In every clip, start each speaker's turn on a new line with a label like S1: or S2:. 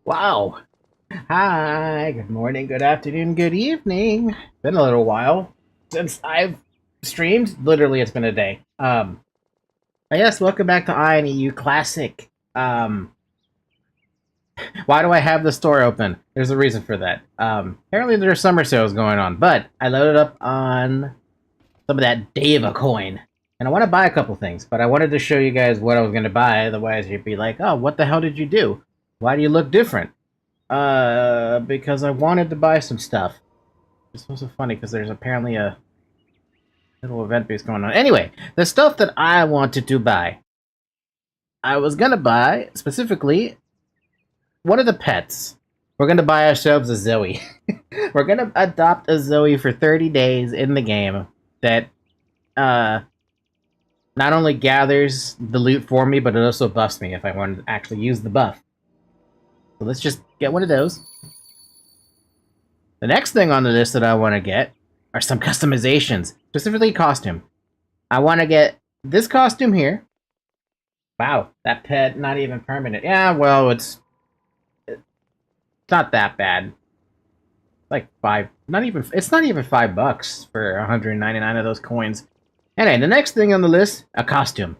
S1: Wow. Hi, good morning, good afternoon, good evening. Been a little while since I've streamed. Literally, it's been a day. But yes, welcome back to Aion EU Classic. Why do I have the store open? There's a reason for that. Apparently there's summer sales going on, but I loaded up on some of that Deva coin. And I want to buy a couple things, but I wanted to show you guys what I was going to buy. Otherwise, you'd be like, oh, what the hell did you do? Why do you look different? Because I wanted to buy some stuff. This was so funny because there's apparently a little event base going on. Anyway, the stuff that I wanted to buy. I was gonna buy, specifically, one of the pets. We're gonna buy ourselves a Zoe. We're gonna adopt a Zoe for 30 days in the game that, not only gathers the loot for me, but it also buffs me if I want to actually use the buff. So let's just get one of those. The next thing on the list that I want to get are some customizations, specifically costume. I want to get this costume here. Wow, that pet not even permanent. Yeah, well, it's not that bad. Like it's not even $5 for 199 of those coins. Anyway, the next thing on the list, a costume.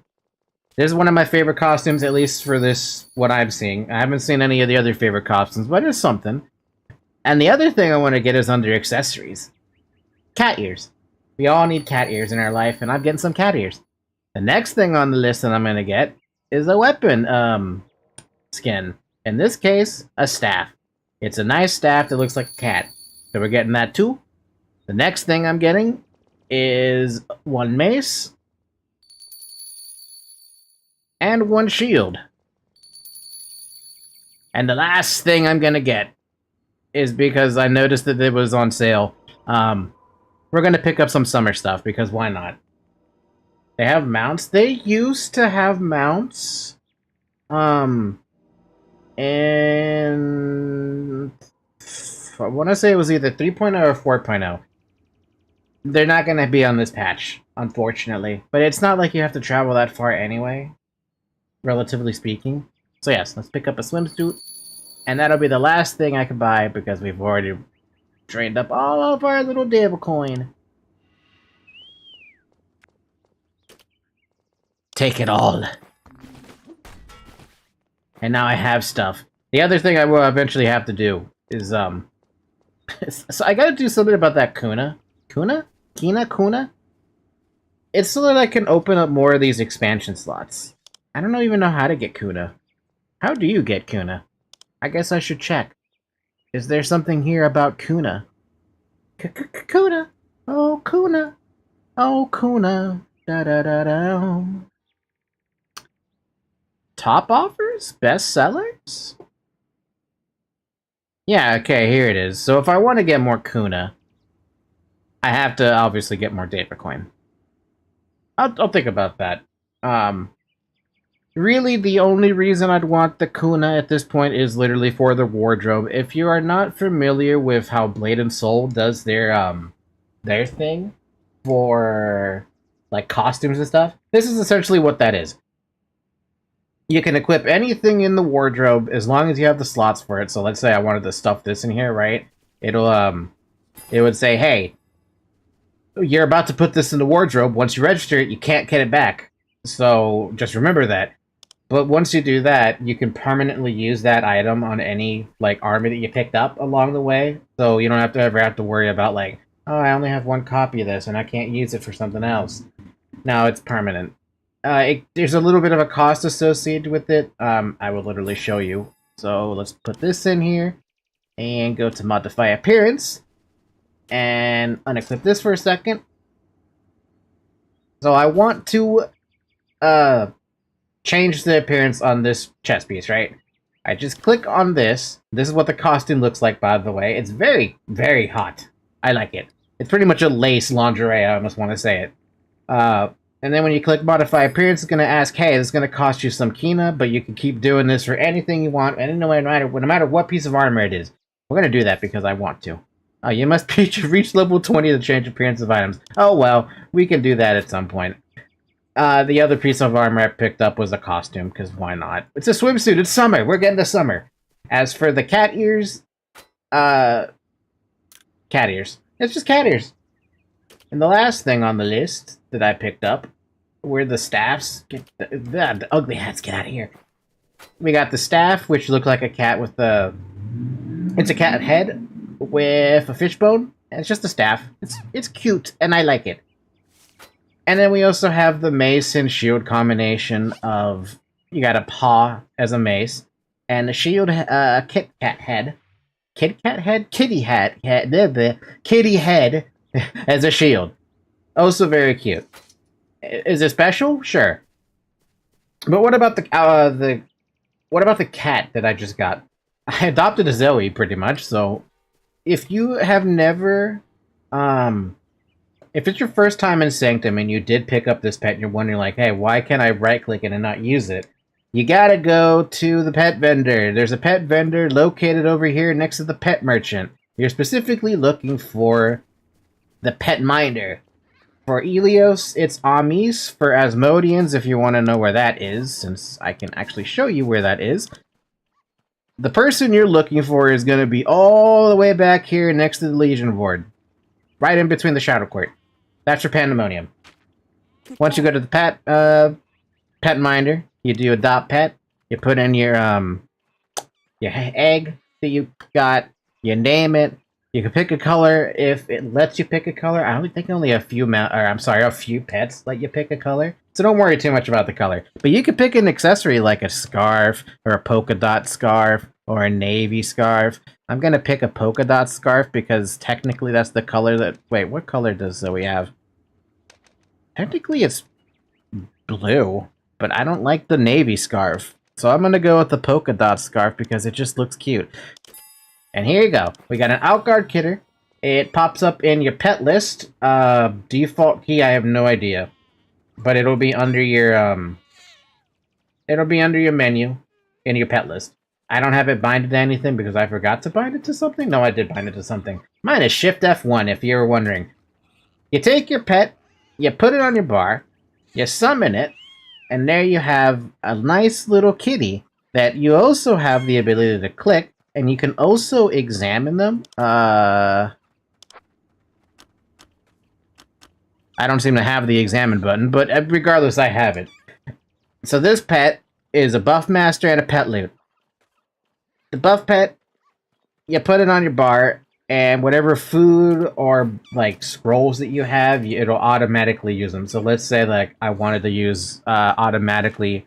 S1: This is one of my favorite costumes, at least for this, what I'm seeing. I haven't seen any of the other favorite costumes, but it's something. And the other thing I want to get is under accessories. Cat ears. We all need cat ears in our life, and I'm getting some cat ears. The next thing on the list that I'm going to get is a weapon skin. In this case, a staff. It's a nice staff that looks like a cat. So we're getting that too. The next thing I'm getting is one mace and one shield. And the last thing I'm going to get is because I noticed that it was on sale. We're going to pick up some summer stuff, because why not? They have mounts. They used to have mounts. And I want to say it was either 3.0 or 4.0. They're not going to be on this patch, unfortunately. But it's not like you have to travel that far anyway, relatively speaking. So yes, let's pick up a swimsuit. And that'll be the last thing I can buy, because we've already drained up all of our little Deva coin. Take it all. And now I have stuff. The other thing I will eventually have to do is, so I gotta do something about that Kuna. Kuna? Kuna? It's so that I can open up more of these expansion slots. I don't even know how to get Kuna. How do you get Kuna? I guess I should check. Is there something here about Kuna? Kuna! Oh, Kuna! Oh, Kuna! Da-da-da-da! Top offers? Best sellers? Yeah, okay, here it is. So if I want to get more Kuna, I have to obviously get more Deva coin. I'll think about that. Really, the only reason I'd want the Kuna at this point is literally for the wardrobe. If you are not familiar with how Blade and Soul does their thing for, like, costumes and stuff, this is essentially what that is. You can equip anything in the wardrobe as long as you have the slots for it. So let's say I wanted to stuff this in here, right? It would say, hey, you're about to put this in the wardrobe. Once you register it, you can't get it back. So just remember that. But once you do that, you can permanently use that item on any, like, army that you picked up along the way. So you don't ever have to worry about, like, oh, I only have one copy of this and I can't use it for something else. No, it's permanent. There's a little bit of a cost associated with it. I will literally show you. So let's put this in here and go to modify appearance and unequip this for a second. So I want to change the appearance on this chest piece, right? I just click on this. This is what the costume looks like, by the way. It's very, very hot. I like it. It's pretty much a lace lingerie, I almost want to say it. And then when you click Modify Appearance, it's going to ask, hey, this is going to cost you some Kina, but you can keep doing this for anything you want, and no matter what piece of armor it is. We're going to do that because I want to. You must reach level 20 to change appearance of items. Oh, well, we can do that at some point. The other piece of armor I picked up was a costume, because why not? It's a swimsuit, it's summer, we're getting to summer. As for the cat ears, cat ears. It's just cat ears. And the last thing on the list that I picked up were the staffs. Get the ugly hats, get out of here. We got the staff, which look like a cat with the... It's a cat head with a fishbone. And it's just a staff. It's cute, and I like it. And then we also have the mace and shield combination of... You got a paw as a mace, and a shield, Kit Kat head. Kit Kat head? Kitty hat. Kitty head as a shield. Also very cute. Is it special? Sure. But what about what about the cat that I just got? I adopted a Zoe, pretty much, so... If you have never... If it's your first time in Sanctum and you did pick up this pet and you're wondering, like, hey, why can't I right-click it and not use it? You gotta go to the pet vendor. There's a pet vendor located over here next to the pet merchant. You're specifically looking for the pet minder. For Elios, it's Amis. For Asmodeans, if you want to know where that is, since I can actually show you where that is, the person you're looking for is going to be all the way back here next to the Legion board. Right in between the Shadow Court. That's your Pandemonium. Once you go to the pet minder, you do adopt pet, you put in your egg that you got, you name it, you can pick a color if it lets you pick a color. I only think only a few pets let you pick a color. So don't worry too much about the color. But you can pick an accessory like a scarf, or a polka dot scarf, or a navy scarf. I'm gonna pick a polka dot scarf because technically that's the color that... Wait, what color does Zoe have? Technically it's blue, but I don't like the navy scarf. So I'm gonna go with the polka dot scarf because it just looks cute. And here you go. We got an Outguard Kidder. It pops up in your pet list. Default key, I have no idea. But it'll be under your menu in your pet list. I don't have it binded to anything because I forgot to bind it to something. No, I did bind it to something. Mine is Shift F1 if you were wondering. You take your pet, you put it on your bar, you summon it, and there you have a nice little kitty that you also have the ability to click, and you can also examine them. I don't seem to have the examine button, but regardless, I have it. So this pet is a buff master and a pet loot. The buff pet, you put it on your bar, and whatever food or like scrolls that you have, it'll automatically use them. So let's say like I wanted to use automatically.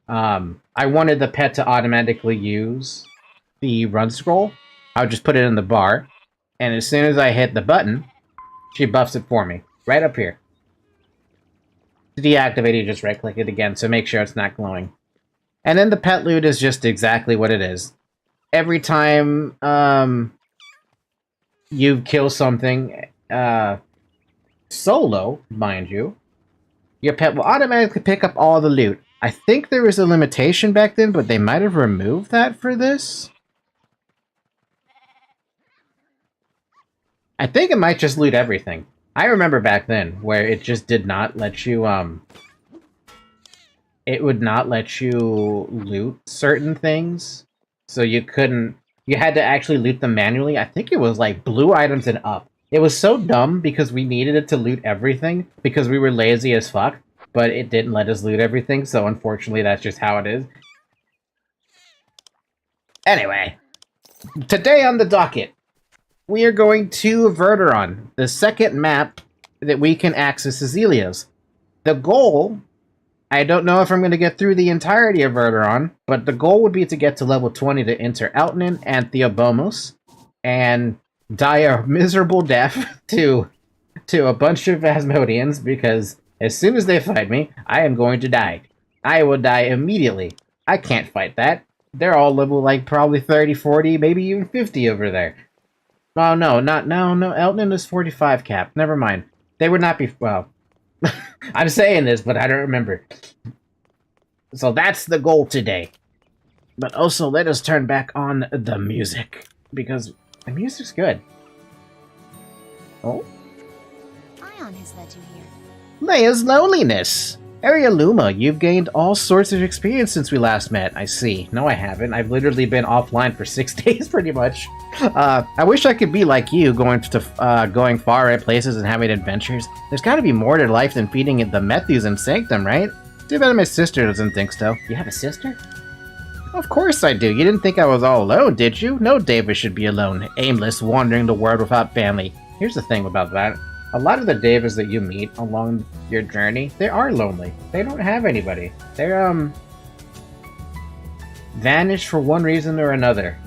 S1: I wanted the pet to automatically use the run scroll. I would just put it in the bar, and as soon as I hit the button, she buffs it for me. Right up here. To deactivate it, you just right-click it again, so make sure it's not glowing. And then the pet loot is just exactly what it is. Every time you kill something solo, mind you, your pet will automatically pick up all the loot. I think there was a limitation back then, but they might have removed that for this. I think it might just loot everything. I remember back then where it just did not let you, it would not let you loot certain things. So you couldn't, you had to actually loot them manually. I think it was like blue items and up. It was so dumb because we needed it to loot everything because we were lazy as fuck, but it didn't let us loot everything, so unfortunately that's just how it is. Anyway, today on the docket, we are going to Verteron, the second map that we can access as Elios. The goal, I don't know if I'm going to get through the entirety of Verteron, but the goal would be to get to level 20 to enter Eltnen and Theobomos, and die a miserable death to a bunch of Asmodeans, because as soon as they fight me, I am going to die. I will die immediately. I can't fight that. They're all level like probably 30, 40, maybe even 50 over there. Oh, no, no, Eltnen is 45 cap. Never mind. They would not be, well, I'm saying this, but I don't remember. So that's the goal today. But also, let us turn back on the music, because the music's good. Oh?
S2: Aion has led you here.
S1: Leia's loneliness. Area Luma, you've gained all sorts of experience since we last met. I see. No, I haven't. I've literally been offline for 6 days, pretty much. I wish I could be like you, going far-away places and having adventures. There's gotta be more to life than feeding the Methus in Sanctum, right? Too bad my sister doesn't think so. You have a sister? Of course I do. You didn't think I was all alone, did you? No Davis should be alone, aimless, wandering the world without family. Here's the thing about that. A lot of the Davis that you meet along your journey, they are lonely. They don't have anybody. They're, vanished for one reason or another.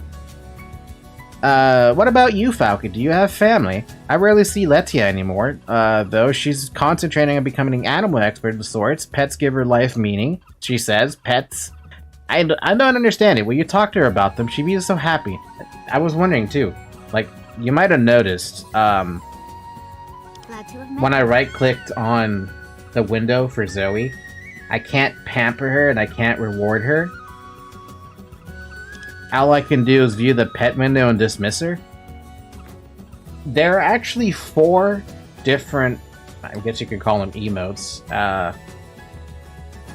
S1: What about you, Falcon? Do you have family? I rarely see Letia anymore, though she's concentrating on becoming an animal expert of sorts. Pets give her life meaning, she says. Pets. I don't understand it. When you talk to her about them, she feels so happy. I was wondering, too. Like, you might have noticed, when I right-clicked on the window for Zoe, I can't pamper her and I can't reward her. All I can do is view the pet window and dismiss her. There are actually 4 different, I guess you could call them emotes,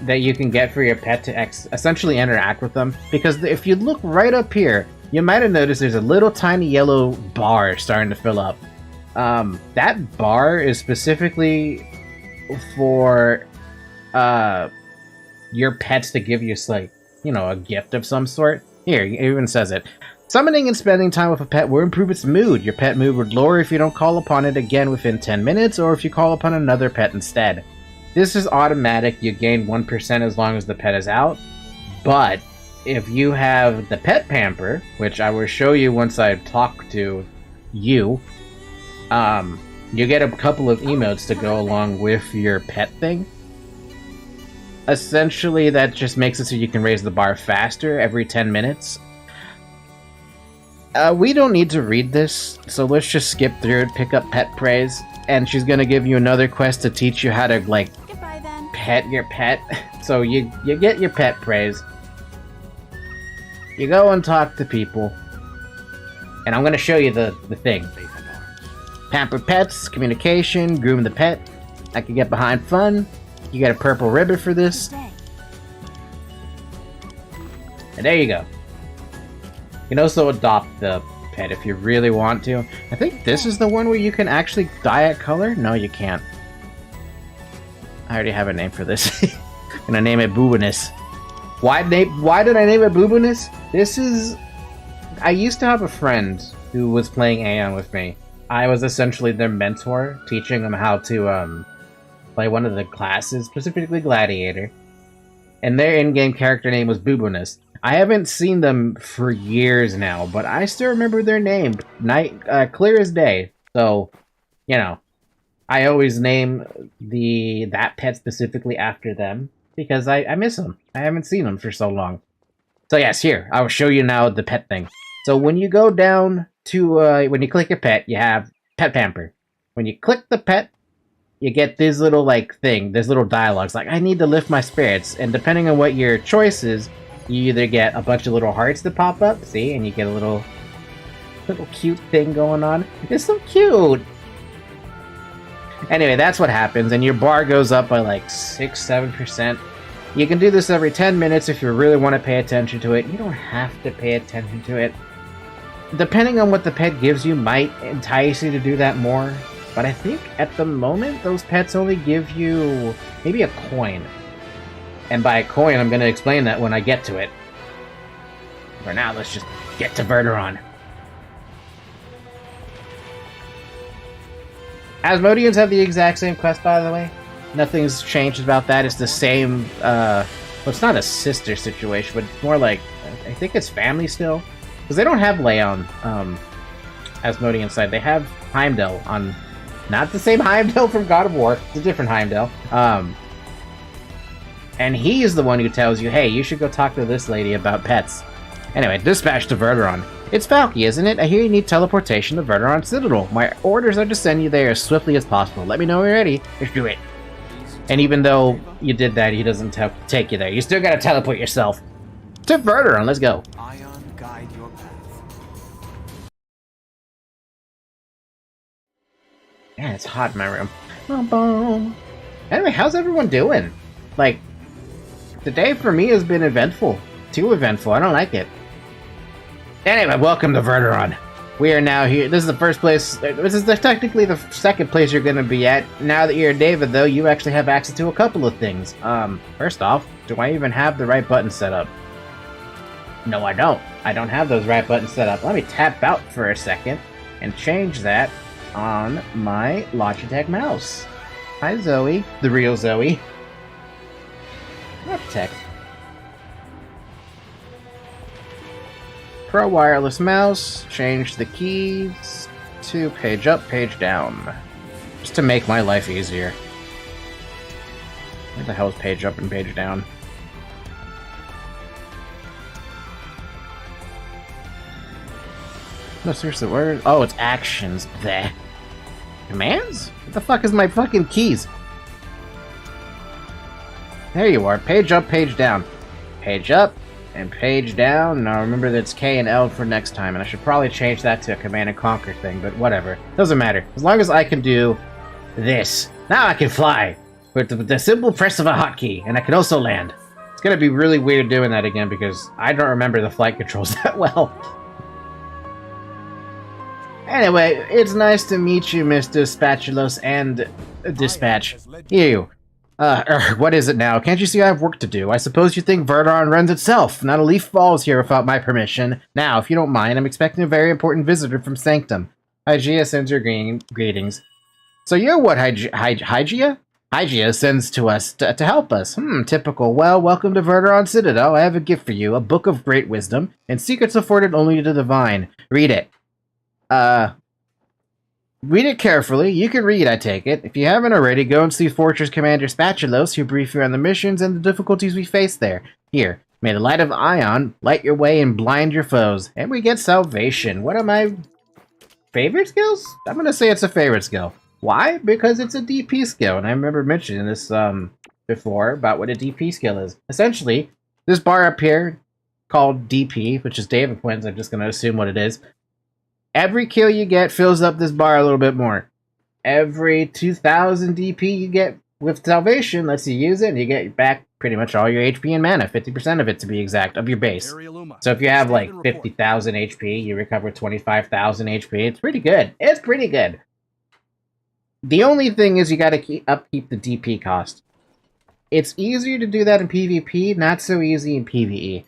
S1: that you can get for your pet to essentially interact with them. Because if you look right up here, you might have noticed there's a little tiny yellow bar starting to fill up. That bar is specifically for your pets to give you, like, you know, a gift of some sort. Here, it even says it. Summoning and spending time with a pet will improve its mood. Your pet mood would lower if you don't call upon it again within 10 minutes, or if you call upon another pet instead. This is automatic. You gain 1% as long as the pet is out. But if you have the pet pamper, which I will show you once I talk to you, you get a couple of emotes to go along with your pet thing. Essentially, that just makes it so you can raise the bar faster every 10 minutes. We don't need to read this, so let's just skip through it, pick up pet praise, and she's gonna give you another quest to teach you how to, like, pet your pet. So you get your pet praise. You go and talk to people. And I'm gonna show you the thing. Pamper pets, communication, groom the pet. I can get behind fun. You get a purple ribbon for this. And there you go. You can also adopt the pet if you really want to. I think this is the one where you can actually diet color? No, you can't. I already have a name for this. I'm gonna name it Boobiness. Why did I name it Boobiness? This is... I used to have a friend who was playing Aion with me. I was essentially their mentor, teaching them how to play one of the classes, specifically Gladiator. And their in-game character name was Boobiness. I haven't seen them for years now, but I still remember their name, clear as day. So, you know, I always name that pet specifically after them, because I miss them. I haven't seen them for so long. So yes, here, I will show you now the pet thing. So when you go down to, when you click a pet, you have Pet Pamper. When you click the pet, you get this little, like, thing, this little dialogues, like, I need to lift my spirits, and depending on what your choice is, you either get a bunch of little hearts that pop up, see, and you get a little cute thing going on. It's so cute! Anyway, that's what happens, and your bar goes up by like 6-7%. You can do this every 10 minutes if you really want to pay attention to it. You don't have to pay attention to it. Depending on what the pet gives you might entice you to do that more, but I think at the moment those pets only give you maybe a coin. And by a coin, I'm going to explain that when I get to it. For now, let's just get to Verteron. Asmodeans have the exact same quest, by the way. Nothing's changed about that. It's the same, well, it's not a sister situation, but it's more like, I think it's family still. Because they don't have Leon, Asmodean side. They have Heimdall on, not the same Heimdall from God of War. It's a different Heimdall. And he is the one who tells you, hey, you should go talk to this lady about pets. Anyway, dispatch to Verteron. It's Falky, isn't it? I hear you need teleportation to Verteron Citadel. My orders are to send you there as swiftly as possible. Let me know when you're ready. Let's do it. And even though you did that, he doesn't take you there. You still gotta teleport yourself. To Verteron, let's go.
S2: Aion, guide your path.
S1: Man, it's hot in my room. Anyway, how's everyone doing? Like, today for me has been eventful. Too eventful. I don't like it. Anyway, welcome to Verteron. We are now here. This is the first place. This is technically the second place you're going to be at. Now that you're David, though, you actually have access to a couple of things. First off, do I even have the right button set up? No, I don't. I don't have those right buttons set up. Let me tap out for a second and change that on my Logitech mouse. Hi, Zoe. The real Zoe. Not tech. Pro wireless mouse. Change the keys to page up, page down. Just to make my life easier. Where the hell is page up and page down? No, seriously, where? Oh, it's actions. Bleh. Commands? What the fuck is my fucking keys? There you are. Page up, page down. Page up and page down. Now remember that's K and L for next time, and I should probably change that to a Command and Conquer thing, but whatever. Doesn't matter. As long as I can do this. Now I can fly with the simple press of a hotkey, and I can also land. It's gonna be really weird doing that again because I don't remember the flight controls that well. Anyway, it's nice to meet you, Mr. Spatulos and Dispatch. You. What is it now? Can't you see I have work to do? I suppose you think Verteron runs itself. Not a leaf falls here without my permission. Now, if you don't mind, I'm expecting a very important visitor from Sanctum. Hygeia sends your greetings. So you're what Hygeia? Hygeia sends to us to help us. Typical. Well, welcome to Verteron Citadel. I have a gift for you, a book of great wisdom, and secrets afforded only to the divine. Read it. Read it carefully. You can read, I take it. If you haven't already, go and see Fortress Commander Spatulos, who brief you on the missions and the difficulties we face there. Here, may the light of Aion light your way and blind your foes. And we get salvation. One of my favorite skills? I'm gonna say it's a favorite skill. Why? Because it's a DP skill, and I remember mentioning this, before, about what a DP skill is. Essentially, this bar up here, called DP, which is David Points, I'm just gonna assume what it is. Every kill you get fills up this bar a little bit more. Every 2,000 DP you get with Salvation lets you use it, and you get back pretty much all your HP and mana, 50% of it to be exact, of your base. So if you have like 50,000 HP, you recover 25,000 HP. It's pretty good. It's pretty good. The only thing is you gotta upkeep the DP cost. It's easier to do that in PvP, not so easy in PvE.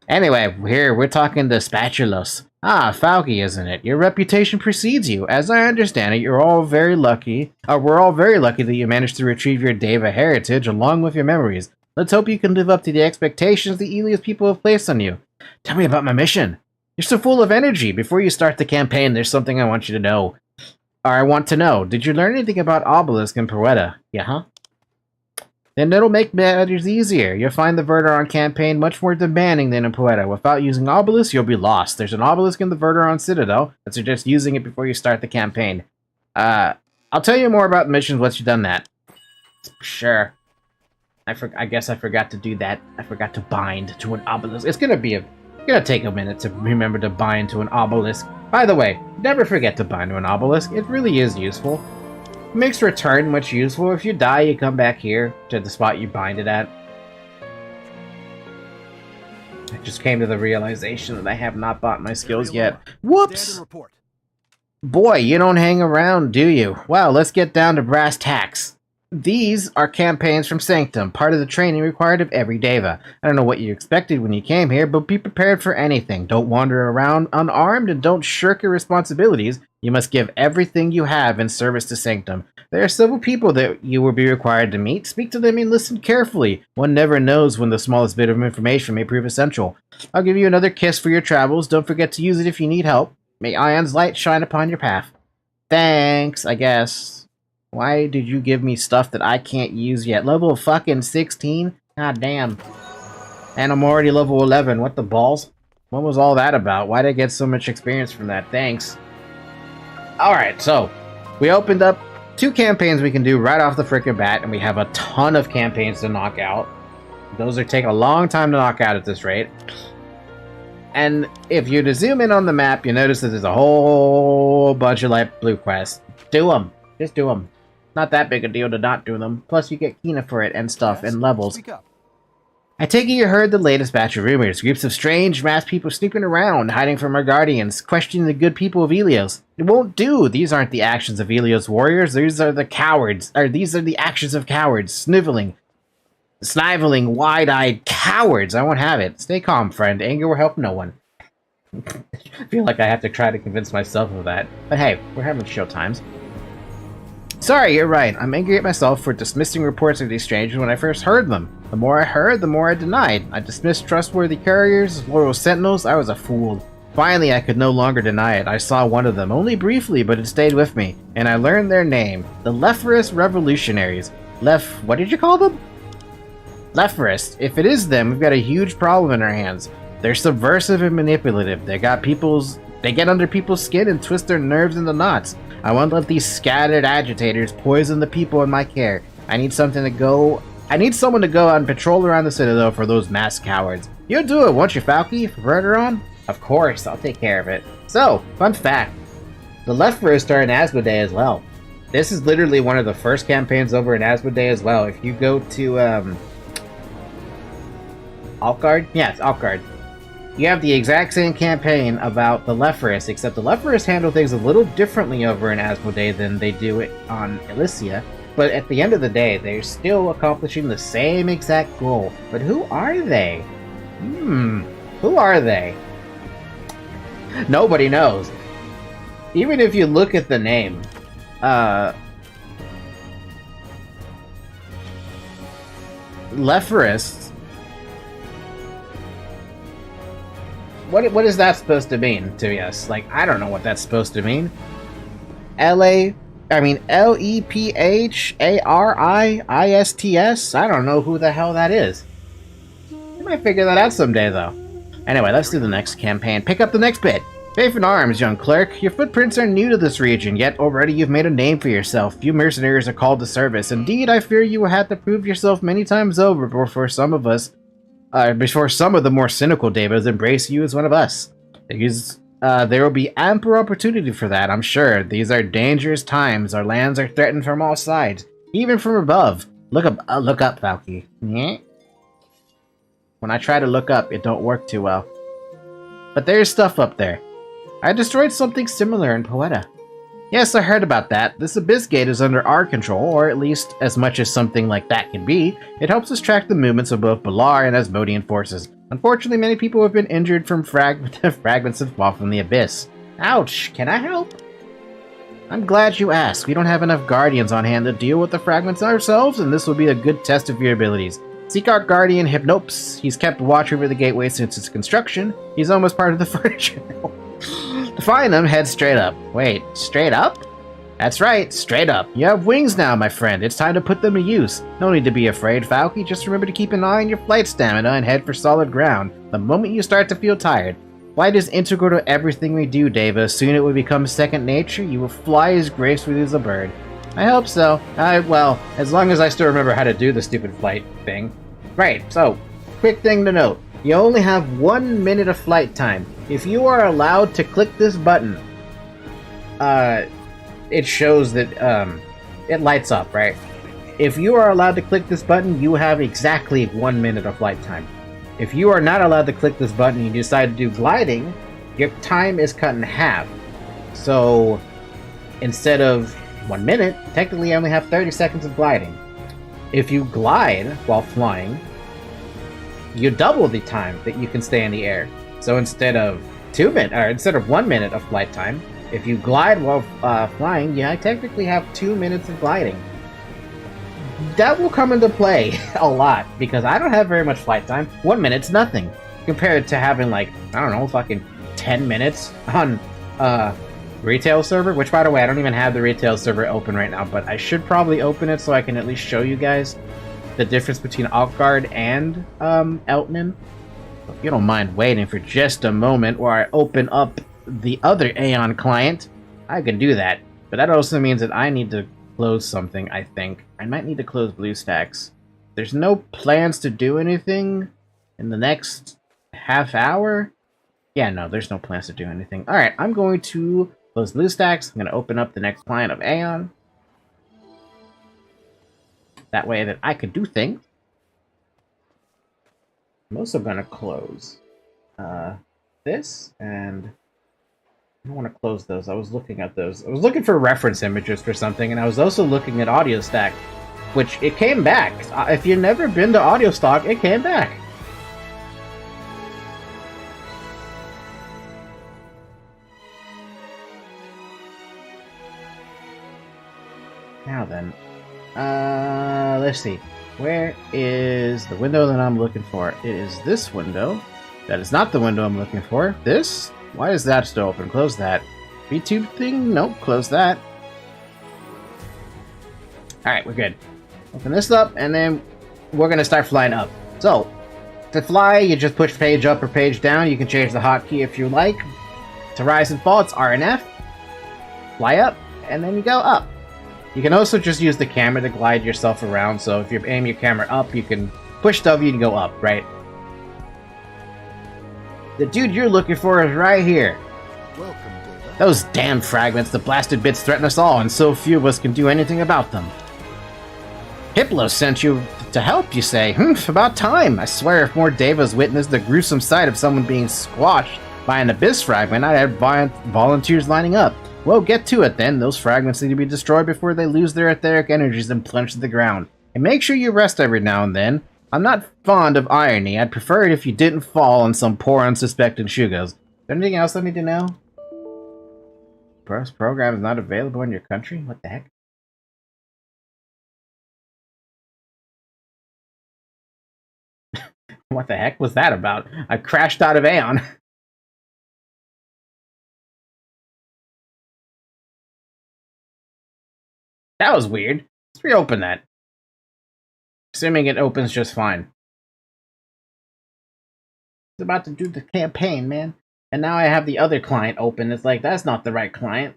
S1: Anyway, here, we're talking to Spatulos. Ah, Falky, isn't it? Your reputation precedes you. As I understand it, we're all very lucky that you managed to retrieve your Deva heritage along with your memories. Let's hope you can live up to the expectations the Elias people have placed on you. Tell me about my mission. You're so full of energy. Before you start the campaign, there's something I want you to know. Or I want to know. Did you learn anything about Obelisk and Poeta? Yeah, huh? Then it'll make matters easier. You'll find the Verteron campaign much more demanding than in Poeta. Without using Obelisk, you'll be lost. There's an Obelisk in the Verteron Citadel. I suggest using it before you start the campaign. I'll tell you more about missions once you've done that. Sure. I guess I forgot to do that. I forgot to bind to an Obelisk. It's gonna take a minute to remember to bind to an Obelisk. By the way, never forget to bind to an Obelisk. It really is useful. Makes return much useful. If you die, you come back here to the spot you bind it at. I just came to the realization that I have not bought my skills yet. Whoops! Boy, you don't hang around, do you? Well, let's get down to brass tacks. These are campaigns from Sanctum, part of the training required of every Deva. I don't know what you expected when you came here, but be prepared for anything. Don't wander around unarmed and don't shirk your responsibilities. You must give everything you have in service to Sanctum. There are several people that you will be required to meet. Speak to them and listen carefully. One never knows when the smallest bit of information may prove essential. I'll give you another kiss for your travels. Don't forget to use it if you need help. May Ion's light shine upon your path. Thanks, I guess. Why did you give me stuff that I can't use yet? Level fucking 16? God damn. And I'm already level 11. What the balls? What was all that about? Why did I get so much experience from that? Thanks. Alright, so we opened up 2 campaigns we can do right off the frickin' bat, and we have a ton of campaigns to knock out. Those are taking a long time to knock out at this rate. And if you to zoom in on the map, you notice that there's a whole bunch of light blue quests. Do them. Just do them. Not that big a deal to not do them. Plus, you get Kina for it and stuff
S2: Yes?
S1: and levels.
S2: Speak up.
S1: I take it you heard the latest batch of rumors. Groups of strange masked people snooping around, hiding from our guardians, questioning the good people of Helios. It won't do. These aren't the actions of Helios warriors. These are the cowards. Or these are the actions of cowards. Sniveling, wide-eyed cowards. I won't have it. Stay calm, friend. Anger will help no one. I feel like I have to try to convince myself of that. But hey, we're having show times. Sorry, you're right. I'm angry at myself for dismissing reports of these strangers when I first heard them. The more I heard, the more I denied. I dismissed trustworthy couriers, loyal sentinels. I was a fool. Finally, I could no longer deny it. I saw one of them, only briefly, but it stayed with me. And I learned their name. The Lephorus Revolutionaries. What did you call them? Lephorus. If it is them, we've got a huge problem in our hands. They're subversive and manipulative. They get under people's skin and twist their nerves into knots. I won't let these scattered agitators poison the people in my care. I need someone to go out and patrol around the Citadel for those masked cowards. You'll do it, won't you, Falky? For Verteron? Of course, I'll take care of it. So, fun fact. The Lephorus are in Asmodee as well. This is literally one of the first campaigns over in Asmodee as well. If you go to, Altgard? Yeah, it's Altgard. You have the exact same campaign about the Lephorus, except the Lephorus handle things a little differently over in Asmodee than they do it on Elysia. But at the end of the day, they're still accomplishing the same exact goal. But who are they? Who are they? Nobody knows. Even if you look at the name, Lephorus. What is that supposed to mean to us? Like, I don't know what that's supposed to mean. Lepharists? I don't know who the hell that is. You might figure that out someday, though. Anyway, let's do the next campaign. Pick up the next bit. Faith in arms, young clerk. Your footprints are new to this region, yet already you've made a name for yourself. Few mercenaries are called to service. Indeed, I fear you will have to prove yourself many times over before some of the more cynical Devas embrace you as one of us. There will be ample opportunity for that, I'm sure. These are dangerous times. Our lands are threatened from all sides, even from above. Look up, Falky. When I try to look up, it don't work too well. But there's stuff up there. I destroyed something similar in Poeta. Yes, I heard about that. This Abyss Gate is under our control, or at least as much as something like that can be. It helps us track the movements of both Balar and Asmodean forces. Unfortunately, many people have been injured from fragments of fall from the Abyss. Ouch! Can I help? I'm glad you asked. We don't have enough Guardians on hand to deal with the fragments ourselves, and this will be a good test of your abilities. Seek out Guardian Hypnopes. He's kept watch over the gateway since its construction. He's almost part of the furniture now. To find them, head straight up. Wait, straight up? That's right, straight up. You have wings now, my friend. It's time to put them to use. No need to be afraid, Falky. Just remember to keep an eye on your flight stamina and head for solid ground the moment you start to feel tired. Flight is integral to everything we do, Deva. Soon it will become second nature. You will fly as gracefully as a bird. I hope so. Well, as long as I still remember how to do the stupid flight thing. Right, so, quick thing to note. You only have 1 minute of flight time. If you are allowed to click this button, it shows that, it lights up, right? If you are allowed to click this button, you have exactly 1 minute of flight time. If you are not allowed to click this button and you decide to do gliding, your time is cut in half. So, instead of 1 minute, technically you only have 30 seconds of gliding. If you glide while flying, you double the time that you can stay in the air. So instead of 1 minute of flight time, if you glide while flying, you technically have 2 minutes of gliding. That will come into play a lot, because I don't have very much flight time. 1 minute's nothing, compared to having, like, I don't know, fucking 10 minutes on retail server, which, by the way, I don't even have the retail server open right now, but I should probably open it so I can at least show you guys the difference between Altgard and Eltnen. If you don't mind waiting for just a moment while I open up the other Aion client, I can do that. But that also means that I need to close something, I think. I might need to close BlueStacks. There's no plans to do anything in the next half hour? Yeah, no, there's no plans to do anything. Alright, I'm going to close BlueStacks. I'm going to open up the next client of Aion. That way that I could do things. I'm also gonna close this, and I don't want to close those. I was looking at those. I was looking for reference images for something, and I was also looking at Audio Stack, which it came back. If you've never been to Audio Stack, it came back. Now then, let's see. Where is the window that I'm looking for? It is this window. That is not the window I'm looking for. This? Why is that still open? Close that. VTube thing? Nope, close that. Alright, we're good. Open this up, and then we're gonna start flying up. So, to fly, you just push page up or page down. You can change the hotkey if you like. To rise and fall, it's R and F. Fly up, and then you go up. You can also just use the camera to glide yourself around, so if you aim your camera up, you can push W to go up, right? The dude you're looking for is right here.
S2: Welcome, Data.
S1: Those damn fragments, the blasted bits threaten us all, and so few of us can do anything about them. Hiplo sent you to help, you say? About time. I swear if more Devas witnessed the gruesome sight of someone being squashed by an abyss fragment, I'd have volunteers lining up. Well, get to it then. Those fragments need to be destroyed before they lose their etheric energies and plunge to the ground. And make sure you rest every now and then. I'm not fond of irony. I'd prefer it if you didn't fall on some poor unsuspecting Shugos. Is there anything else I need to know? First program is not available in your country? What the heck? What the heck was that about? I crashed out of Aion. That was weird. Let's reopen that. Assuming it opens just fine. It's about to do the campaign, man. And now I have the other client open. It's like, that's not the right client.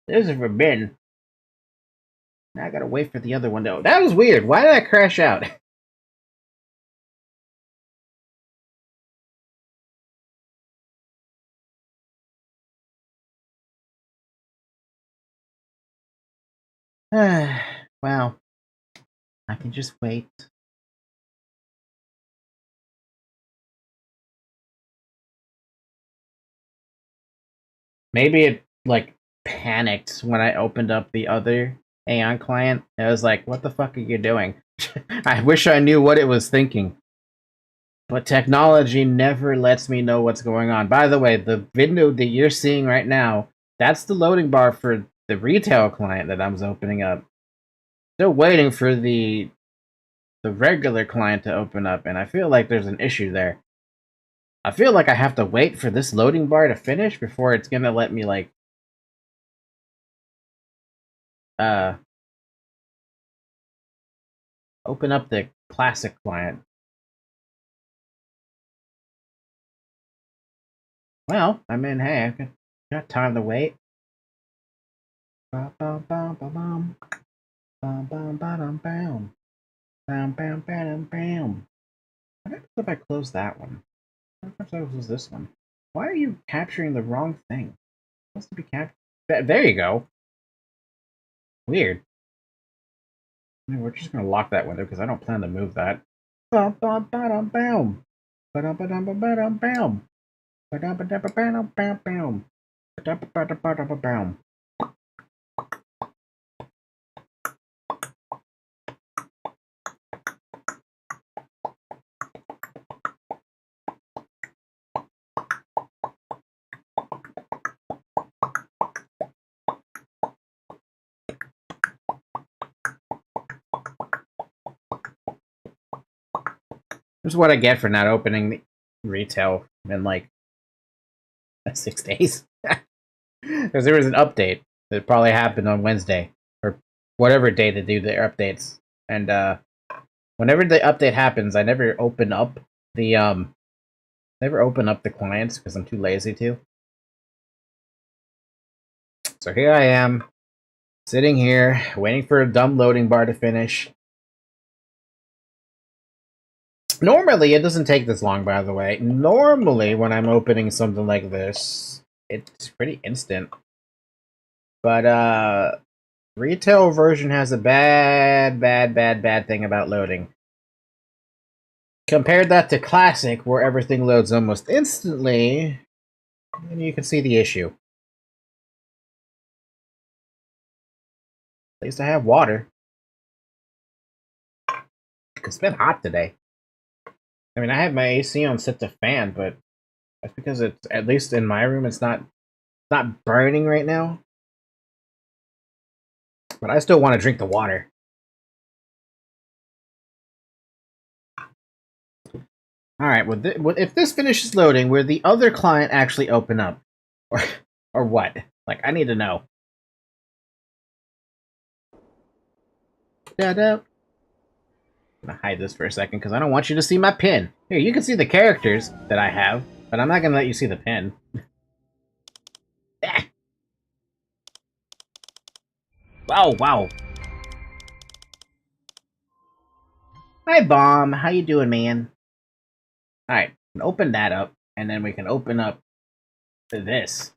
S1: There's a forbidden. Now I gotta wait for the other window. That was weird. Why did I crash out? Well, I can just wait. Maybe it, like, panicked when I opened up the other Aion client. I was like, what the fuck are you doing? I wish I knew what it was thinking. But technology never lets me know what's going on. By the way, the window that you're seeing right now, that's the loading bar for the retail client that I was opening up. Still waiting for the regular client to open up, and I feel like there's an issue there. I feel like I have to wait for this loading bar to finish before it's gonna let me, like, open up the classic client. Well, I mean, hey, I've got time to wait. Bum bum bum bum bum. Bum bum bum bum. Bam bam bam bam. What happens if I close that one? What happens if I close this one? Why are you capturing the wrong thing? It's supposed to be captured. There you go. Weird. I mean, we're just gonna lock that window because I don't plan to move that. Bum bum bum bam. Ba-dum ba-dum ba-dum bam. Ba-dum ba-dum ba-dum bam bam. Ba-dum ba-dum ba-dum bam. This is what I get for not opening the retail in like 6 days. Because there was an update that probably happened on Wednesday or whatever day they do their updates. And whenever the update happens, I never open up the clients because I'm too lazy to. So here I am, sitting here waiting for a dumb loading bar to finish. Normally, it doesn't take this long, by the way. Normally, when I'm opening something like this, it's pretty instant. But retail version has a bad thing about loading. Compare that to classic, where everything loads almost instantly, and you can see the issue. At least I have water. It's been hot today. I mean, I have my AC on set to fan, but that's because it's, at least in my room, it's not burning right now. But I still want to drink the water. Alright, well, if this finishes loading, will the other client actually open up? Or what? Like, I need to know. Da-da. I'm gonna hide this for a second, because I don't want you to see my pin. Here, you can see the characters that I have, but I'm not gonna let you see the pin. Ah. Wow. Hi, Bomb. How you doing, man? Alright, open that up, and then we can open up this.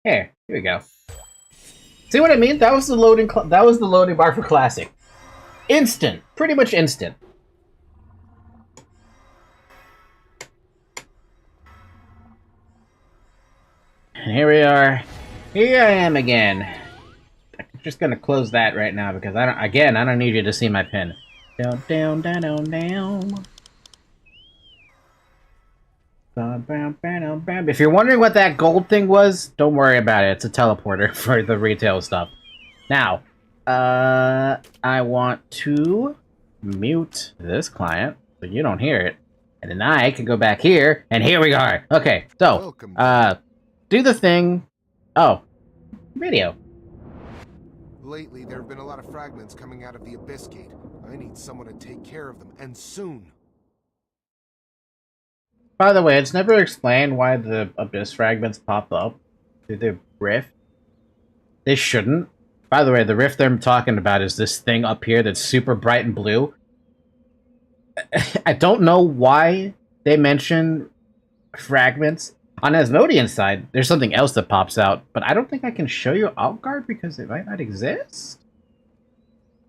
S1: Here we go. See what I mean? That was the loading. That was the loading bar for classic. Instant, pretty much instant. And here we are. Here I am again. I'm just gonna close that right now because I don't need you to see my pin. Down. If you're wondering what that gold thing was, don't worry about it. It's a teleporter for the retail stuff. Now, I want to mute this client so you don't hear it. And then I can go back here, and here we are. Okay, so, do the thing. Oh, video.
S3: Lately, there have been a lot of fragments coming out of the Abyss Gate. I need someone to take care of them, and soon.
S1: By the way, it's never explained why the Abyss fragments pop up through the rift. They shouldn't. By the way, the rift I'm talking about is this thing up here that's super bright and blue. I don't know why they mention fragments. On Asmodean's side, there's something else that pops out, but I don't think I can show you Outguard because it might not exist.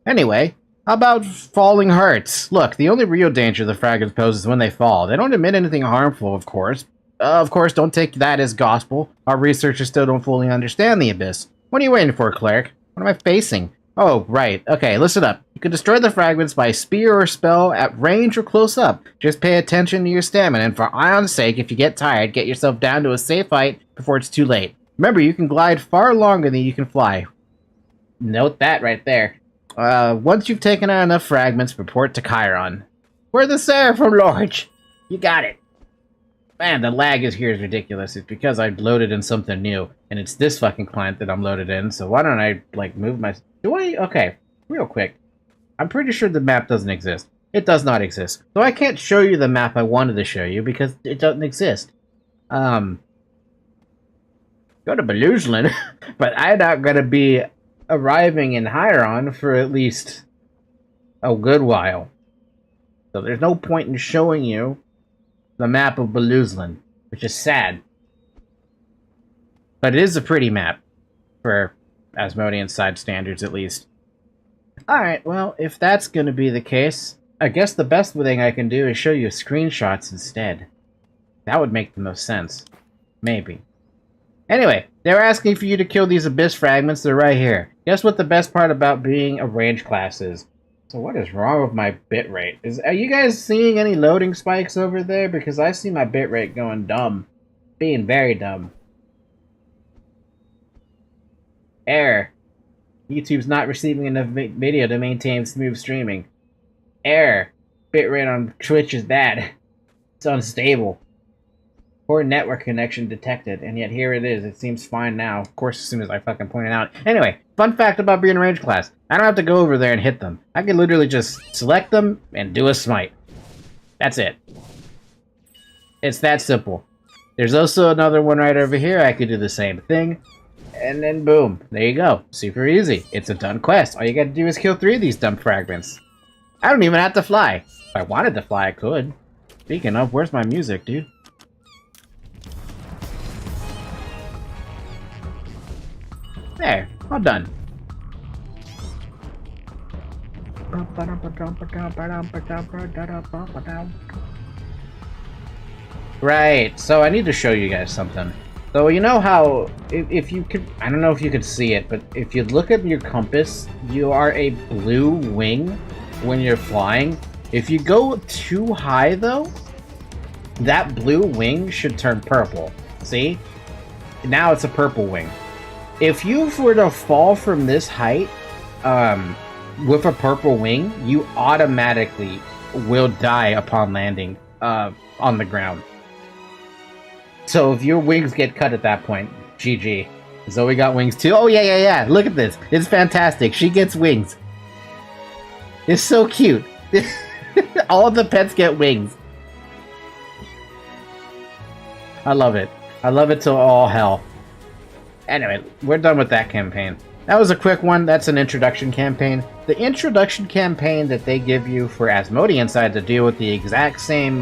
S1: Anyway, how about falling hurts? Look, the only real danger the fragments pose is when they fall. They don't emit anything harmful, of course. Don't take that as gospel. Our researchers still don't fully understand the Abyss. What are you waiting for, Cleric? What am I facing? Oh, right. Okay, listen up. You can destroy the fragments by spear or spell at range or close up. Just pay attention to your stamina, and for Aion's sake, if you get tired, get yourself down to a safe height before it's too late. Remember, you can glide far longer than you can fly. Note that right there. Once you've taken out enough fragments, report to Chiron. We're the Seraphim Lords! You got it. Man, the lag is ridiculous. It's because I loaded in something new, and it's this fucking client that I'm loaded in, so why don't I, like, move my... Okay, real quick. I'm pretty sure the map doesn't exist. It does not exist. So I can't show you the map I wanted to show you because it doesn't exist. Go to Beluzlin, but I'm not gonna be arriving in Chiron for at least a good while. So there's no point in showing you the map of Beluzlin, which is sad. But it is a pretty map, for Asmodean side standards at least. Alright, well, if that's gonna be the case, I guess the best thing I can do is show you screenshots instead. That would make the most sense. Maybe. Anyway, they were asking for you to kill these Abyss fragments, they're right here. Guess what the best part about being a range class is? So what is wrong with my bitrate? Are you guys seeing any loading spikes over there? Because I see my bitrate going dumb. Being very dumb. Error. YouTube's not receiving enough video to maintain smooth streaming. Error. Bitrate on Twitch is bad. It's unstable. Poor network connection detected, and yet here it is. It seems fine now. Of course, as soon as I fucking point it out. Anyway, fun fact about being a range class. I don't have to go over there and hit them. I can literally just select them and do a smite. That's it. It's that simple. There's also another one right over here. I could do the same thing. And then boom. There you go. Super easy. It's a done quest. All you gotta do is kill 3 of these dumb fragments. I don't even have to fly. If I wanted to fly, I could. Speaking of, where's my music, dude? There, all done. Right, so I need to show you guys something. So you know how, if you could, I don't know if you could see it, but if you look at your compass, you are a blue wing when you're flying. If you go too high though, that blue wing should turn purple. See? Now it's a purple wing. If you were to fall from this height, with a purple wing, you automatically will die upon landing on the ground. So if your wings get cut at that point, GG. Zoe got wings too. Oh yeah. Look at this. It's fantastic. She gets wings. It's so cute. All of the pets get wings. I love it. I love it till all hell. Anyway, we're done with that campaign. That was a quick one. That's an introduction campaign. The introduction campaign that they give you for Asmodean side to deal with the exact same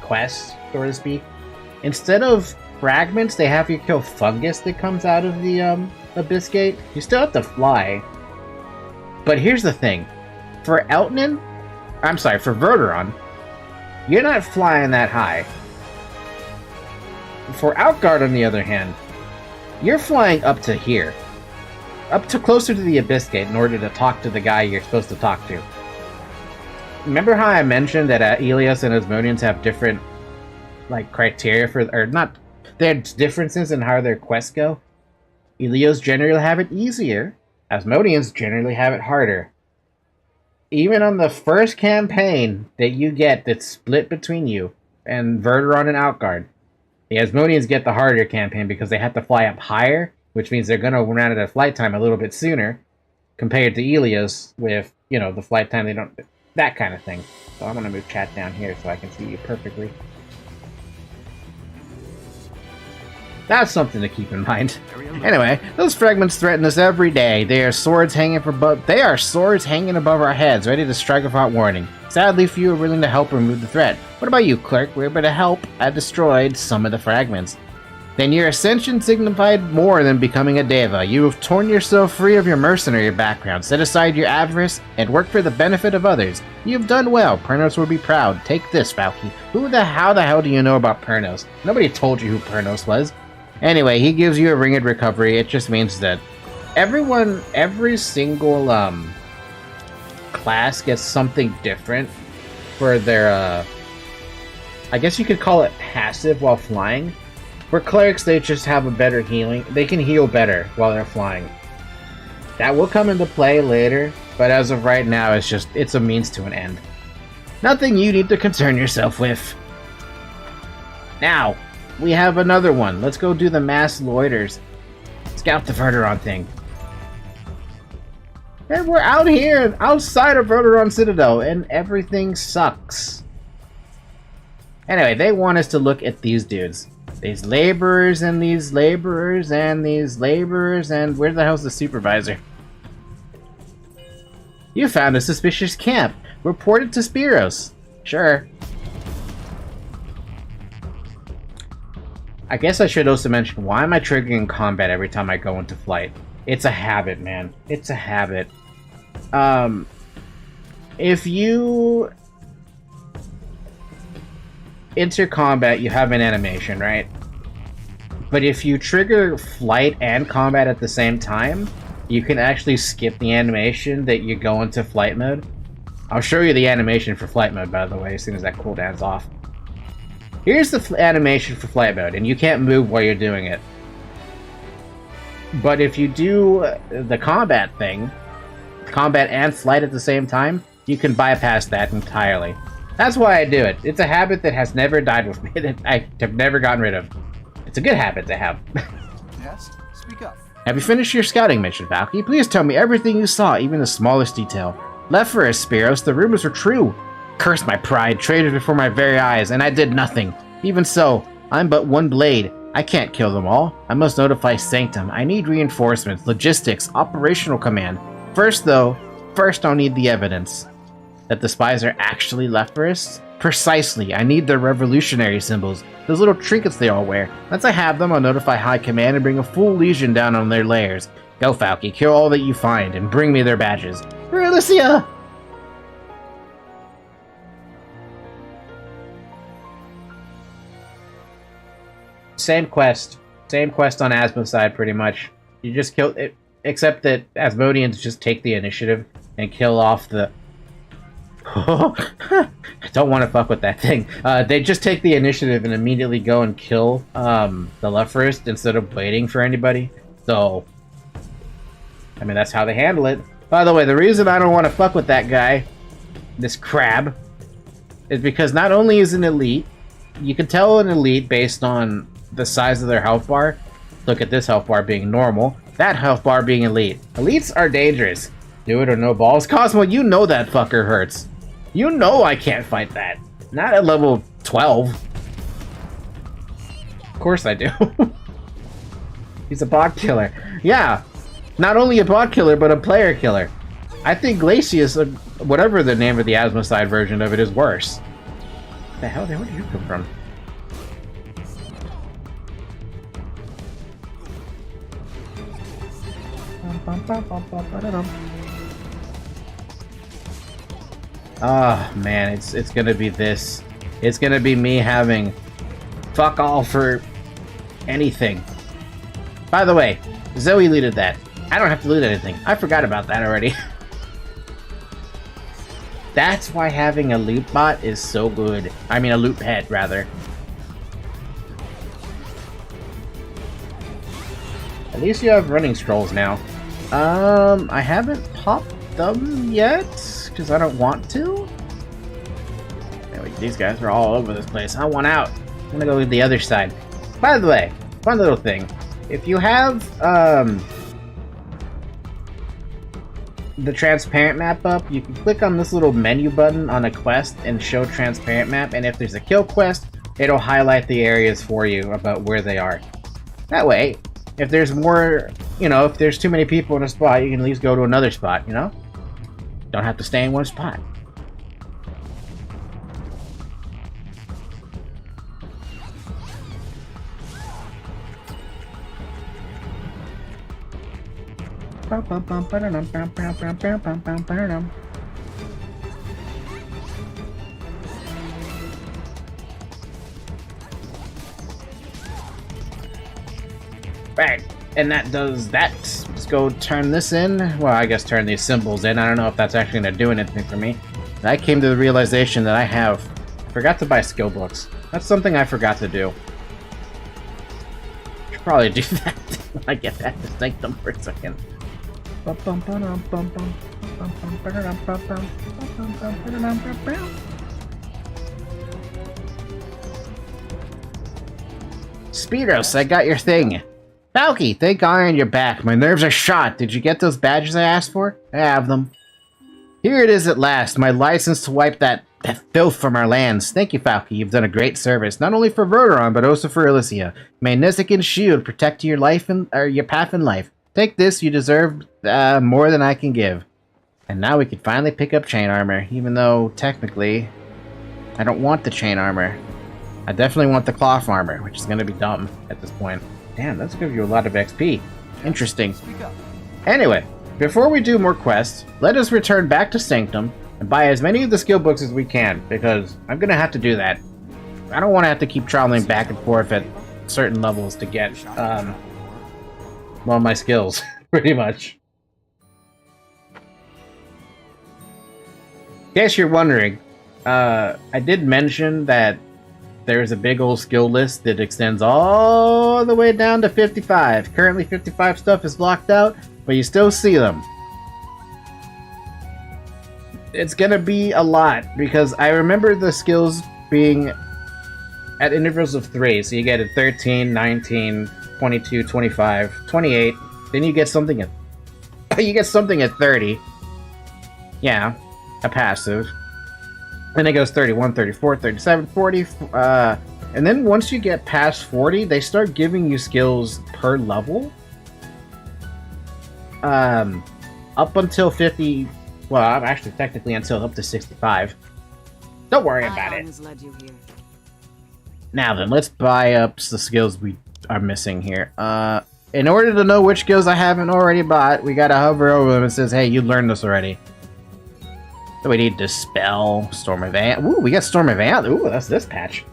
S1: quest, so to speak. Instead of fragments, they have you kill fungus that comes out of the abyss gate. You still have to fly. But here's the thing. For Eltnen, for Verteron, you're not flying that high. For Outguard, on the other hand, you're flying up to here. Up to closer to the Abyss Gate in order to talk to the guy you're supposed to talk to. Remember how I mentioned that Elios and Asmodeans have different, criteria for, or not, there's differences in how their quests go? Elios generally have it easier. Asmodeans generally have it harder. Even on the first campaign that you get that's split between you and Verteron and Outguard, the Asmodeans get the harder campaign because they have to fly up higher, which means they're going to run out of flight time a little bit sooner compared to Elios with, the flight time they don't... That kind of thing. So I'm going to move chat down here so I can see you perfectly. That's something to keep in mind. Anyway, those fragments threaten us every day. They are swords hanging above our heads, ready to strike without warning. Sadly, few are willing to help remove the threat. What about you, clerk? We're able to help. I destroyed some of the fragments. Then your ascension signified more than becoming a deva. You have torn yourself free of your mercenary background, set aside your avarice, and work for the benefit of others. You have done well. Pernos will be proud. Take this, Valky. How the hell do you know about Pernos? Nobody told you who Pernos was. Anyway, he gives you a ringed recovery. It just means that every single class gets something different for their, I guess you could call it passive while flying. For clerics, they just have a better healing. They can heal better while they're flying. That will come into play later, but as of right now, it's a means to an end. Nothing you need to concern yourself with. Now, we have another one. Let's go do the mass loiters. Scout the Verteron thing. And we're out here, outside of Verteron Citadel, and everything sucks. Anyway, they want us to look at these dudes. These laborers, and these laborers, and these laborers, and where the hell's the supervisor? You found a suspicious camp. Report it to Spiros. Sure. I guess I should also mention, why am I triggering combat every time I go into flight? It's a habit, man. It's a habit. If you enter combat, you have an animation, right? But if you trigger flight and combat at the same time, you can actually skip the animation that you go into flight mode. I'll show you the animation for flight mode, by the way, as soon as that cooldown's off. Here's the animation for flight mode, and you can't move while you're doing it. But if you do the combat thing, combat and flight at the same time, you can bypass that entirely. That's why I do it. It's a habit that has never died with me, that I have never gotten rid of. It's a good habit to have.
S2: Yes? Speak up.
S1: Have you finished your scouting mission, Valky? Please tell me everything you saw, even the smallest detail. Left for us, Spiros. The rumors were true. Curse my pride, traded before my very eyes, and I did nothing. Even so, I'm but one blade. I can't kill them all. I must notify Sanctum. I need reinforcements, logistics, operational command. First I'll need the evidence. that the spies are actually leftarists? Precisely. I need their revolutionary symbols. Those little trinkets they all wear. Once I have them, I'll notify High Command and bring a full legion down on their lairs. Go, Falky, kill all that you find, and bring me their badges. For Alicia! Same quest. Same quest on Asmodee's side, pretty much. You just kill it, except that Asmodeans just take the initiative and kill off the... I don't want to fuck with that thing. They just take the initiative and immediately go and kill the leftist instead of waiting for anybody. So, I mean, that's how they handle it. By the way, the reason I don't want to fuck with that guy, this crab, is because not only is an elite, you can tell an elite based on the size of their health bar. Look at this health bar being normal, that health bar being elite. Elites are dangerous. Do it or no balls. Cosmo, you know that fucker hurts. You know I can't fight that. Not at level 12. Of course I do. He's a bot killer. Yeah, not only a bot killer, but a player killer. I think Glacius, whatever the name of the Asmoside version of it, is worse. What the hell? Where did you come from? Oh man, it's gonna be this. It's gonna be me having fuck all for anything. By the way, Zoe looted that. I don't have to loot anything. I forgot about that already. That's why having a loot bot is so good. I mean, a loot pet, rather. At least you have running scrolls now. I haven't popped them yet, because I don't want to. Anyway, these guys are all over this place. I want out. I'm gonna go to the other side. By the way, fun little thing. If you have, the transparent map up, you can click on this little menu button on a quest and show transparent map, and if there's a kill quest, it'll highlight the areas for you about where they are. That way, if there's more, you know, if there's too many people in a spot, you can at least go to another spot, you know? Don't have to stay in one spot. Right, and that does that. Let's go turn this in. Well, I guess turn these symbols in. I don't know if that's actually going to do anything for me. I came to the realization that I forgot to buy skill books. That's something I forgot to do. Should probably do that when I get back to Sanctum for a second. Speedos, I got your thing. Falky, thank Iron you're back. My nerves are shot. Did you get those badges I asked for? I have them. Here it is at last, my license to wipe that filth from our lands. Thank you, Falky. You've done a great service, not only for Verteron, but also for Alicia. May Nizikin's shield protect your life your path in life. Take this, you deserve more than I can give. And now we can finally pick up chain armor, even though, technically, I don't want the chain armor. I definitely want the cloth armor, which is going to be dumb at this point. Damn, that's give you a lot of XP. Interesting. Anyway, before we do more quests, let us return back to Sanctum and buy as many of the skill books as we can, because I'm going to have to do that. I don't want to have to keep traveling back and forth at certain levels to get, well, my skills, pretty much. In case you're wondering, I did mention that there's a big old skill list that extends all the way down to 55. Currently 55 stuff is blocked out, but you still see them. It's gonna be a lot, because I remember the skills being at intervals of 3. So you get at 13, 19, 22, 25, 28. Then you get something at 30. Yeah, a passive. And it goes 31, 34, 37, 40, and then once you get past 40, they start giving you skills per level. Up until 54 Well, I'm actually technically until up to 65. Don't worry about
S4: Aion
S1: it.
S4: has led you here.
S1: Now then, let's buy up the skills we are missing here. In order to know which skills I haven't already bought, we gotta hover over them and says, hey, you learned this already. So we need Dispel, Storm of Ant. Ooh, we got Storm of Ant. Ooh, that's this patch.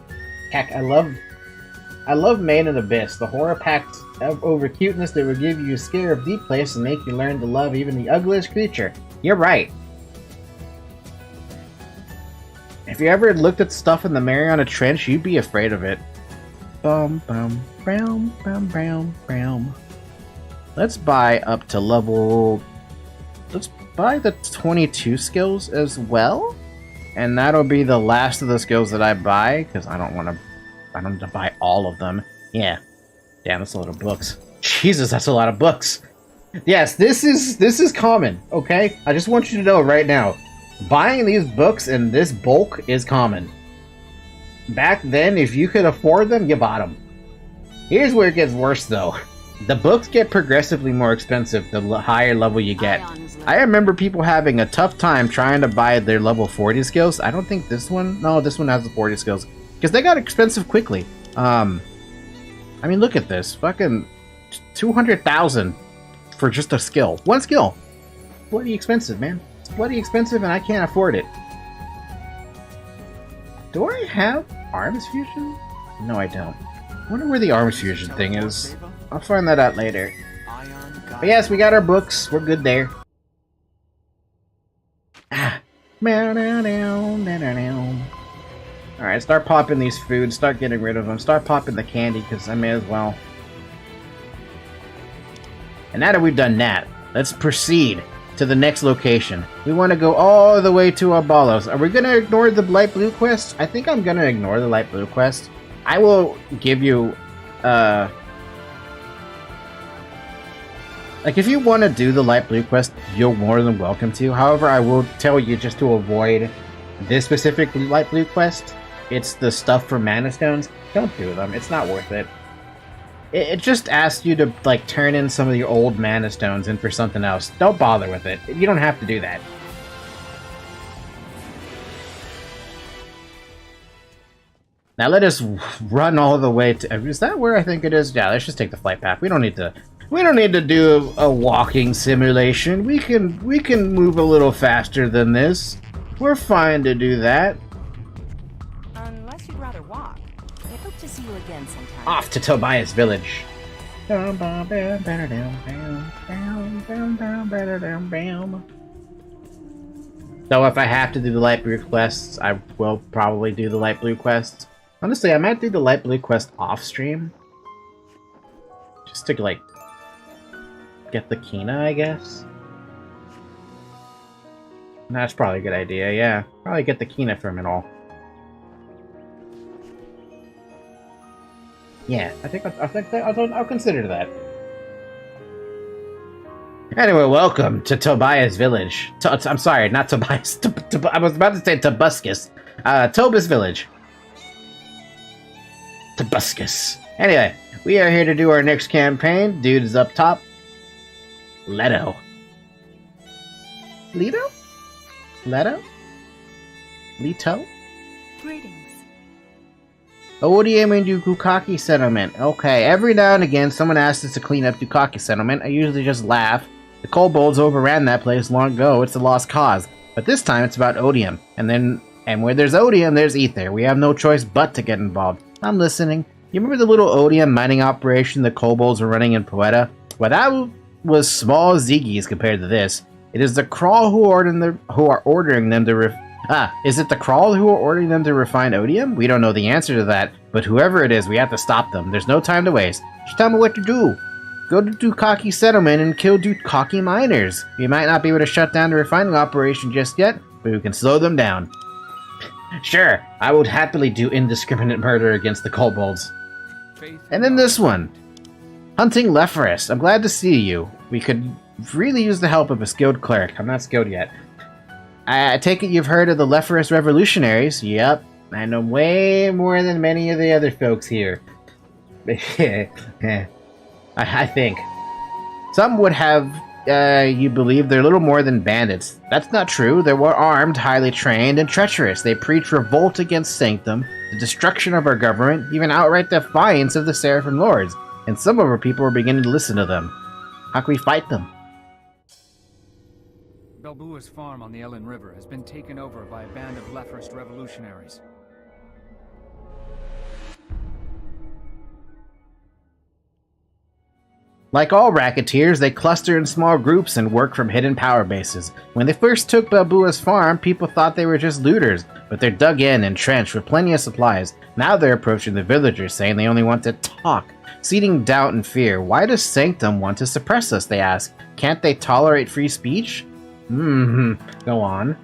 S1: Heck, I love Main and Abyss. The horror pact over cuteness that will give you a scare of deep place and make you learn to love even the ugliest creature. You're right. If you ever looked at stuff in the Mariana Trench, you'd be afraid of it. Bum bum bam bam bam bam. Let's buy up to level. Let's buy the 22 skills as well, and that'll be the last of the skills that I buy because I don't want to buy all of them. Yeah, damn, that's a lot of books. Jesus, that's a lot of books. Yes, this is common. Okay, I just want you to know right now, buying these books in this bulk is common. Back then, if you could afford them, you bought them. Here's where it gets worse, though. The books get progressively more expensive the higher level you get. I remember people having a tough time trying to buy their level 40 skills. I don't think this one... No, this one has the 40 skills. Because they got expensive quickly. I mean, look at this. Fucking 200,000 for just a skill. One skill. Bloody expensive, man. It's bloody expensive and I can't afford it. Do I have arms fusion? No, I don't. I wonder where the arms fusion thing is. I'll find that out later. But yes, we got our books. We're good there. Ah. Alright, start popping these foods. Start getting rid of them. Start popping the candy, because I may as well. And now that we've done that, let's proceed to the next location. We want to go all the way to Abalos. Are we going to ignore the light blue quest? I think I'm going to ignore the light blue quest. I will give you, like, if you want to do the light blue quest, you're more than welcome to. However, I will tell you just to avoid this specific light blue quest. It's the stuff for mana stones. Don't do them. It's not worth it. It just asks you to, like, turn in some of your old mana stones in for something else. Don't bother with it. You don't have to do that. Now let us run all the way to... Is that where I think it is? Yeah, let's just take the flight path. We don't need to do a walking simulation. We can move a little faster than this. We're fine to do that.
S4: Unless you'd rather walk. I hope to see you again sometime.
S1: Off to Tobias Village. So if I have to do the light blue quests, I will probably do the light blue quests. Honestly, I might do the light blue quest off stream. Just to, like, get the Kina, I guess. That's probably a good idea, yeah. Probably get the Kina from it all. Yeah, I think I'll consider that. Anyway, welcome to Tobias Village. I'm sorry, not Tobias. I was about to say Tobuscus. Tobus Village. Tobuscus. Anyway, we are here to do our next campaign. Dude is up top. Leto. Leto? Leto? Leto?
S4: Greetings.
S1: ODM in Dukaki Settlement. Okay, every now and again someone asks us to clean up Dukaki Settlement. I usually just laugh. The kobolds overran that place long ago. It's a lost cause. But this time it's about odium. And where there's odium, there's ether. We have no choice but to get involved. I'm listening. You remember the little odium mining operation the kobolds were running in Poeta? Well, that was small ziggies compared to this. It is the Crawl who are ordering them to is it the Crawl who are ordering them to refine odium? We don't know the answer to that, but whoever it is, we have to stop them. There's no time to waste. Just tell me what to do. Go to Dukaki Settlement and kill Dukaki miners. We might not be able to shut down the refining operation just yet, but we can slow them down. Sure, I would happily do indiscriminate murder against the kobolds. And then this one. Hunting Lephorus. I'm glad to see you. We could really use the help of a skilled cleric. I'm not skilled yet. I take it you've heard of the Lephorus revolutionaries? Yep. I know way more than many of the other folks here. I think. Some would have you believe they're little more than bandits. That's not true. They were armed, highly trained, and treacherous. They preach revolt against Sanctum, the destruction of our government, even outright defiance of the Seraphim Lords. And some of our people are beginning to listen to them. How can we fight them?
S5: Balboa's farm on the Ellen River has been taken over by a band of leftist revolutionaries.
S1: Like all racketeers, they cluster in small groups and work from hidden power bases. When they first took Balboa's farm, people thought they were just looters, but they're dug in, entrenched with plenty of supplies. Now they're approaching the villagers, saying they only want to talk, seeding doubt and fear. Why does Sanctum want to suppress us, they ask. Can't they tolerate free speech? Go on.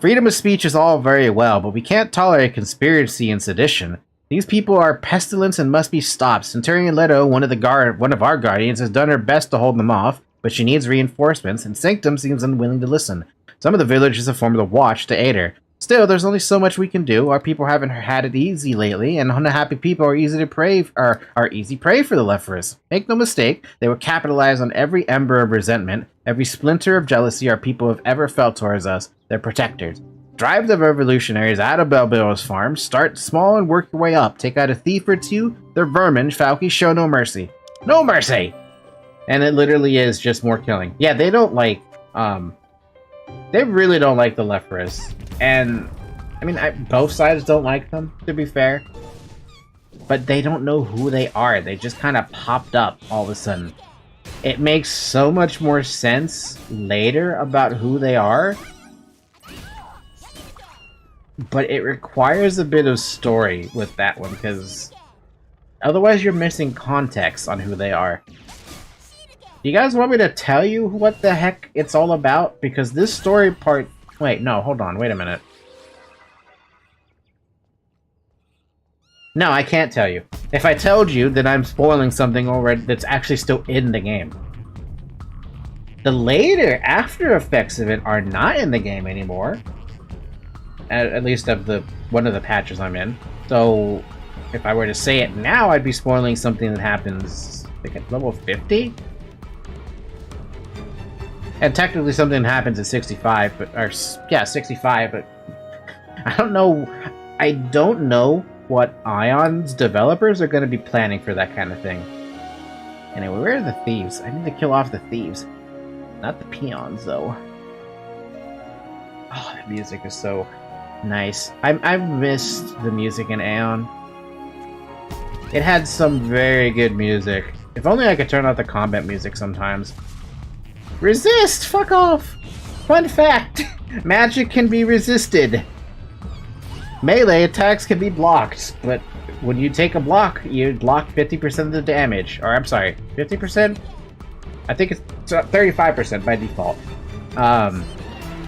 S1: Freedom of speech is all very well, but we can't tolerate conspiracy and sedition. These people are pestilence and must be stopped. Centurion Leto, one of our guardians, has done her best to hold them off, but she needs reinforcements, and Sanctum seems unwilling to listen. Some of the villagers have formed a watch to aid her. Still, there's only so much we can do. Our people haven't had it easy lately, and unhappy people are easy prey for the Lephris. Make no mistake, they will capitalize on every ember of resentment, every splinter of jealousy our people have ever felt towards us. Their protectors. Drive the revolutionaries out of Balboa's farm, start small and work your way up. Take out a thief or two, they're vermin, Falky, show no mercy. No mercy! And it literally is just more killing. Yeah, they don't like, they really don't like the Lephris. And, I mean, both sides don't like them, to be fair. But they don't know who they are. They just kind of popped up all of a sudden. It makes so much more sense later about who they are. But it requires a bit of story with that one, because otherwise you're missing context on who they are. You guys want me to tell you what the heck it's all about? Because this story part... Wait, no, hold on, wait a minute. No, I can't tell you. If I told you, then I'm spoiling something already that's actually still in the game. The later after effects of it are not in the game anymore. At least of one of the patches I'm in. So, if I were to say it now, I'd be spoiling something that happens, I think, at level 50? And technically something happens at 65, but, or, yeah, 65, but I don't know what Aion's developers are going to be planning for that kind of thing. Anyway, where are the thieves? I need to kill off the thieves. Not the peons, though. Oh, the music is so... nice. I've missed the music in Aion. It had some very good music. If only I could turn out the combat music sometimes. Resist! Fuck off! Fun fact! Magic can be resisted. Melee attacks can be blocked, but when you take a block, you block 50% of the damage. Or, I'm sorry, 50%? I think it's 35% by default.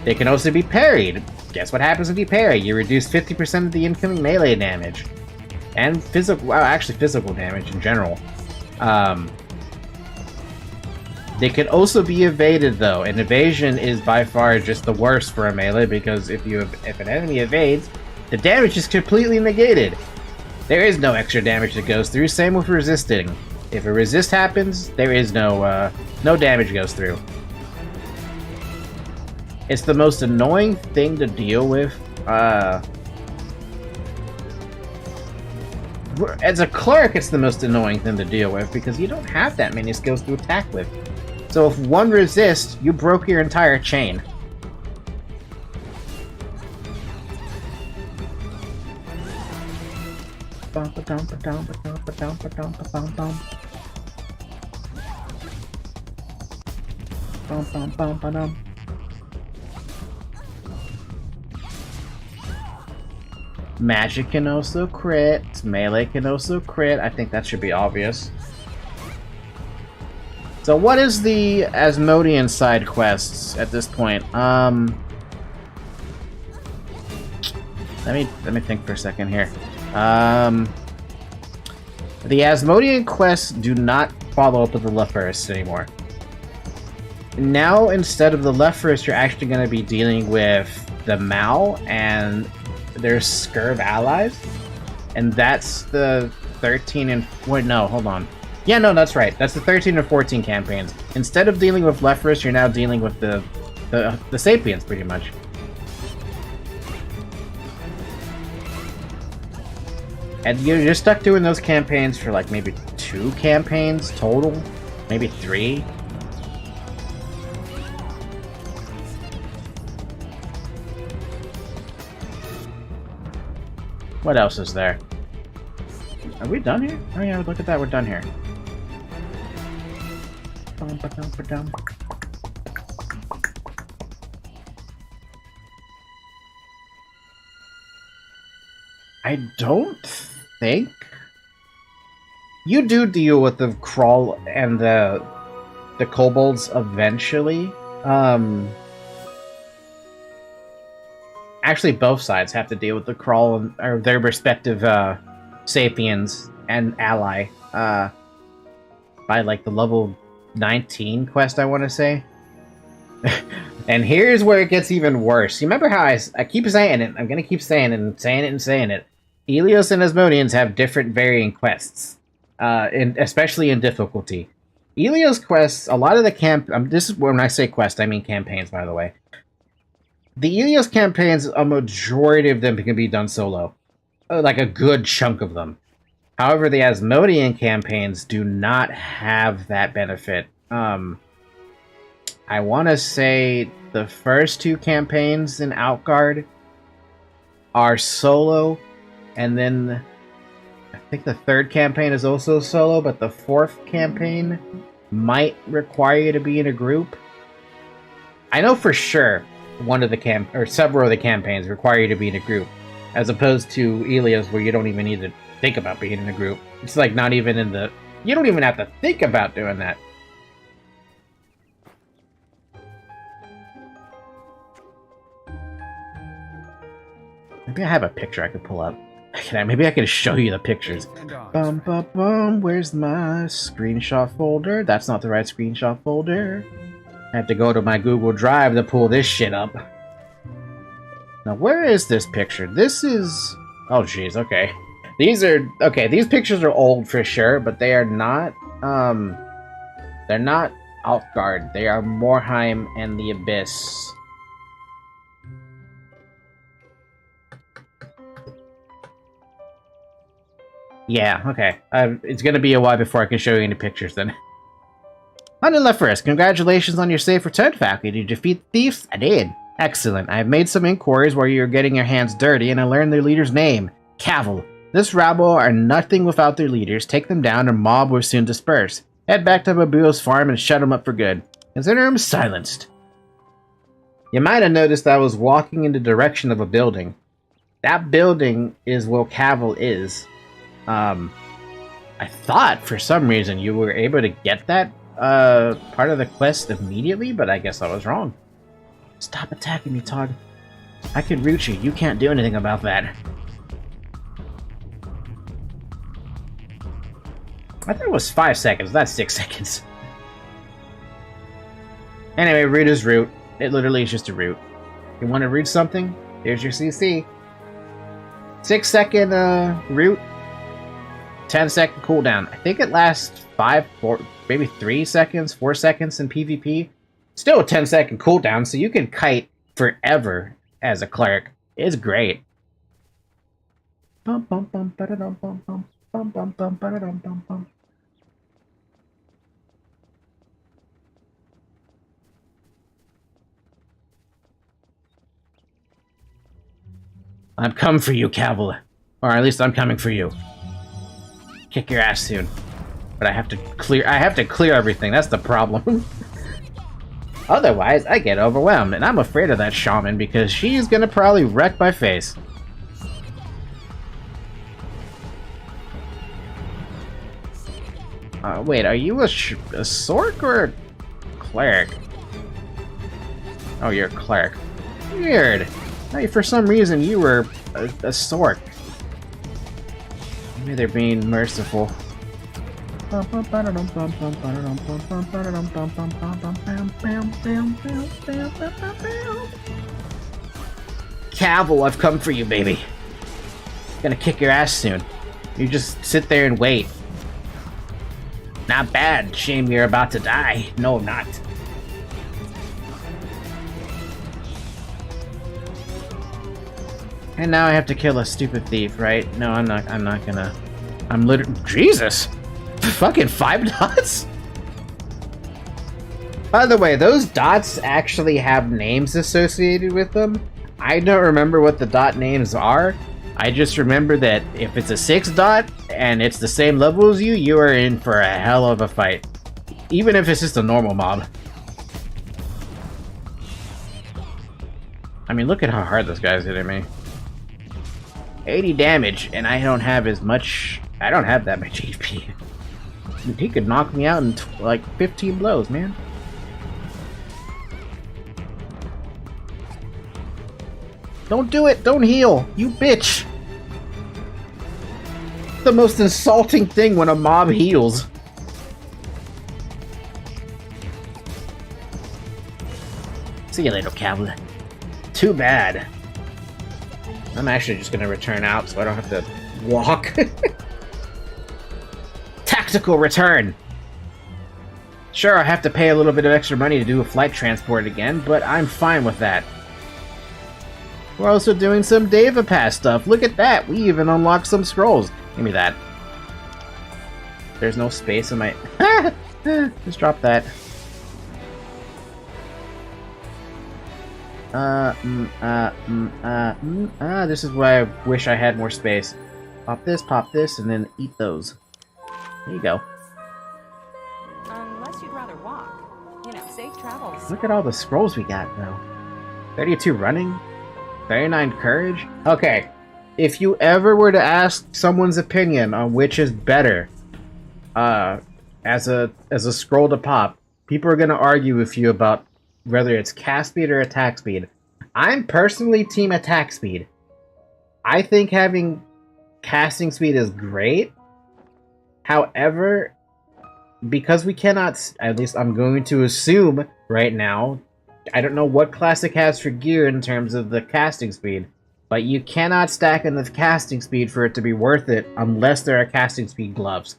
S1: They can also be parried. Guess what happens if you parry? You reduce 50% of the incoming melee damage. And physical, well, actually physical damage in general. They can also be evaded though, and evasion is by far just the worst for a melee because if an enemy evades, the damage is completely negated. There is no extra damage that goes through, same with resisting. If a resist happens, there is no damage goes through. It's the most annoying thing to deal with. As a cleric, it's the most annoying thing to deal with because you don't have that many skills to attack with. So if one resists, you broke your entire chain. Magic can also crit, melee can also crit. I think that should be obvious. So what is the Asmodean side quests at this point? Let me think for a second here. The Asmodean quests do not follow up with the Lephris anymore. Now, instead of the Lephris, you're actually going to be dealing with the Mao and their Scurv allies. And that's the 13 and... Wait, no, hold on. Yeah, no, that's right. That's the 13 or 14 campaigns. Instead of dealing with Lephris, you're now dealing with the Sapiens, pretty much. And you're stuck doing those campaigns for like maybe 2 campaigns total, maybe 3. What else is there? Are we done here? Oh yeah, look at that, we're done here. I don't think you do deal with the crawl and the kobolds eventually. Actually, both sides have to deal with the crawl and, or their respective sapiens and ally by like the level 19 quest, I want to say. And here's where it gets even worse. You remember how I keep saying it? I'm gonna keep saying it and saying it and saying it. Helios and Asmodeans have different varying quests, especially in difficulty. Helios quests, a lot of the this is when I say quest, I mean campaigns, by the way. The Helios campaigns, a majority of them can be done solo. Like a good chunk of them. However, the Asmodean campaigns do not have that benefit. I want to say the first 2 campaigns in Outguard are solo, and then I think the 3rd campaign is also solo, but the 4th campaign might require you to be in a group. I know for sure one of the several of the campaigns require you to be in a group, as opposed to Helios, where you don't even need to think about being in a group. It's like not even in the... You don't even have to think about doing that. Maybe I have a picture I could pull up. Maybe I can show you the pictures. Where's my screenshot folder? That's not the right screenshot folder. I have to go to my Google Drive to pull this shit up. Now, where is this picture? This is... Oh, jeez, okay. These are... Okay, these pictures are old for sure, but they are not... They're not Outguard. They are Morheim and the Abyss. Yeah, okay. It's gonna be a while before I can show you any pictures then. Lephris, congratulations on your safe return, faculty. Did you defeat thieves? I did. Excellent. I have made some inquiries where you're getting your hands dirty, and I learned their leader's name. Cavil. This rabble are nothing without their leaders. Take them down, or mob will soon disperse. Head back to Babuo's farm and shut them up for good. Consider them silenced. You might have noticed that I was walking in the direction of a building. That building is where Cavil is. I thought for some reason you were able to get that part of the quest immediately, but I guess I was wrong. Stop attacking me, Todd. I can root you. You can't do anything about that. I thought it was 5 seconds. That's 6 seconds. Anyway, root is root. It literally is just a root. You want to root something? Here's your CC. 6 second root. 10-second cooldown. I think it lasts 5, 4, maybe 3 seconds, 4 seconds in PvP. Still a 10-second cooldown, so you can kite forever as a cleric. It's great. Bum, bum, bum, ba-da-dum, bum, bum, bum, bum, bum, ba-da-dum, bum, bum. I'm coming for you, Cavil. Or at least I'm coming for you. Kick your ass soon. But I have to clear everything. That's the problem. Otherwise, I get overwhelmed, and I'm afraid of that shaman because she's gonna probably wreck my face. Wait, are you a Sork or a cleric? Oh, you're a cleric. Weird. Hey, for some reason, you were a Sork. Maybe they're being merciful. Cavil, I've come for you, baby. Gonna kick your ass soon. You just sit there and wait. Not bad. Shame you're about to die. No, not. And now I have to kill a stupid thief, right? No, I'm not gonna. I'm literally... Jesus! Fucking 5 dots? By the way, those dots actually have names associated with them. I don't remember what the dot names are. I just remember that if it's a 6 dot and it's the same level as you, you are in for a hell of a fight. Even if it's just a normal mob. I mean, look at how hard this guy's hitting me. 80 damage, and I don't have as much... I don't have that much HP. He could knock me out in like 15 blows, man. Don't do it! Don't heal! You bitch! The most insulting thing when a mob heals. See you later, Cavalier. Too bad. I'm actually just gonna return out so I don't have to walk. Tactical return! Sure, I have to pay a little bit of extra money to do a flight transport again, but I'm fine with that. We're also doing some DeviantART stuff. Look at that! We even unlocked some scrolls. Give me that. There's no space in my... Just drop that. This is why I wish I had more space. Pop this, and then eat those. There you go.
S4: Unless you'd rather walk. You know, safe travels.
S1: Look at all the scrolls we got, though. 32 running? 39 courage? Okay. If you ever were to ask someone's opinion on which is better, as a scroll to pop, people are gonna argue with you about whether it's cast speed or attack speed. I'm personally team attack speed. I think having casting speed is great. However, because we cannot, at least I'm going to assume right now, I don't know what Classic has for gear in terms of the casting speed, but you cannot stack enough casting speed for it to be worth it unless there are casting speed gloves.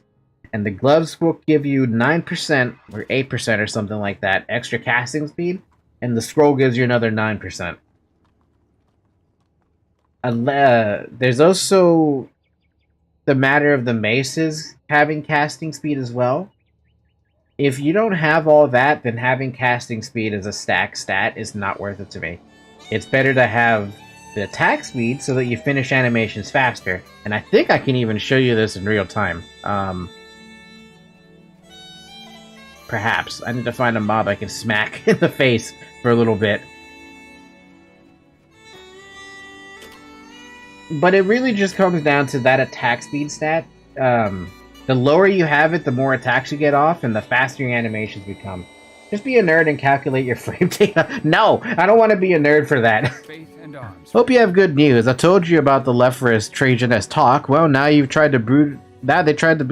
S1: And the gloves will give you 9% or 8% or something like that extra casting speed, and the scroll gives you another 9%. There's also the matter of the maces having casting speed as well. If you don't have all that, then having casting speed as a stack stat is not worth it to me. It's better to have the attack speed so that you finish animations faster. And I think I can even show you this in real time. Perhaps. I need to find a mob I can smack in the face for a little bit. But it really just comes down to that attack speed stat. The lower you have it, the more attacks you get off, and the faster your animations become. Just be a nerd and calculate your frame data. No! I don't want to be a nerd for that.
S5: Faith and arms.
S1: Hope you have good news. I told you about the leftist Trajan's talk. Well, now you've tried to they tried to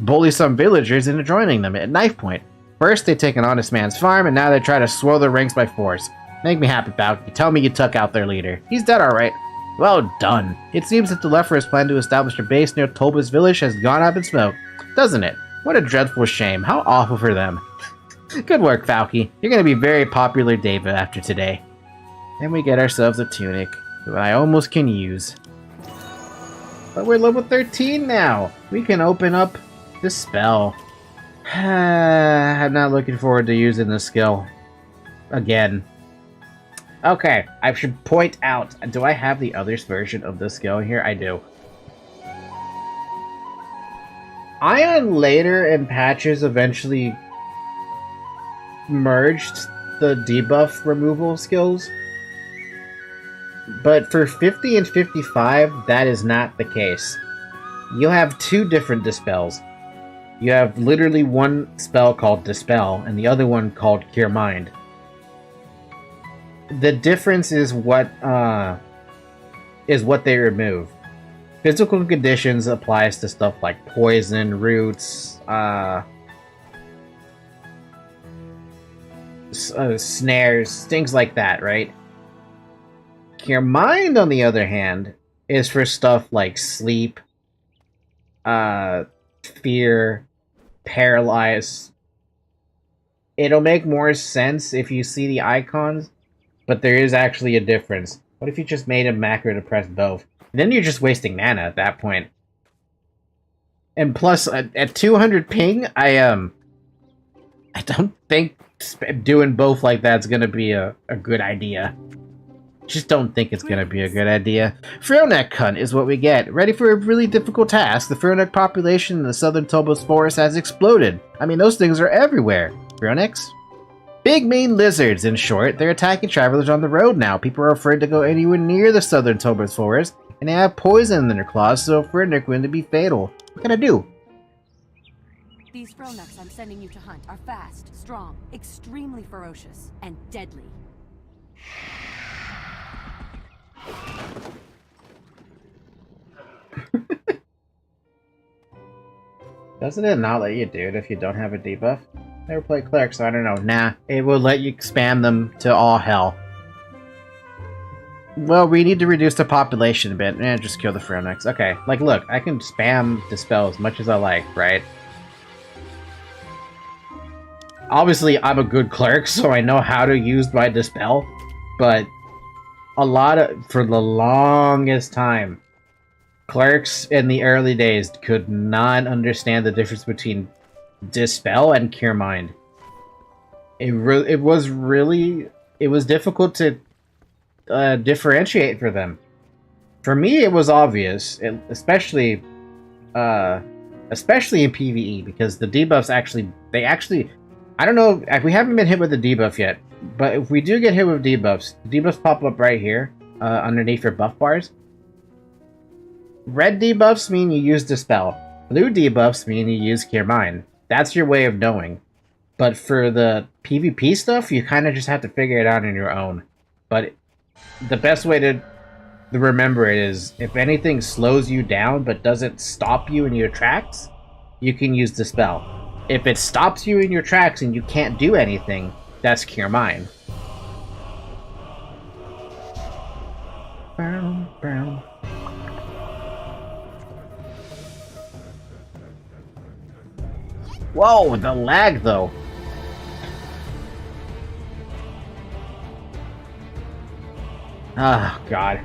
S1: bully some villagers into joining them at knife point. First, they take an honest man's farm, and now they try to swell their ranks by force. Make me happy, Balky. Tell me you took out their leader. He's dead, alright. Well done. It seems that the Lefters plan to establish a base near Tolba's village has gone up in smoke, doesn't it? What a dreadful shame. How awful for them. Good work, Falky. You're going to be very popular, David, after today. Then we get ourselves a tunic, that I almost can use. But we're level 13 now. We can open up the spell. I'm not looking forward to using this skill again. Okay, I should point out, do I have the other version of this skill here? I do. Aion later in patches eventually merged the debuff removal skills. But for 50 and 55, that is not the case. You'll have two different dispels. You have literally one spell called Dispel, and the other one called Cure Mind. The difference is what they remove. Physical conditions applies to stuff like poison, roots, snares, things like that, right? Cure Mind, on the other hand, is for stuff like sleep, fear, paralyzed. It'll make more sense if you see the icons, but there is actually a difference. What if you just made a macro to press both? Then you're just wasting mana at that point. And plus, at 200 ping, I don't think doing both like that's gonna be a good idea. Just don't think it's gonna be a good idea. Frillneck Hunt is what we get. Ready for a really difficult task. The Frillneck population in the southern Tobos forest has exploded. I mean, those things are everywhere. Frillnecks? Big mean lizards, in short. They're attacking travelers on the road now. People are afraid to go anywhere near the southern Tobos forest, and they have poison in their claws, so Frillneck going to be fatal. What can I do?
S4: These Frillnecks I'm sending you to hunt are fast, strong, extremely ferocious, and deadly.
S1: Doesn't it not let you do it if you don't have a debuff? Never played cleric, so I don't know. Nah, it will let you expand them to all hell. Well, we need to reduce the population a bit. Just kill the Frillnecks. Okay, like look, I can spam Dispel as much as I like, right? Obviously, I'm a good cleric, so I know how to use my Dispel, but for the longest time, clerics in the early days could not understand the difference between Dispel and Cure Mind. It was difficult to differentiate for them. For me, it was obvious, especially in PvE, because the debuffs actually, I don't know, we haven't been hit with the debuff yet, but if we do get hit with debuffs, the debuffs pop up right here, underneath your buff bars. Red debuffs mean you use Dispel. Blue debuffs mean you use Cure Mind. That's your way of knowing. But for the PvP stuff, you kind of just have to figure it out on your own. But the best way to remember it is, if anything slows you down but doesn't stop you in your tracks, you can use Dispel. If it stops you in your tracks and you can't do anything, that's Cure Mind. Whoa, the lag though. Ah, God.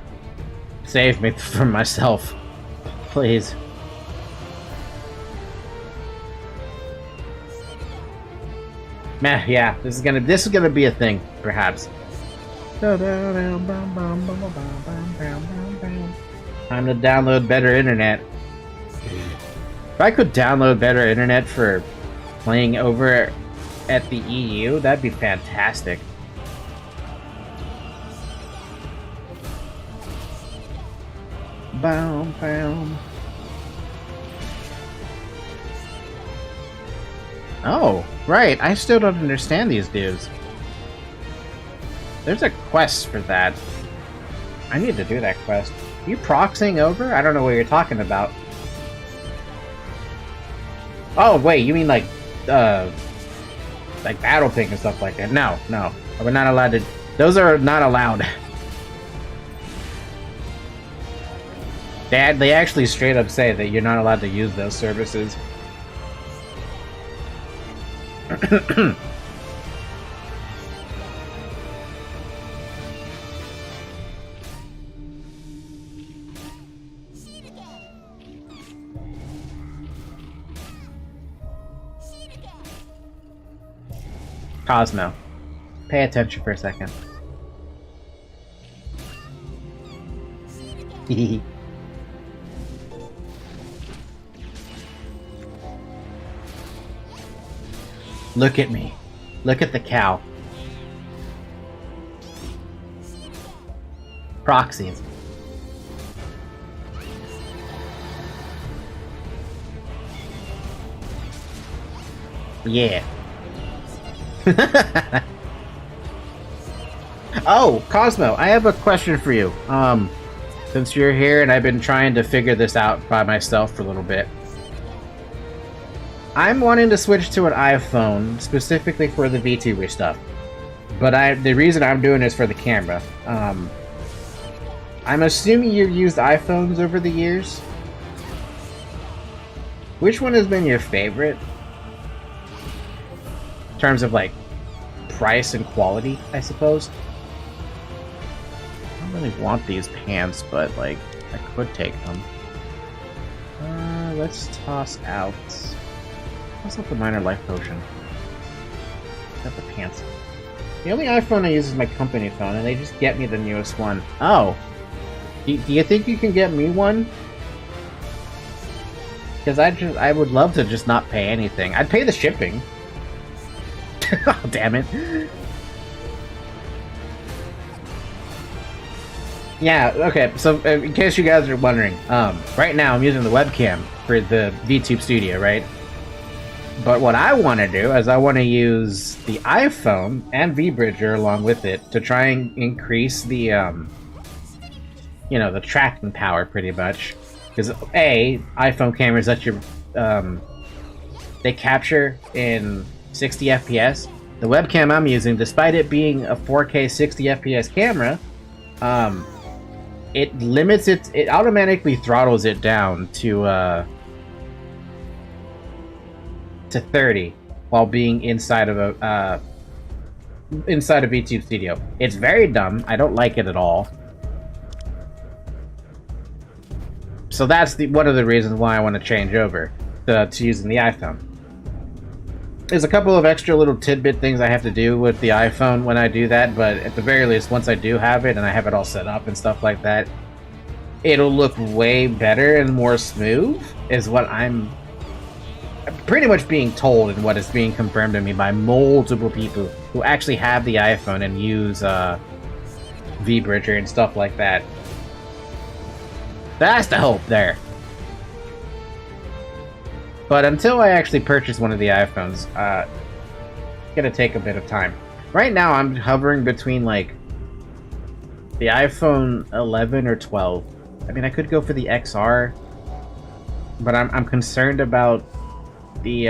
S1: Save me from myself. Please. Meh, yeah, this is gonna be a thing, perhaps. Time to download better internet. If I could download better internet for playing over at the EU, that'd be fantastic. Boom, boom. Oh, right. I still don't understand these dudes. There's a quest for that. I need to do that quest. You proxying over? I don't know what you're talking about. Oh, wait, you mean like battle ping and stuff like that? No. We're not allowed to. Those are not allowed. They actually straight up say that you're not allowed to use those services. Cosmo, pay attention for a second. Look at me. Look at the cow. Proxies. Yeah. Oh, Cosmo, I have a question for you. Since you're here and I've been trying to figure this out by myself for a little bit. I'm wanting to switch to an iPhone, specifically for the VTuber stuff. But the reason I'm doing this for the camera. I'm assuming you've used iPhones over the years. Which one has been your favorite? terms of like price and quality, I suppose. I don't really want these pants, but like I could take them. Let's toss out. Toss out the minor life potion. Got the pants. The only iPhone I use is my company phone, and they just get me the newest one. Oh, do you think you can get me one? Because I would love to just not pay anything. I'd pay the shipping. Oh, damn it. Yeah, okay, so in case you guys are wondering, right now I'm using the webcam for the VTube Studio, right? But what I want to do is I want to use the iPhone and VBridger along with it to try and increase the, you know, the tracking power pretty much. Because iPhone cameras let you, they capture in 60 FPS. The webcam I'm using, despite it being a 4K 60 FPS camera, it limits it automatically throttles it down to 30 while being inside of a VTube Studio. It's very dumb. I don't like it at all. So that's one of the reasons why I want to change over to using the iPhone. There's a couple of extra little tidbit things I have to do with the iPhone when I do that, but at the very least, once I do have it and I have it all set up and stuff like that, it'll look way better and more smooth, is what I'm pretty much being told and what is being confirmed to me by multiple people who actually have the iPhone and use VBridger and stuff like that. That's the hope there. But until I actually purchase one of the iPhones, it's gonna take a bit of time. Right now, I'm hovering between like the iPhone 11 or 12. I mean, I could go for the XR, but I'm concerned about the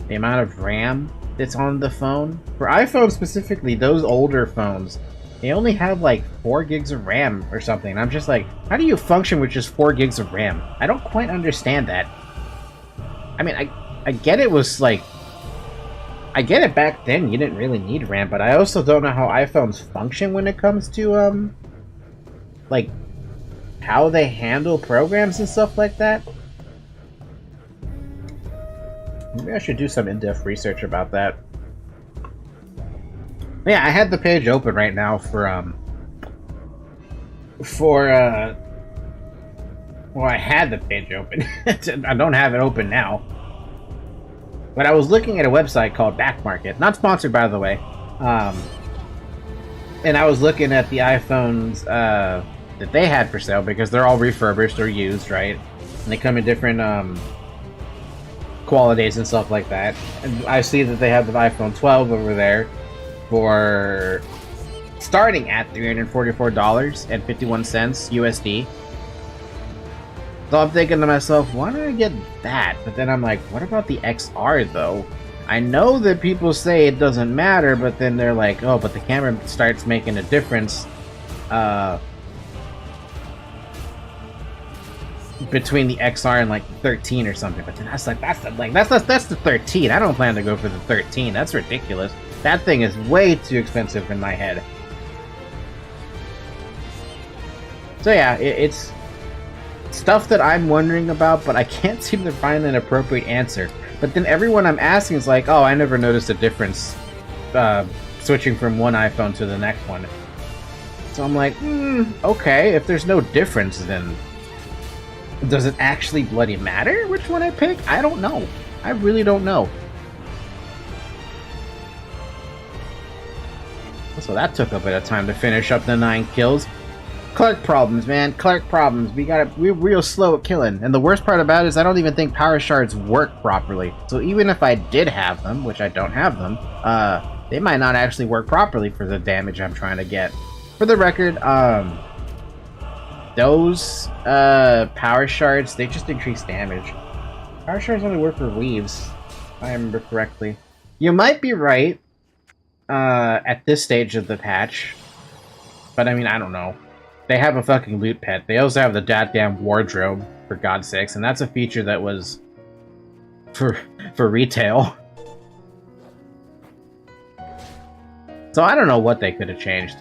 S1: amount of RAM that's on the phone. For iPhone specifically, those older phones, they only have like 4 gigs of RAM or something. I'm just like, how do you function with just 4 gigs of RAM? I don't quite understand that. I mean, I get it was like, I get it back then, you didn't really need RAM, but I also don't know how iPhones function when it comes to, like, how they handle programs and stuff like that. Maybe I should do some in-depth research about that. Yeah, I had the page open right now for well, I had the page open. I don't have it open now. But I was looking at a website called Backmarket. Not sponsored, by the way. And I was looking at the iPhones that they had for sale, because they're all refurbished or used, right? And they come in different qualities and stuff like that. And I see that they have the iPhone 12 over there for starting at $344.51 USD. So I'm thinking to myself, why don't I get that? But then I'm like, what about the XR though? I know that people say it doesn't matter, but then they're like, oh, but the camera starts making a difference between the XR and like the 13 or something. But then that's the 13. I don't plan to go for the 13. That's ridiculous. That thing is way too expensive in my head. So yeah, it's stuff that I'm wondering about, but I can't seem to find an appropriate answer. But then everyone I'm asking is like, oh, I never noticed a difference switching from one iPhone to the next one. So I'm like, okay, if there's no difference, then does it actually bloody matter which one I pick? I don't know. I really don't know. So that took a bit of time to finish up the 9 kills. Clark problems, man. Clark problems. We're real slow at killing. And the worst part about it is I don't even think power shards work properly. So even if I did have them, which I don't have them, they might not actually work properly for the damage I'm trying to get. For the record, those power shards, they just increase damage. Power shards only work for weaves, if I remember correctly. You might be right at this stage of the patch, but I mean, I don't know. They have a fucking loot pet. They also have the goddamn wardrobe, for God's sakes, and that's a feature that was for retail. So I don't know what they could have changed.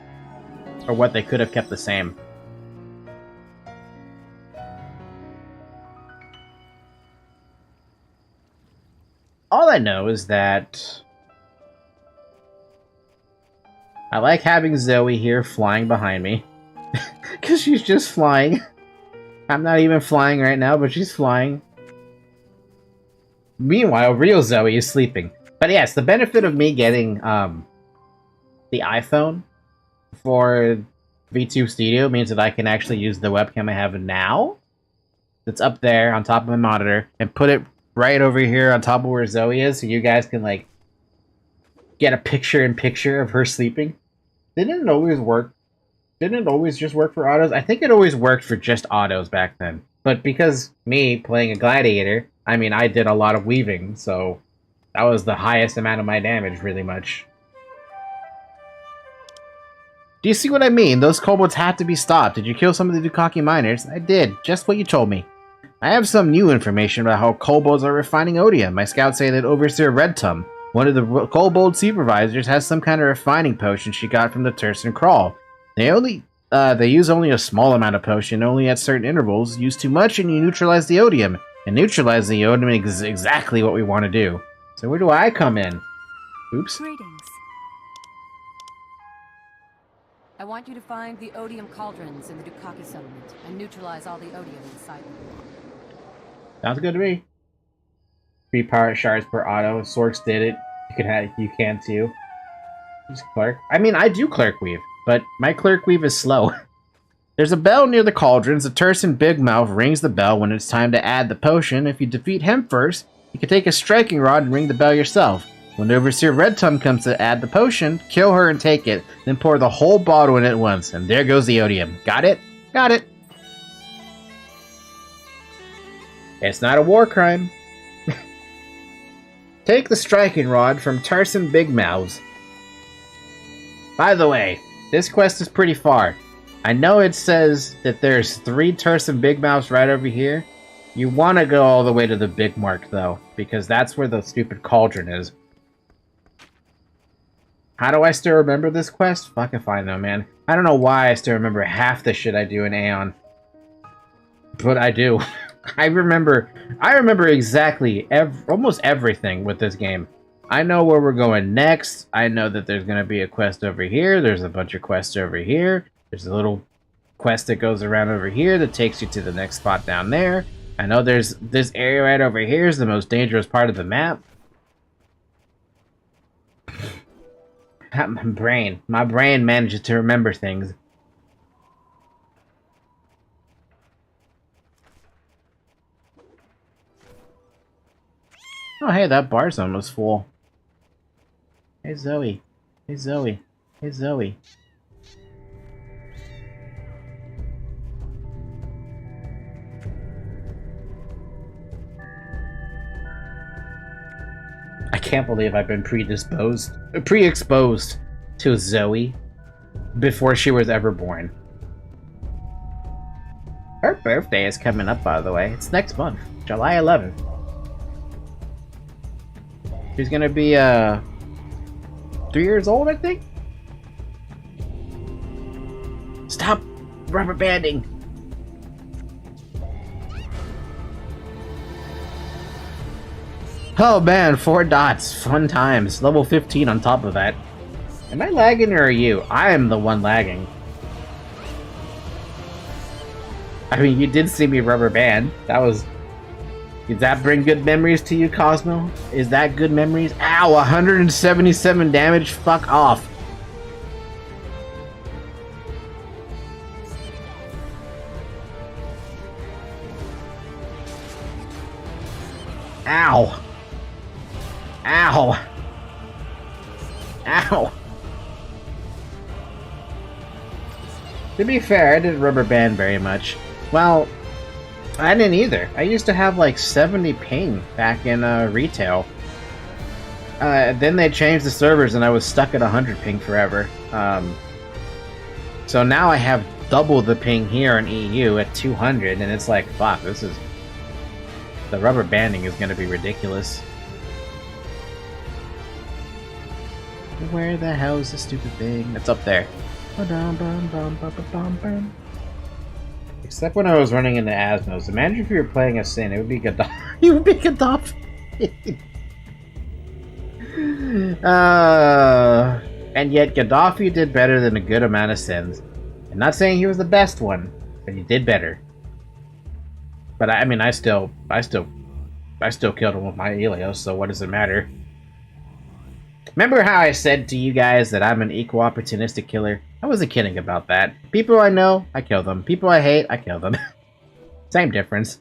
S1: Or what they could have kept the same. All I know is that I like having Zoe here flying behind me. Because she's just flying. I'm not even flying right now, but she's flying. Meanwhile, real Zoe is sleeping. But yes, the benefit of me getting the iPhone for VTube Studio means that I can actually use the webcam I have now that's up there on top of my monitor and put it right over here on top of where Zoe is, so you guys can like get a picture-in-picture of her sleeping. Didn't it always work? Didn't it always just work for autos? I think it always worked for just autos back then. But because me playing a gladiator, I mean, I did a lot of weaving, so that was the highest amount of my damage, really much. Do you see what I mean? Those kobolds had to be stopped. Did you kill some of the Dukaki miners? I did. Just what you told me. I have some new information about how kobolds are refining odium. My scouts say that Overseer Redtum, one of the kobold supervisors, has some kind of refining potion she got from the Tursen Crawl. They use only a small amount of potion, only at certain intervals. Use too much and you neutralize the odium. And neutralizing the odium is exactly what we want to do. So where do I come in? Oops.
S4: Greetings. I want you to find the odium cauldrons in the Dukaki settlement and neutralize all the odium inside them.
S1: Sounds good to me. 3 power shards per auto. Sorks did it. You can too. Just clerk. I mean, I do clerk weave, but my clerk weave is slow. There's a bell near the cauldrons. The Tursen Big Mouth rings the bell when it's time to add the potion. If you defeat him first, you can take a striking rod and ring the bell yourself. When Overseer Redtum comes to add the potion, kill her and take it, then pour the whole bottle in at once, and there goes the odium. Got it? Got it. It's not a war crime. Take the striking rod from Tursen Big Mouths. By the way, this quest is pretty far. I know it says that there's 3 Tursen Big Mouths right over here. You want to go all the way to the Big Mark, though, because that's where the stupid cauldron is. How do I still remember this quest? Fuck if I know, man. I don't know why I still remember half the shit I do in Aion. But I do. I remember exactly almost everything with this game. I know where we're going next. I know that there's going to be a quest over here. There's a bunch of quests over here. There's a little quest that goes around over here that takes you to the next spot down there. I know there's this area right over here is the most dangerous part of the map. My brain manages to remember things. Oh, hey, that bar's almost full. Hey, Zoe. Hey, Zoe. Hey, Zoe. I can't believe I've been pre-exposed to Zoe before she was ever born. Her birthday is coming up, by the way. It's next month, July 11th. She's gonna be 3 years old, I think. Stop rubber banding. Oh man, 4 dots, fun times. Level 15 on top of that. Am I lagging or are you? I am the one lagging. I mean, you did see me rubber band. Did that bring good memories to you, Cosmo? Is that good memories? Ow, 177 damage? Fuck off. Ow. Ow. Ow. To be fair, I didn't rubber band very much. Well, I didn't either. I used to have like 70 ping back in retail. Then they changed the servers and I was stuck at 100 ping forever. So now I have double the ping here in EU at 200 and it's like, fuck, this is... The rubber banding is going to be ridiculous. Where the hell is this stupid thing? It's up there. Except when I was running into Asmos. Imagine if you were playing a Sin, it would be Gaddafi. You would be Gaddafi. And yet Gaddafi did better than a good amount of Sins. I'm not saying he was the best one, but he did better. But I mean, I still killed him with my Helios, so what does it matter? Remember how I said to you guys that I'm an equal opportunistic killer? I wasn't kidding about that. People I know, I kill them. People I hate, I kill them. Same difference.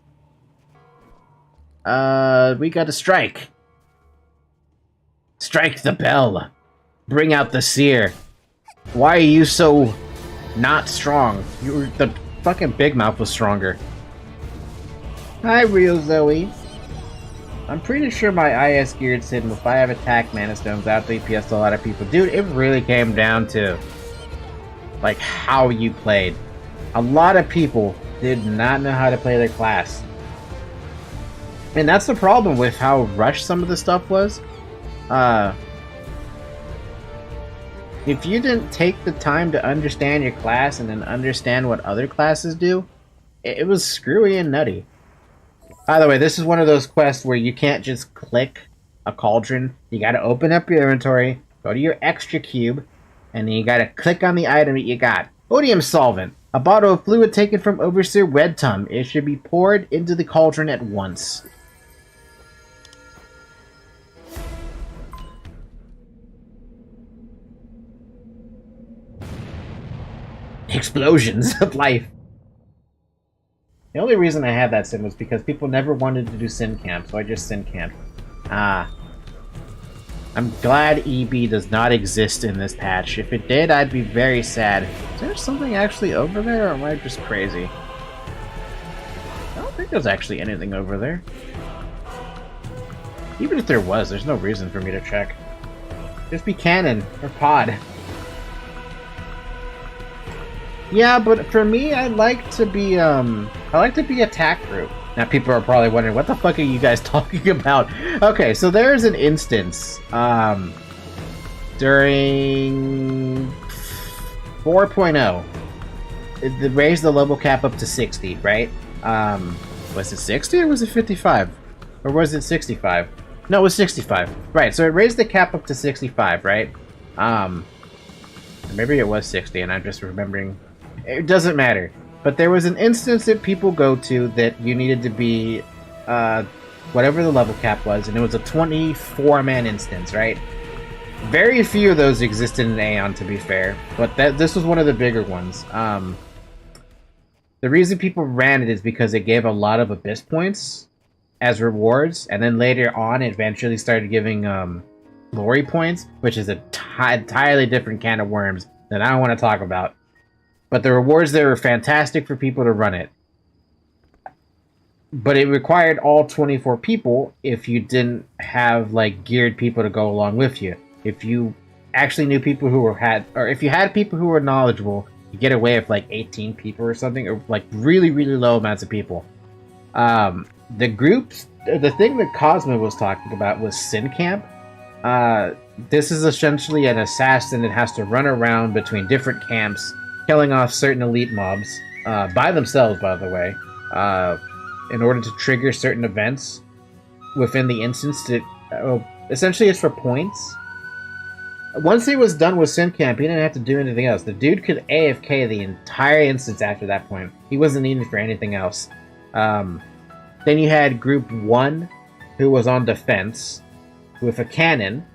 S1: We got to strike. Strike the bell. Bring out the seer. Why are you so not strong? The fucking Big Mouth was stronger. Hi, Real Zoe. I'm pretty sure my IS geared Sin, if I have attack mana stones, out DPS to a lot of people. Dude, it really came down to like how you played. A lot of people did not know how to play their class. And that's the problem with how rushed some of the stuff was. If you didn't take the time to understand your class and then understand what other classes do, it was screwy and nutty. By the way, this is one of those quests where you can't just click a cauldron. You gotta open up your inventory, go to your extra cube, and then you gotta click on the item that you got. Odium solvent. A bottle of fluid taken from Overseer Redtum. It should be poured into the cauldron at once. Explosions of life. The only reason I had that Sin was because people never wanted to do Sin Camp, so I just Sin Camped. I'm glad EB does not exist in this patch. If it did, I'd be very sad. Is there something actually over there, or am I just crazy? I don't think there's actually anything over there. Even if there was, there's no reason for me to check. Just be cannon, or pod. Yeah, but for me, I like to be attack group. Now people are probably wondering, what the fuck are you guys talking about? Okay, so there's an instance, during 4.0, it raised the level cap up to 60, right? Was it 60 or was it 55? Or was it 65? No, it was 65. Right, so it raised the cap up to 65, right? Maybe it was 60 and I'm just remembering. It doesn't matter. But there was an instance that people go to that you needed to be whatever the level cap was, and it was a 24-man instance, right? Very few of those existed in Aion, to be fair, but this was one of the bigger ones. The reason people ran it is because it gave a lot of Abyss points as rewards, and then later on it eventually started giving glory points, which is a entirely different can of worms that I don't want to talk about. But the rewards there were fantastic for people to run it. But it required all 24 people if you didn't have like geared people to go along with you. If you actually knew people who if you had people who were knowledgeable, you get away with like 18 people or something, or like really, really low amounts of people. The groups, the thing that Cosmo was talking about was Sin Camp. This is essentially an assassin that has to run around between different camps, killing off certain elite mobs, by themselves, by the way, in order to trigger certain events within the instance. Essentially, it's for points. Once he was done with Sin Camp, he didn't have to do anything else. The dude could AFK the entire instance after that point. He wasn't needed for anything else. Then you had Group 1, who was on defense, with a cannon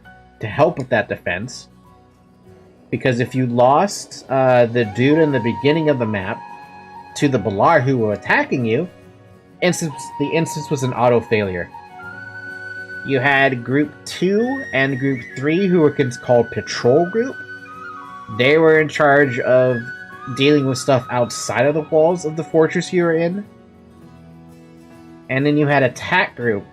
S1: to help with that defense. Because if you lost the dude in the beginning of the map to the Balar who were attacking you, the instance was an auto failure. You had Group 2 and Group 3 who were called Patrol Group. They were in charge of dealing with stuff outside of the walls of the fortress you were in. And then you had Attack Group,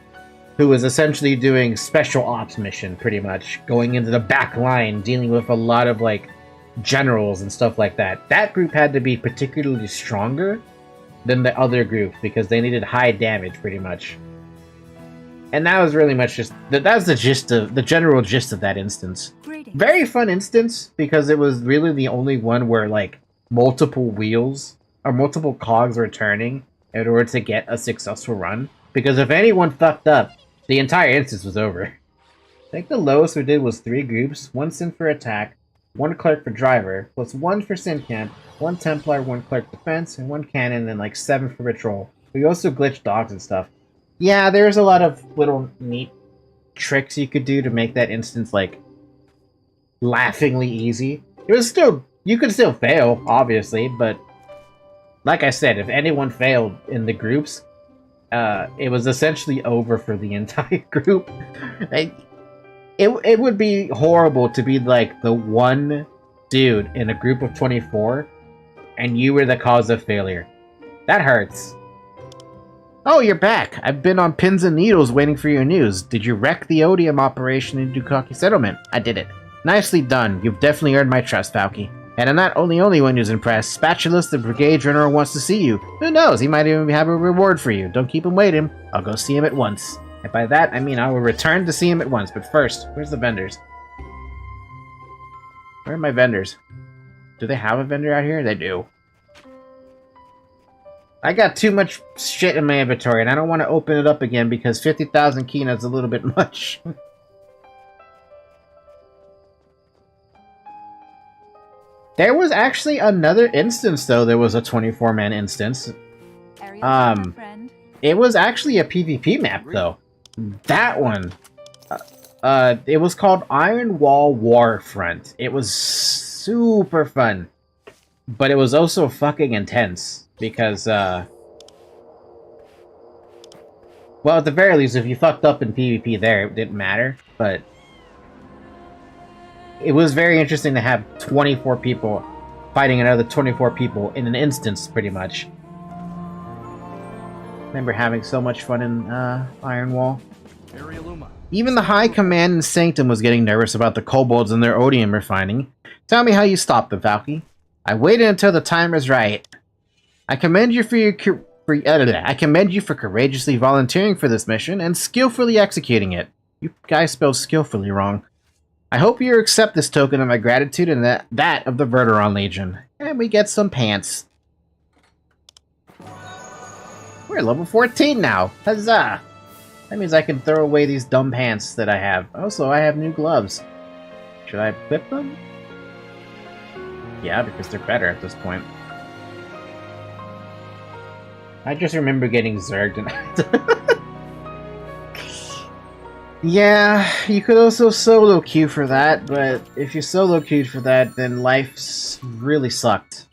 S1: who was essentially doing special ops mission, pretty much. Going into the back line, dealing with a lot of, like, generals and stuff like that. That group had to be particularly stronger than the other group, because they needed high damage, pretty much. And that was really much just that's the general gist of that instance.
S4: Greetings.
S1: Very fun instance because it was really the only one where like multiple wheels or multiple cogs were turning in order to get a successful run. Because if anyone fucked up, the entire instance was over. I think the lowest we did was 3 groups, 1 Synth for attack, 1 clerk for driver, plus 1 for Syncamp, 1 Templar, 1 clerk defense, and 1 cannon, and like 7 for patrol. We also glitched dogs and stuff. Yeah, there's a lot of little neat tricks you could do to make that instance like laughingly easy. It was still, you could still fail, obviously, but like I said, if anyone failed in the groups, it was essentially over for the entire group. It would be horrible to be like the one dude in a group of 24 and you were the cause of failure. That hurts. Oh, you're back. I've been on pins and needles waiting for your news. Did you wreck the odium operation in Dukaki Settlement? I did it. Nicely done. You've definitely earned my trust, Falky. And I'm not the only one who's impressed. Spatulus, the brigade general, wants to see you. Who knows? He might even have a reward for you. Don't keep him waiting. I'll go see him at once. And by that, I mean I will return to see him at once. But first, where's the vendors? Where are my vendors? Do they have a vendor out here? They do. I got too much shit in my inventory, and I don't want to open it up again because 50,000 Kina is a little bit much. There was actually another instance, though. There was a 24-man instance. It was actually a PvP map, though. That one. It was called Iron Wall Warfront. It was super fun. But it was also fucking intense. Because, well, at the very least, if you fucked up in PvP there, it didn't matter. But it was very interesting to have 24 people fighting another 24 people in an instance, pretty much. Remember having so much fun in Iron Wall. Even the High Command in Sanctum was getting nervous about the kobolds and their odium refining. Tell me how you stopped them, Falky. I waited until the time was right. I commend you for courageously volunteering for this mission and skillfully executing it. You guys spelled skillfully wrong. I hope you accept this token of my gratitude and that of the Verteron Legion. And we get some pants. We're level 14 now. Huzzah! That means I can throw away these dumb pants that I have. Also, I have new gloves. Should I equip them? Yeah, because they're better at this point. I just remember getting zerged and yeah, you could also solo queue for that, but if you solo queued for that, then life's really sucked.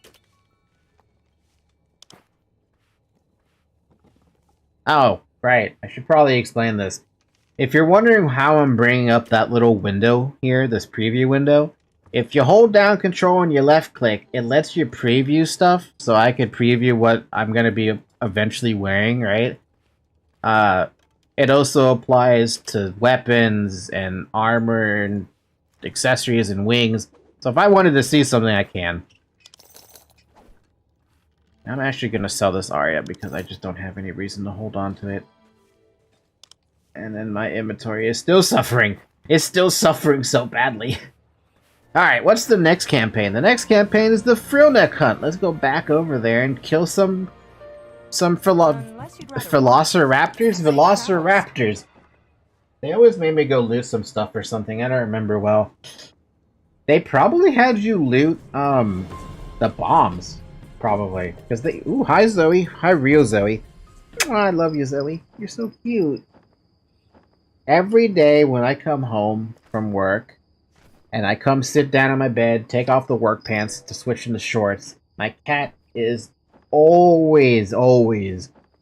S1: Oh, right. I should probably explain this. If you're wondering how I'm bringing up that little window here, this preview window, if you hold down control and you left click, it lets you preview stuff, so I could preview what I'm going to be eventually wearing, right? It also applies to weapons and armor and accessories and wings. So if I wanted to see something, I can. I'm actually going to sell this Aria because I just don't have any reason to hold on to it. And then my inventory is still suffering. It's still suffering so badly. Alright, what's the next campaign? The next campaign is the Frillneck Hunt. Let's go back over there and kill some Velociraptors. They always made me go loot some stuff or something. I don't remember well. They probably had you loot the bombs, probably, because they. Ooh, hi Zoe, hi real Zoe. Oh, I love you, Zoe. You're so cute. Every day when I come home from work and I come sit down on my bed, take off the work pants to switch into shorts, my cat is always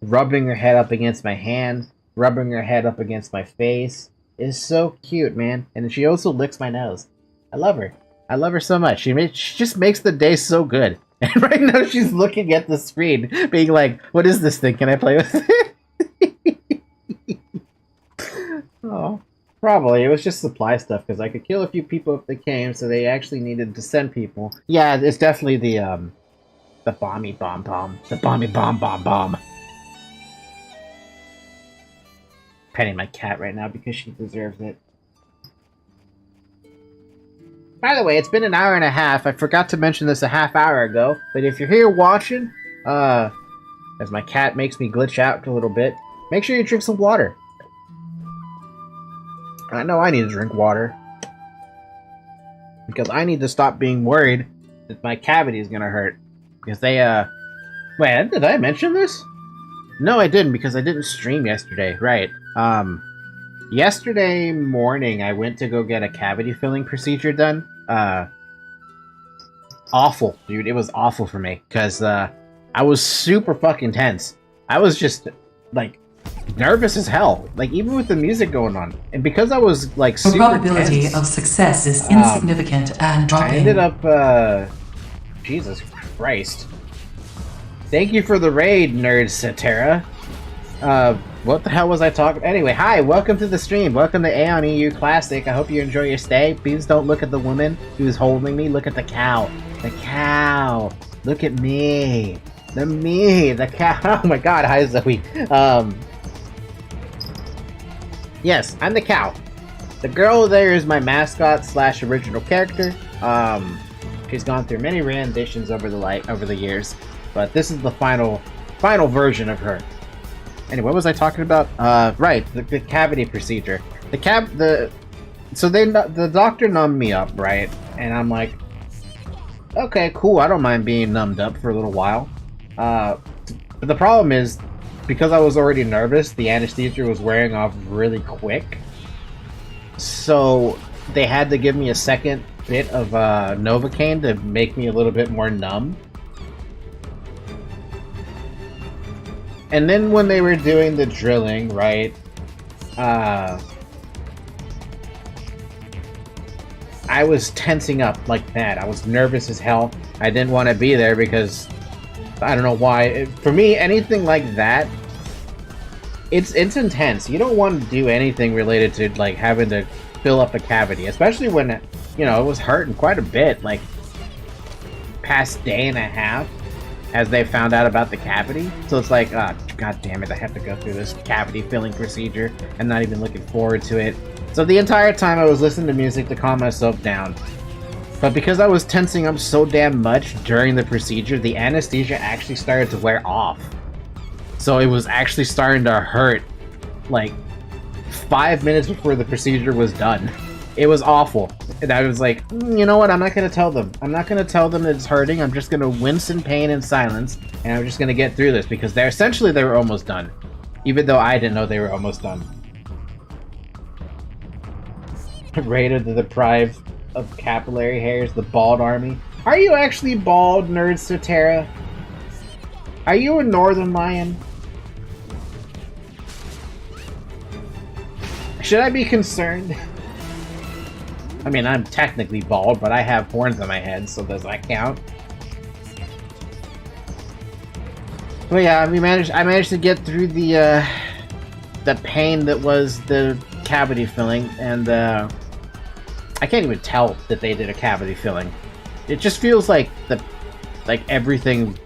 S1: rubbing her head up against my hand, rubbing her head up against my face. It's so cute, man. And she also licks my nose. I love her. I love her so much. She just makes the day so good. And right now she's looking at the screen, being like, what is this thing? Can I play with it? Oh, probably. It was just supply stuff, because I could kill a few people if they came, so they actually needed to send people. Yeah, it's definitely the bomby bomb. The bomby bomb. petting my cat right now because she deserves it. By the way, it's been an hour and a half. I forgot to mention this a half hour ago, but if you're here watching, as my cat makes me glitch out a little bit, make sure you drink some water. I know I need to drink water. Because I need to stop being worried that my cavity is gonna hurt. Because they, Wait, did I mention this? No, I didn't, because I didn't stream yesterday. Right. Yesterday morning, I went to go get a cavity filling procedure done. Awful, dude. It was awful for me. Because, I was super fucking tense. I was just, like, nervous as hell. Like, even with the music going on. And because I was, like, super
S6: probability
S1: tense,
S6: of success is insignificant and dropping.
S1: I ended up, Jesus Christ. Thank you for the raid, nerd Satera. What the hell was I talking? Anyway, hi, welcome to the stream. Welcome to Aion EU Classic. I hope you enjoy your stay. Please don't look at the woman who's holding me. Look at the cow. The cow. Look at me. The cow. Oh my god, hi Zoe. Yes, I'm the cow. The girl there is my mascot / original character. She's gone through many renditions over the years, but this is the final version of her. Anyway, what was I talking about? Right, the cavity procedure. The doctor numbed me up, right? And I'm like, okay, cool. I don't mind being numbed up for a little while. But the problem is, because I was already nervous, the anesthesia was wearing off really quick. So they had to give me a second bit of Novocaine to make me a little bit more numb. And then when they were doing the drilling, right, I was tensing up like that. I was nervous as hell. I didn't want to be there because I don't know why. For me, anything like that, it's intense. You don't want to do anything related to like having to fill up a cavity, especially when, you know, it was hurting quite a bit, like past day and a half as they found out about the cavity. So it's like, god damn it, I have to go through this cavity filling procedure. I'm not even looking forward to it. So the entire time I was listening to music to calm myself down. But because I was tensing up so damn much during the procedure, the anesthesia actually started to wear off. So it was actually starting to hurt like 5 minutes before the procedure was done. It was awful. And I was like, you know what, I'm not going to tell them. I'm not going to tell them that it's hurting. I'm just going to wince in pain and silence. And I'm just going to get through this because they were almost done. Even though I didn't know they were almost done. Raided the deprived of capillary hairs, the bald army. Are you actually bald, nerd Sotera? Are you a northern lion? Should I be concerned? I mean, I'm technically bald, but I have horns on my head, so does that count? Well, yeah, I managed to get through the pain that was the cavity filling, and I can't even tell that they did a cavity filling. It just feels like everything,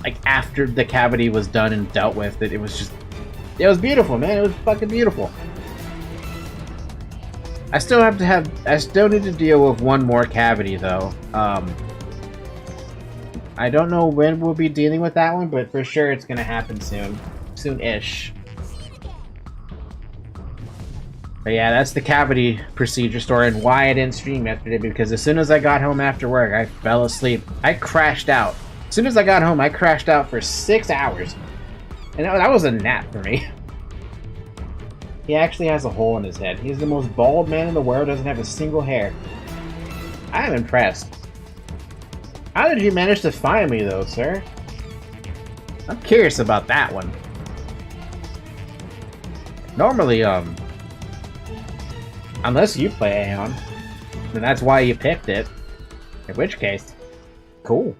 S1: like after the cavity was done and dealt with, that it was beautiful, man. It was fucking beautiful. I still need to deal with one more cavity though. I don't know when we'll be dealing with that one, but for sure it's gonna happen soon. Soon-ish. But yeah, that's the cavity procedure story and why I didn't stream yesterday, because as soon as I got home after work, I fell asleep. I crashed out. As soon as I got home, I crashed out for 6 hours. And that was a nap for me. He actually has a hole in his head. He's the most bald man in the world, doesn't have a single hair. I am impressed. How did you manage to find me though, sir? I'm curious about that one. Normally, unless you play Aion, then that's why you picked it. In which case, cool.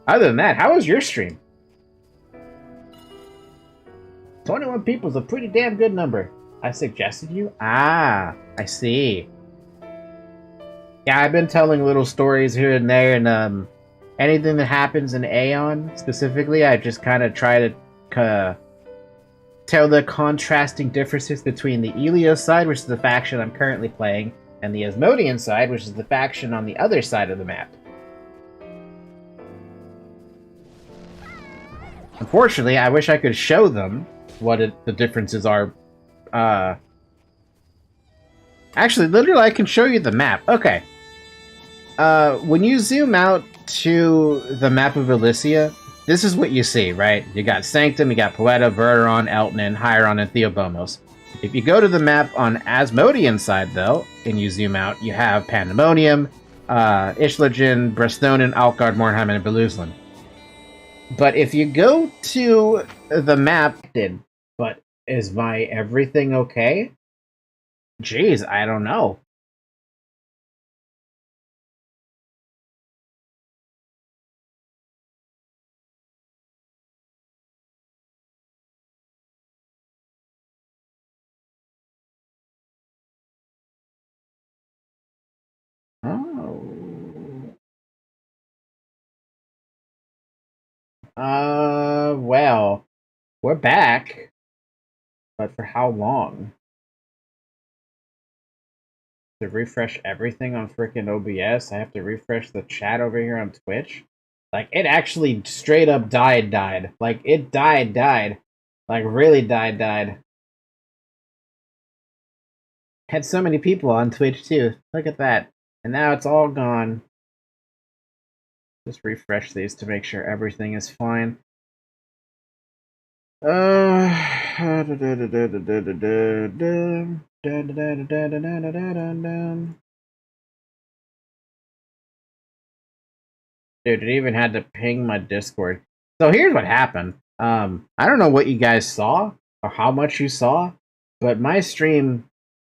S1: Other than that, how was your stream? 21 people is a pretty damn good number. I suggested you? Ah, I see. Yeah, I've been telling little stories here and there, and anything that happens in Aion specifically, I just kind of try to tell the contrasting differences between the Elio side, which is the faction I'm currently playing, and the Asmodean side, which is the faction on the other side of the map. Unfortunately, I wish I could show them what the differences are. Actually, literally, I can show you the map. Okay. When you zoom out to the map of Elysia, this is what you see, right? You got Sanctum, you got Poeta, Verteron, Eltnen, Hieron, and Theobomos. If you go to the map on Asmodean side, though, and you zoom out, you have Pandemonium, Ishlagen, Brestonen, Alkard, Mornheim, and Beluslan. But if you go to the map, but is my everything okay? Jeez, I don't know. Oh. Well, we're back. But for how long? To refresh everything on frickin' OBS, I have to refresh the chat over here on Twitch? Like, it actually straight up died. Like, it died. Like, really died. Had so many people on Twitch, too. Look at that. And now it's all gone. Just refresh these to make sure everything is fine. Dude, it even had to ping my Discord. So here's what happened. I don't know what you guys saw or how much you saw, but my stream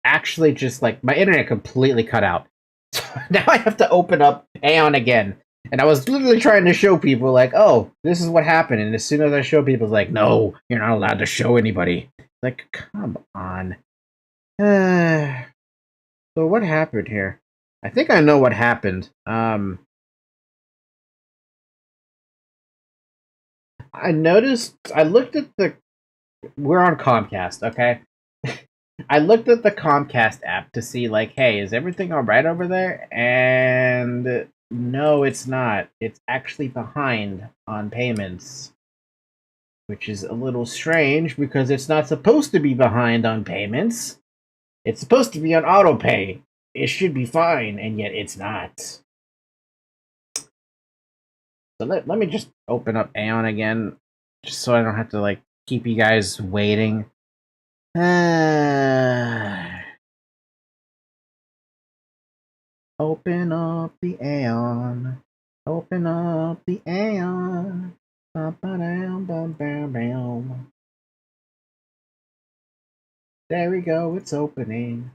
S1: actually just like my internet completely cut out. So now I have to open up Aion again. And I was literally trying to show people, like, oh, this is what happened. And as soon as I show people, it's like, no, you're not allowed to show anybody. Like, come on. So what happened here? I think I know what happened. I noticed, I looked at the, we're on Comcast, okay? I looked at the Comcast app to see, like, hey, is everything all right over there? And no, it's not. It's actually behind on payments. Which is a little strange because it's not supposed to be behind on payments. It's supposed to be on autopay. It should be fine, and yet it's not. So let me just open up Aion again, just so I don't have to, like, keep you guys waiting. Open up the Aion. Open up the Aion. There we go, it's opening.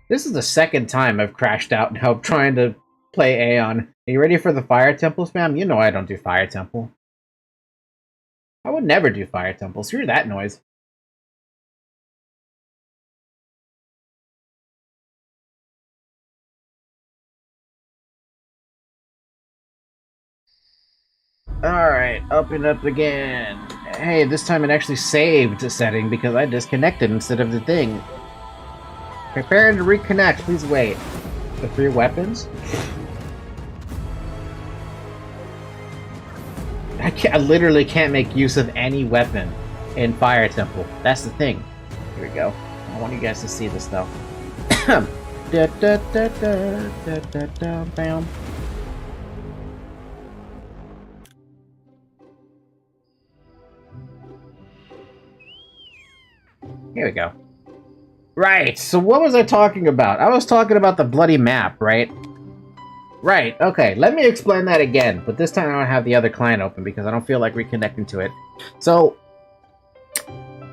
S1: This is the second time I've crashed out now trying to play Aion. Are you ready for the Fire Temple spam? You know I don't do Fire Temple. I would never do Fire Temples. Hear that noise. Alright, open up again. Hey, this time it actually saved a setting because I disconnected instead of the thing. Preparing to reconnect, please wait. The 3 weapons? I literally can't make use of any weapon in Fire Temple. That's the thing. Here we go. I want you guys to see this though. Bam. Here we go. Right, so what was I talking about? I was talking about the bloody map, right? Right, okay, let me explain that again, but this time I don't have the other client open because I don't feel like reconnecting to it. So,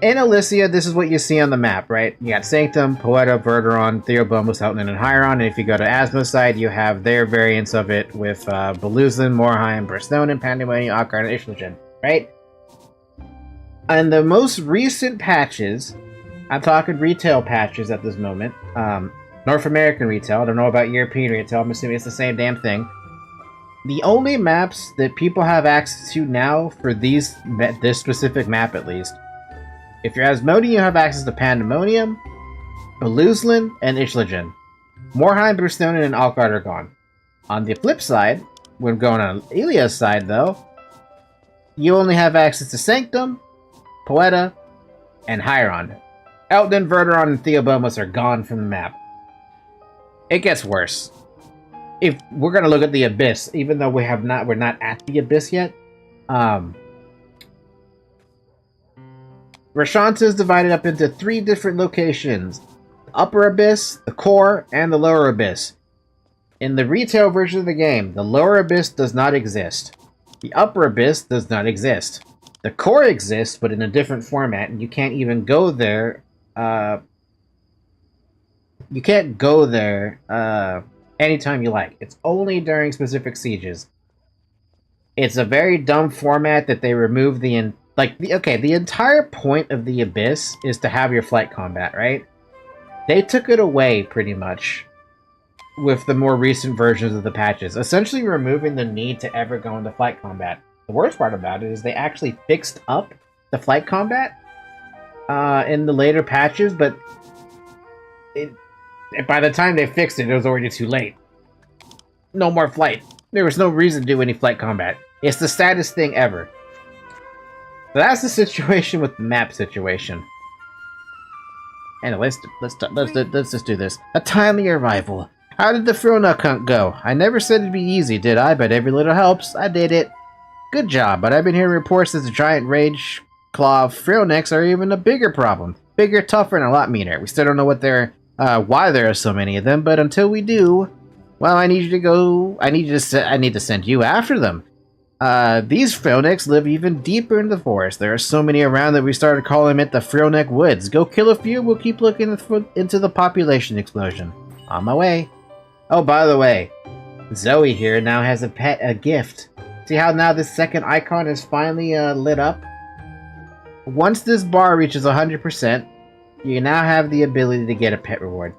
S1: in Elysia, this is what you see on the map, right? You got Sanctum, Poeta, Verteron, Theobomus, Eltnen, and Hieron. And if you go to Asmo's side, you have their variants of it with Beluzin, Morheim, Burstone, Pandemonium, Ockard, and Ishlogen, right? And the most recent patches, I'm talking retail patches at this moment, North American retail, I don't know about European retail, I'm assuming it's the same damn thing. The only maps that people have access to now for this specific map at least, if you're Asmodean, you have access to Pandemonium, Beluzlin, and Ishlogen. Morheim, Burstone, and Alkard are gone. On the flip side, when going on Elia's side though, you only have access to Sanctum, Poeta, and Hieron. Eltnen, Verteron, and Theobomus are gone from the map. It gets worse. If we're gonna look at the Abyss, even though we're not at the Abyss yet, Rashanta is divided up into 3 different locations: the Upper Abyss, the Core, and the Lower Abyss. In the retail version of the game, the Lower Abyss does not exist. The Upper Abyss does not exist. The Core exists, but in a different format, and you can't even go there. You can't go there anytime you like. It's only during specific sieges. It's a very dumb format that they removed the entire point of the Abyss is to have your flight combat, right? They took it away pretty much with the more recent versions of the patches, essentially removing the need to ever go into flight combat. The worst part about it is they actually fixed up the flight combat in the later patches, but by the time they fixed it, it was already too late. No more flight. There was no reason to do any flight combat. It's the saddest thing ever. So that's the situation with the map situation. Anyway, let's just do this. A timely arrival. How did the Fronuk hunt go? I never said it'd be easy, did I? But every little helps. I did it. Good job, but I've been hearing reports that the giant rage claw Fronux are even a bigger problem. Bigger, tougher, and a lot meaner. We still don't know what they're why there are so many of them, but until we do, well, I need to send you after them. These Fronux live even deeper in the forest. There are so many around that we started calling it the Fronuk Woods. Go kill a few, we'll keep looking into the population explosion. On my way. Oh, by the way, Zoe here now has a gift. See how now this second icon is finally lit up? Once this bar reaches 100%, you now have the ability to get a pet reward.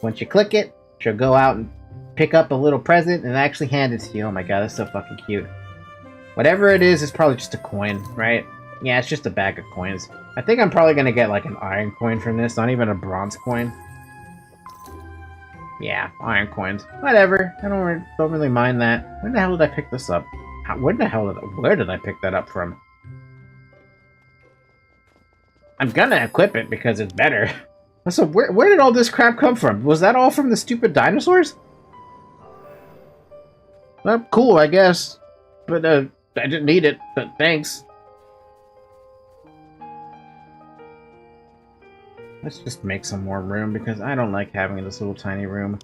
S1: Once you click it, she'll go out and pick up a little present and actually hand it to you. Oh my god, that's so fucking cute. Whatever it is, it's probably just a coin, right? Yeah, it's just a bag of coins. I think I'm probably gonna get like an iron coin from this, not even a bronze coin. Yeah, iron coins. Whatever, I don't really mind that. When the hell did I pick this up? Where did I pick that up from? I'm gonna equip it because it's better. So where did all this crap come from? Was that all from the stupid dinosaurs? Well, cool, I guess. But I didn't need it, but thanks. Let's just make some more room because I don't like having this little tiny room.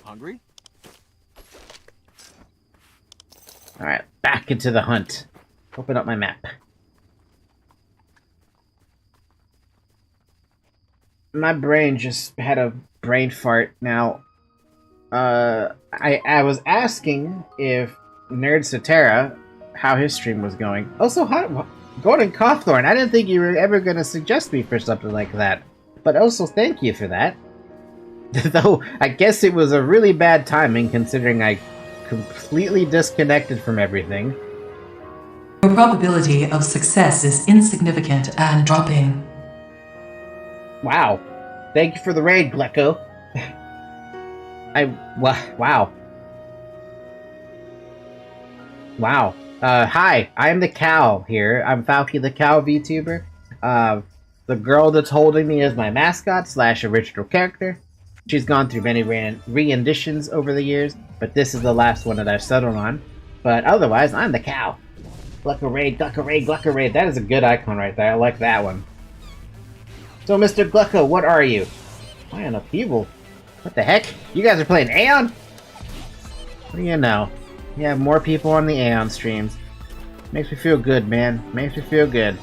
S2: Hungry?
S1: Alright, back into the hunt. Open up my map. My brain just had a brain fart. Now, I was asking if Nerd Satera, how his stream was going. Also, Golden Cawthorn, I didn't think you were ever going to suggest me for something like that. But also, thank you for that. Though, I guess it was a really bad timing considering I completely disconnected from everything.
S6: Your probability of success is insignificant and dropping.
S1: Wow. Thank you for the raid, Glecko. Wow. Wow. Hi, I'm the cow here. I'm Falky the Cow VTuber. The girl that's holding me is my mascot / original character. She's gone through many renditions over the years, but this is the last one that I've settled on. But otherwise, I'm the cow. Glucka-raid, Glucka-raid, Glucka-raid. That is a good icon right there. I like that one. So, Mr. Glucko, what are you? Why an upheaval? What the heck? You guys are playing Aion? What do you know? You have more people on the Aion streams. Makes me feel good, man. Makes me feel good.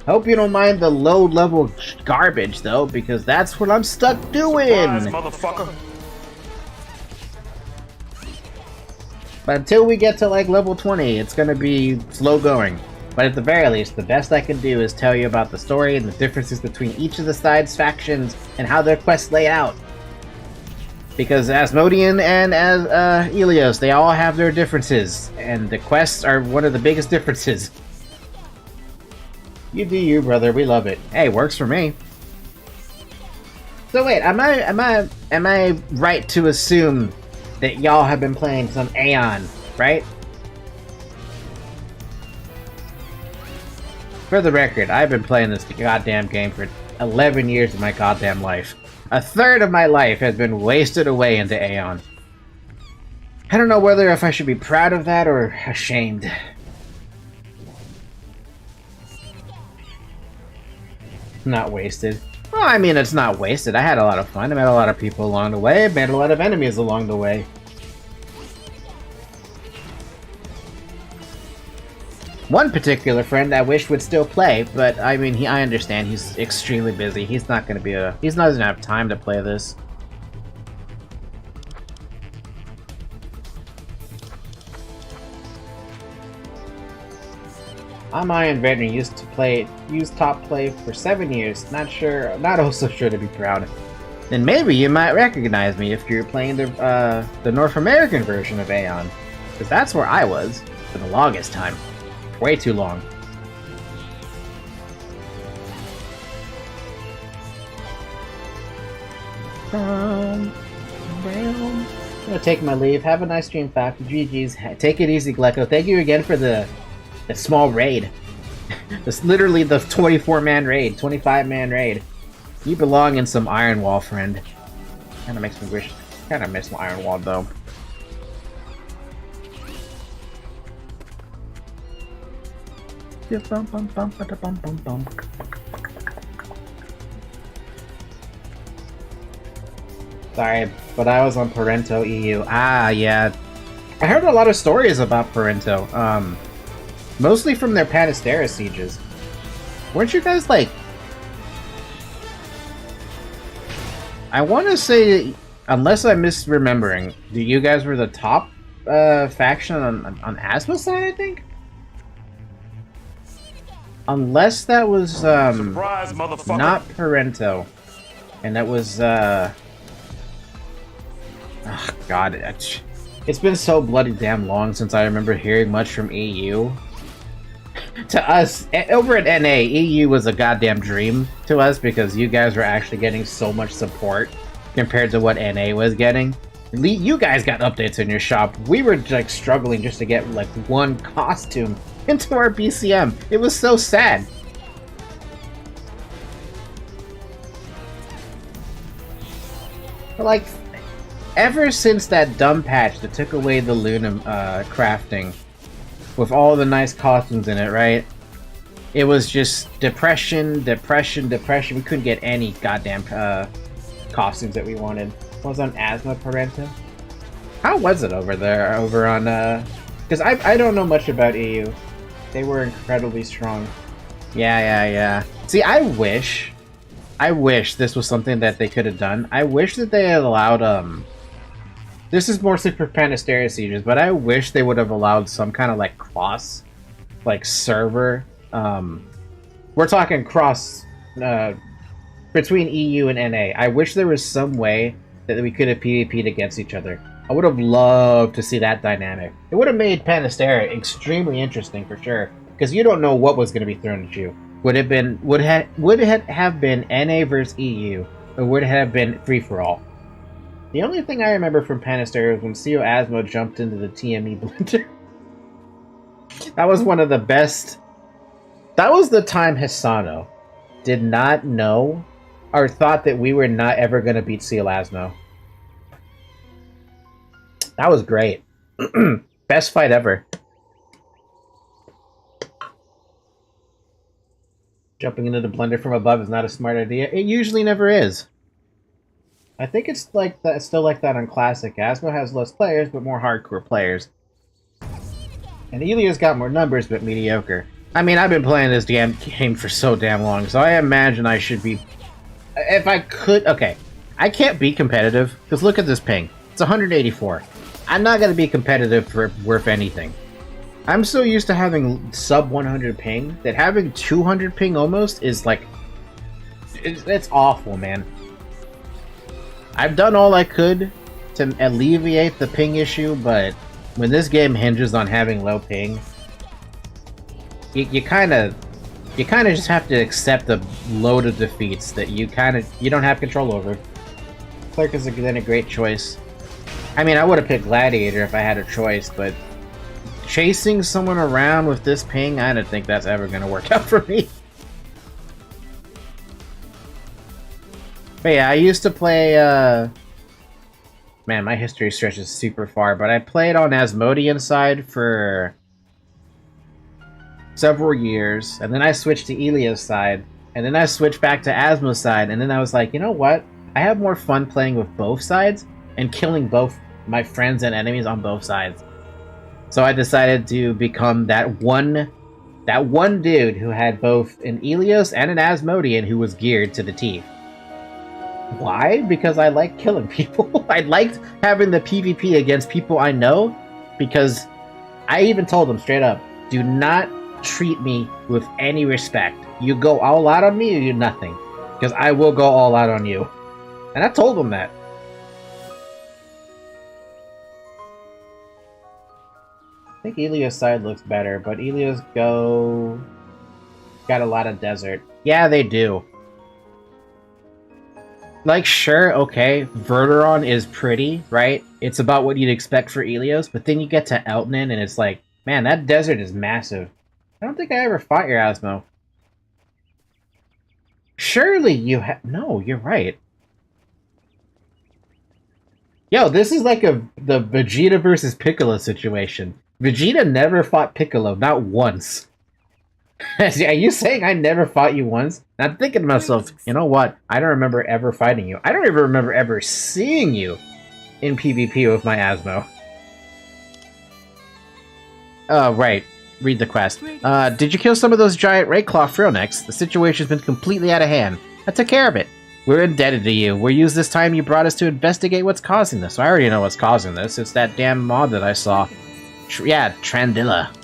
S1: Hope you don't mind the low-level garbage, though, because that's what I'm stuck doing!
S7: Surprise, motherfucker!
S1: But until we get to, like, level 20, it's gonna be slow going. But at the very least, the best I can do is tell you about the story and the differences between each of the side's factions and how their quests lay out. Because Asmodean and Elios, they all have their differences, and the quests are one of the biggest differences. You do you, brother. We love it. Hey, works for me. So wait, am I right to assume that y'all have been playing some Aion, right? For the record, I've been playing this goddamn game for 11 years of my goddamn life. A third of my life has been wasted away into Aion. I don't know whether if I should be proud of that or ashamed. Not wasted. Well, I mean, it's not wasted. I had a lot of fun. I met a lot of people along the way. I met a lot of enemies along the way. One particular friend I wish would still play, but I mean, I understand he's extremely busy. He's not going to be he doesn't have time to play this. I'm Aion Verteron, used top play for 7 years. Not also sure to be proud. Then maybe you might recognize me if you're playing the North American version of Aion, because that's where I was for the longest time. Way too long. I'm gonna take my leave. Have a nice stream, Fact. GG's. Take it easy, Glecko. Thank you again for the small raid. It's literally the 24-man raid, 25-man raid. You belong in some Iron Wall, friend. Kinda makes me wish. Kinda miss my Iron Wall, though. Sorry, but I was on Parento EU. Ah, yeah. I heard a lot of stories about Parento. Mostly from their Panastera sieges. Weren't you guys like... I want to say, unless I'm misremembering, you guys were the top faction on Asmo's side, I think? Unless that was
S7: Surprise, motherfucker!
S1: not Parento. And that was oh, God, it's been so bloody damn long since I remember hearing much from EU. To us, over at NA, EU was a goddamn dream to us because you guys were actually getting so much support compared to what NA was getting. You guys got updates in your shop. We were like struggling just to get like one costume into our BCM. It was so sad. But like, ever since that dumb patch that took away the Luna crafting, with all the nice costumes in it, right? It was just depression, depression, depression. We couldn't get any goddamn costumes that we wanted. What was on Asma Parento? How was it over there? Over on because I don't know much about EU. They were incredibly strong. Yeah. See, I wish this was something that they could have done. I wish that they had allowed this is more Super Panastera sieges, but I wish they would have allowed some kind of like cross, like server. We're talking cross between EU and NA. I wish there was some way that we could have PvP'd against each other. I would have loved to see that dynamic. It would have made Panastera extremely interesting for sure, because you don't know what was going to be thrown at you. Would it have been NA versus EU, or would it have been free for all? The only thing I remember from Panastera was when CO Asmo jumped into the TME blender. That was one of the best. That was the time Hisano did not know or thought that we were not ever going to beat CO Asmo. That was great. Best fight ever. Jumping into the blender from above is not a smart idea. It usually never is. I think it's like that, still like that on Classic. Asmo has less players, but more hardcore players. And Elia's got more numbers, but mediocre. I mean, I've been playing this damn game for so damn long, so I imagine I should be... If I could... Okay, I can't be competitive, because look at this ping. It's 184. I'm not going to be competitive for worth anything. I'm so used to having sub 100 ping, that having 200 ping almost is like... It's awful, man. I've done all I could to alleviate the ping issue, but when this game hinges on having low ping, you kind of just have to accept the load of defeats that you don't have control over. Clerk is then a great choice. I mean, I would have picked Gladiator if I had a choice, but chasing someone around with this ping, I don't think that's ever going to work out for me. But yeah, I used to play, man, my history stretches super far, but I played on Asmodean side for several years, and then I switched to Elia's side, and then I switched back to Asmo's side, and then I was like, you know what? I have more fun playing with both sides, and killing both my friends and enemies on both sides. So I decided to become that one dude who had both an Elios and an Asmodean who was geared to the teeth. Why? Because I like killing people. I liked having the PvP against people I know, because I even told them straight up, do not treat me with any respect. You go all out on me or you nothing, because I will go all out on you. And I told them that. I think Elios' side looks better, but Elios got a lot of desert. Yeah, they do. Like, sure, okay, Verteron is pretty, right? It's about what you'd expect for Elios, but then you get to Eltnen, and it's like, man, that desert is massive. I don't think I ever fought your Asmo. Surely you have... No, you're right. Yo, this is like the Vegeta versus Piccolo situation. Vegeta never fought Piccolo, not once. Are you saying I never fought you once? And I'm thinking to myself, you know what? I don't remember ever fighting you. I don't even remember ever seeing you in PvP with my Asmo. Right. Read the quest. Did you kill some of those giant Rayclaw Frillnecks? The situation's been completely out of hand. I took care of it. We're indebted to you. We used this time you brought us to investigate what's causing this. I already know what's causing this. It's that damn mod that I saw. Yeah, Trandilla.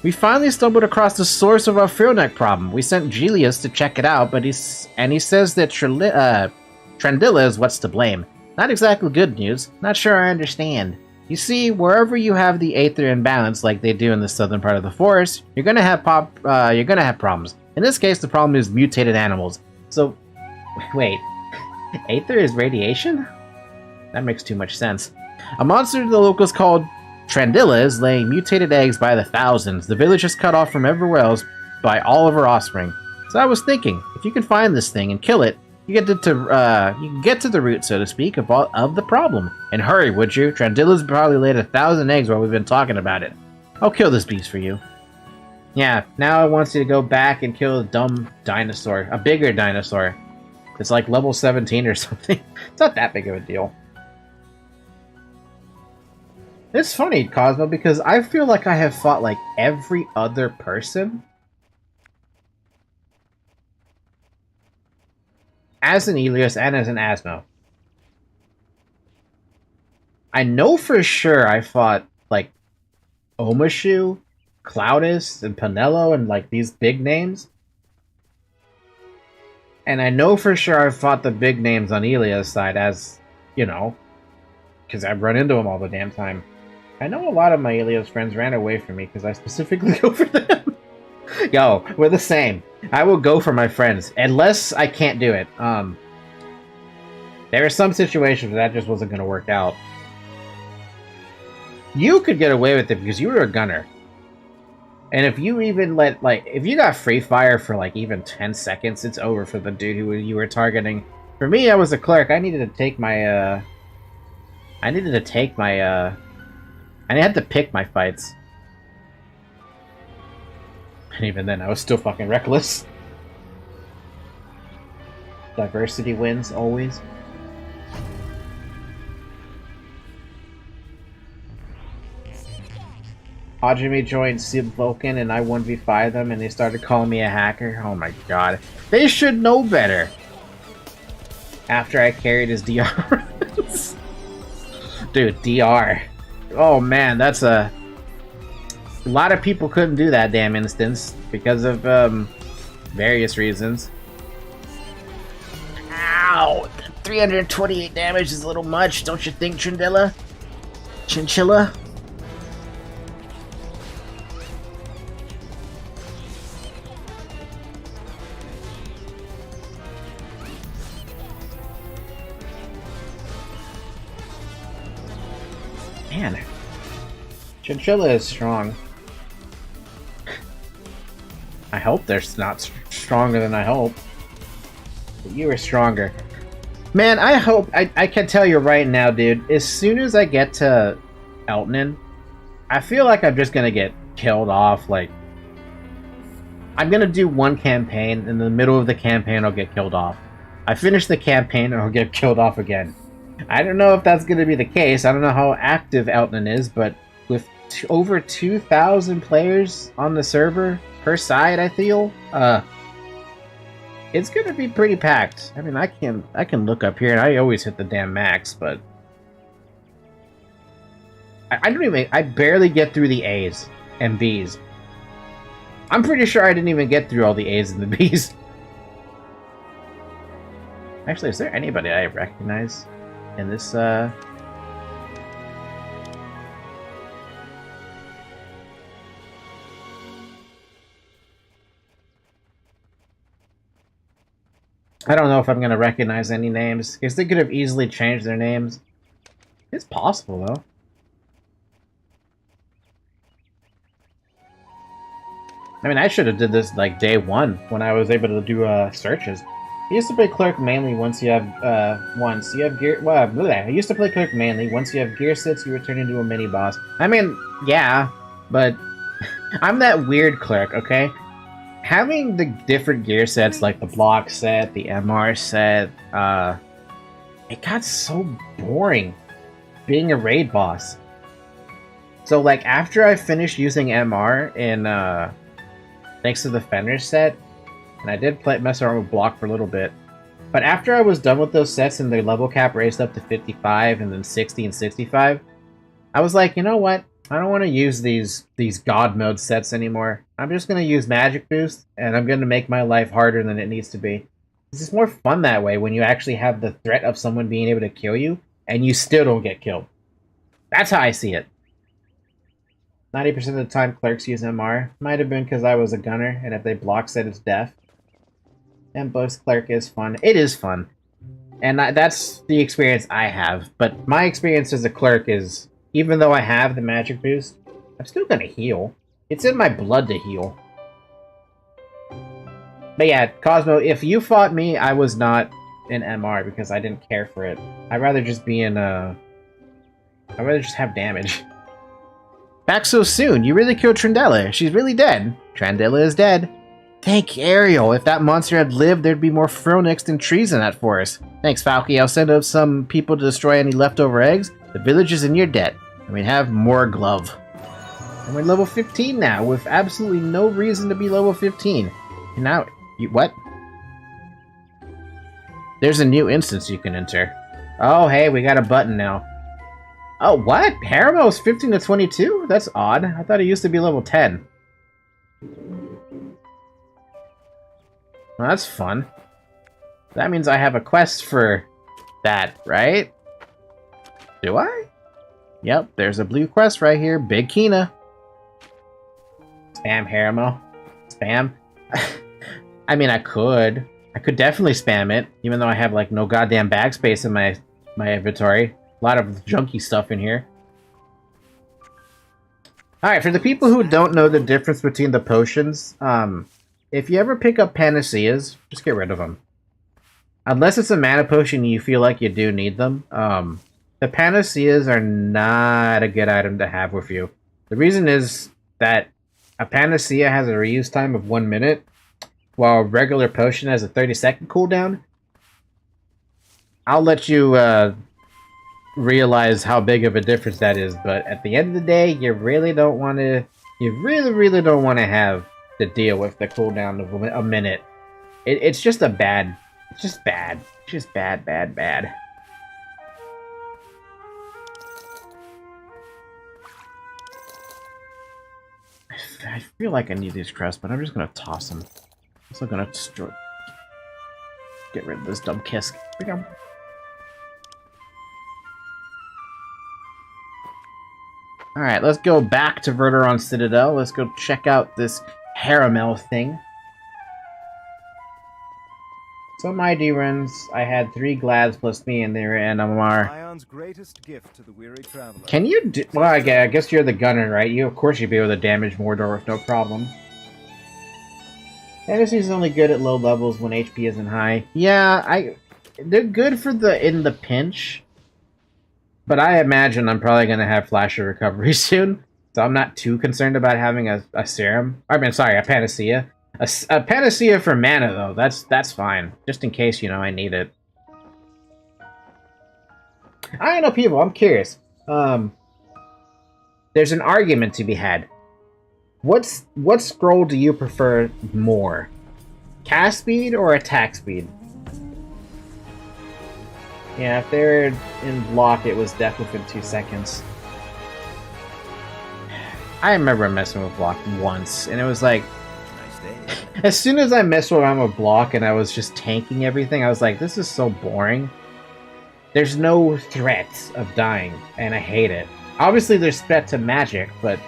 S1: We finally stumbled across the source of our Frillneck problem. We sent Julius to check it out, but he says that Trandilla is what's to blame. Not exactly good news. Not sure I understand. You see, wherever you have the Aether imbalance, like they do in the southern part of the forest, you're gonna have problems. In this case, the problem is mutated animals. So, wait, Aether is radiation? That makes too much sense. A monster the locals called Trandilla is laying mutated eggs by the thousands. The village is cut off from everywhere else by all of her offspring. So I was thinking, if you can find this thing and kill it, you can get to the root, so to speak, of the problem. And hurry, would you? Trandilla's probably laid 1,000 eggs while we've been talking about it. I'll kill this beast for you. Yeah, now I want you to go back and kill a dumb dinosaur. A bigger dinosaur. It's like level 17 or something. It's not that big of a deal. It's funny, Cosmo, because I feel like I have fought like every other person as an Elios and as an Asmo. I know for sure I fought like Omashu, Cloudus, and Panello, and like these big names. And I know for sure I fought the big names on Elios' side, as, you know, because I've run into them all the damn time. I know a lot of my Elios friends ran away from me because I specifically go for them. Yo, we're the same. I will go for my friends, unless I can't do it. There are some situations where that just wasn't going to work out. You could get away with it because you were a gunner. And if you even let, like, if you got free fire for, like, even 10 seconds, it's over for the dude who you were targeting. For me, I was a clerk. I needed to take my, I had to pick my fights. And even then, I was still fucking reckless. Diversity wins, always. Hajime joined Sub Vulcan and I 1v5 them and they started calling me a hacker. Oh my god. They should know better. After I carried his DR. Dude, DR. Oh man, that's a lot of people couldn't do that damn instance because of various reasons. Ow! 328 damage is a little much, don't you think, Trindilla? Chinchilla? Man, Chinchilla is strong. I hope they're not stronger than I hope. But you are stronger. Man, I hope... I can tell you right now, dude. As soon as I get to Eltnen, I feel like I'm just gonna get killed off. Like, I'm gonna do one campaign. In the middle of the campaign, I'll get killed off. I finish the campaign, and I'll get killed off again. I don't know if that's gonna be the case. I don't know how active Eltnen is, but with over 2,000 players on the server per side, I feel, it's gonna be pretty packed. I mean, I can look up here, and I always hit the damn max, but I barely get through the A's and B's. I'm pretty sure I didn't even get through all the A's and the B's. Actually, is there anybody I recognize in this, I don't know if I'm gonna recognize any names, because they could have easily changed their names. It's possible, though. I mean, I should have did this, like, day one, when I was able to do, searches. I used to play Clerk mainly once you have, gear... Well, I used to play Clerk mainly. Once you have gear sets, you return into a mini-boss. I mean, yeah, but... I'm that weird Clerk, okay? Having the different gear sets, like the block set, the MR set, it got so boring being a raid boss. So, like, after I finished using MR in, thanks to the Fender set, and I did mess around with block for a little bit, but after I was done with those sets and the level cap raised up to 55 and then 60 and 65, I was like, you know what? I don't want to use these god mode sets anymore. I'm just going to use magic boost, and I'm going to make my life harder than it needs to be. It's just more fun that way when you actually have the threat of someone being able to kill you, and you still don't get killed. That's how I see it. 90% of the time clerks use MR. Might have been because I was a gunner, and if they block set, it's death. And both clerk is fun. It is fun. And that's the experience I have. But my experience as a clerk is... Even though I have the magic boost, I'm still gonna heal. It's in my blood to heal. But yeah, Cosmo, if you fought me, I was not in MR because I didn't care for it. I'd rather just be in, I'd rather just have damage. Back so soon, you really killed Trindilla. She's really dead. Trindilla is dead. Thank Ariel. If that monster had lived, there'd be more Phronix than trees in that forest. Thanks, Falky. I'll send out some people to destroy any leftover eggs. The village is in your debt. And we have more glove. And we're level 15 now, with absolutely no reason to be level 15. And now, what? There's a new instance you can enter. Oh, hey, we got a button now. Oh, what? Haramo's 15 to 22? That's odd. I thought it used to be level 10. Well, that's fun. That means I have a quest for that, right? Do I? Yep, there's a blue quest right here. Big Kina. Spam Haramo. Spam. I mean, I could. I could definitely spam it, even though I have, like, no goddamn bag space in my inventory. A lot of junky stuff in here. Alright, for the people who don't know the difference between the potions, if you ever pick up panaceas, just get rid of them. Unless it's a mana potion and you feel like you do need them, the panaceas are not a good item to have with you. The reason is that a panacea has a reuse time of 1 minute, while a regular potion has a 30-second cooldown. I'll let you realize how big of a difference that is, but at the end of the day, you really don't want to. You really don't want to have to deal with the cooldown of a minute. It's just a bad. It's just bad. It's just bad. I feel like I need these crests, but I'm just gonna toss them. I'm still gonna get rid of this dumb Kisk. Alright, let's go back to Verteron Citadel. Let's go check out this Caramel thing. Some ID runs, I had 3 Glads plus me, and they were NMR.
S2: Ion's greatest gift to the weary traveler.
S1: Can you do... Well, I guess you're the gunner, right? You, of course, you'd be able to damage Mordor with no problem. Fantasy's only good at low levels when HP isn't high. Yeah, they're good for in the pinch. But I imagine I'm probably going to have Flash of Recovery soon. So I'm not too concerned about having a serum. I mean, sorry, a Panacea. A Panacea for mana, though. That's fine. Just in case, you know, I need it. I don't know, people. I'm curious. There's an argument to be had. What scroll do you prefer more? Cast speed or attack speed? Yeah, if they're in block, it was death within 2 seconds. I remember messing with block once, and it was like... As soon as I messed around with block and I was just tanking everything, I was like, this is so boring. There's no threat of dying, and I hate it. Obviously, there's threat to magic, but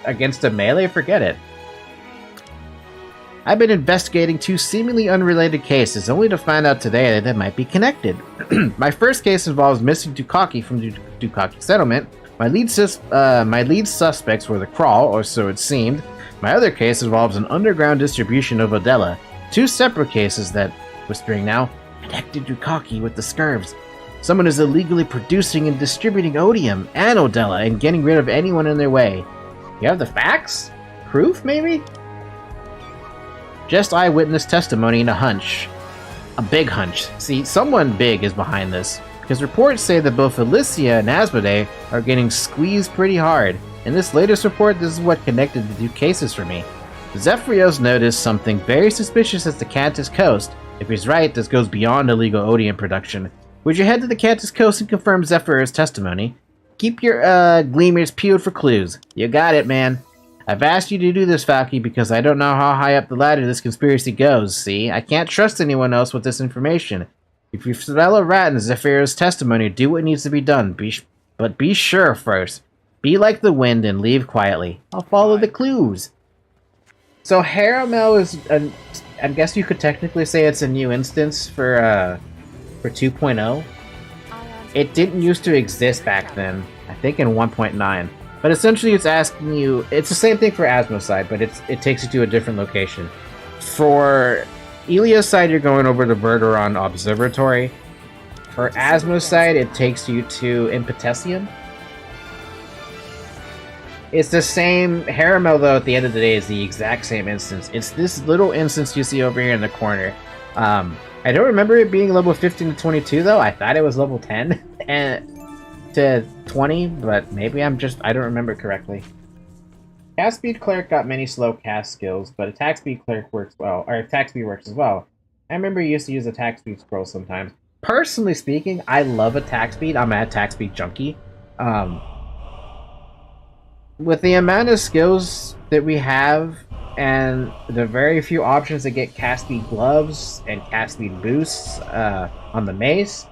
S1: against a melee, forget it. I've been investigating 2 seemingly unrelated cases, only to find out today that they might be connected. My first case involves missing Dukaki from Dukaki Settlement. My lead suspects were the Crawl, or so it seemed. My other case involves an underground distribution of Odella. 2 separate cases that, whispering now, connected Dukaki with the Scurvs. Someone is illegally producing and distributing Odium and Odella and getting rid of anyone in their way. You have the facts? Proof, maybe? Just eyewitness testimony and a hunch. A big hunch. See, someone big is behind this, because reports say that both Alicia and Asmodee are getting squeezed pretty hard. In this latest report, this is what connected the 2 cases for me. Zephyrios noticed something very suspicious at the Cantus Coast. If he's right, this goes beyond illegal Odium production. Would you head to the Cantus Coast and confirm Zephyrios' testimony? Keep your gleamers peeled for clues. You got it, man. I've asked you to do this, Falky, because I don't know how high up the ladder this conspiracy goes, see? I can't trust anyone else with this information. If you smell a rat in Zephyrios' testimony, do what needs to be done. But be sure first. Be like the wind and leave quietly. I'll follow the clues. So Caramel is... I guess you could technically say it's a new instance for 2.0. It didn't used to exist back then. I think in 1.9. But essentially it's asking you... It's the same thing for Asmodee, but it takes you to a different location. For Ilia's side, you're going over to Verteron Observatory. For Asmodee side, it takes you to Impetesium. It's the same... Caramel, though, at the end of the day, is the exact same instance. It's this little instance you see over here in the corner. I don't remember it being level 15 to 22, though. I thought it was level 10 and to 20, but maybe I don't remember correctly. Cast Speed Cleric got many slow cast skills, but Attack Speed Cleric works well, or Attack Speed works as well. I remember you used to use Attack Speed Scroll sometimes. Personally speaking, I love Attack Speed. I'm an Attack Speed junkie. With the amount of skills that we have, and the very few options that get cast speed gloves and cast speed boosts on the mace,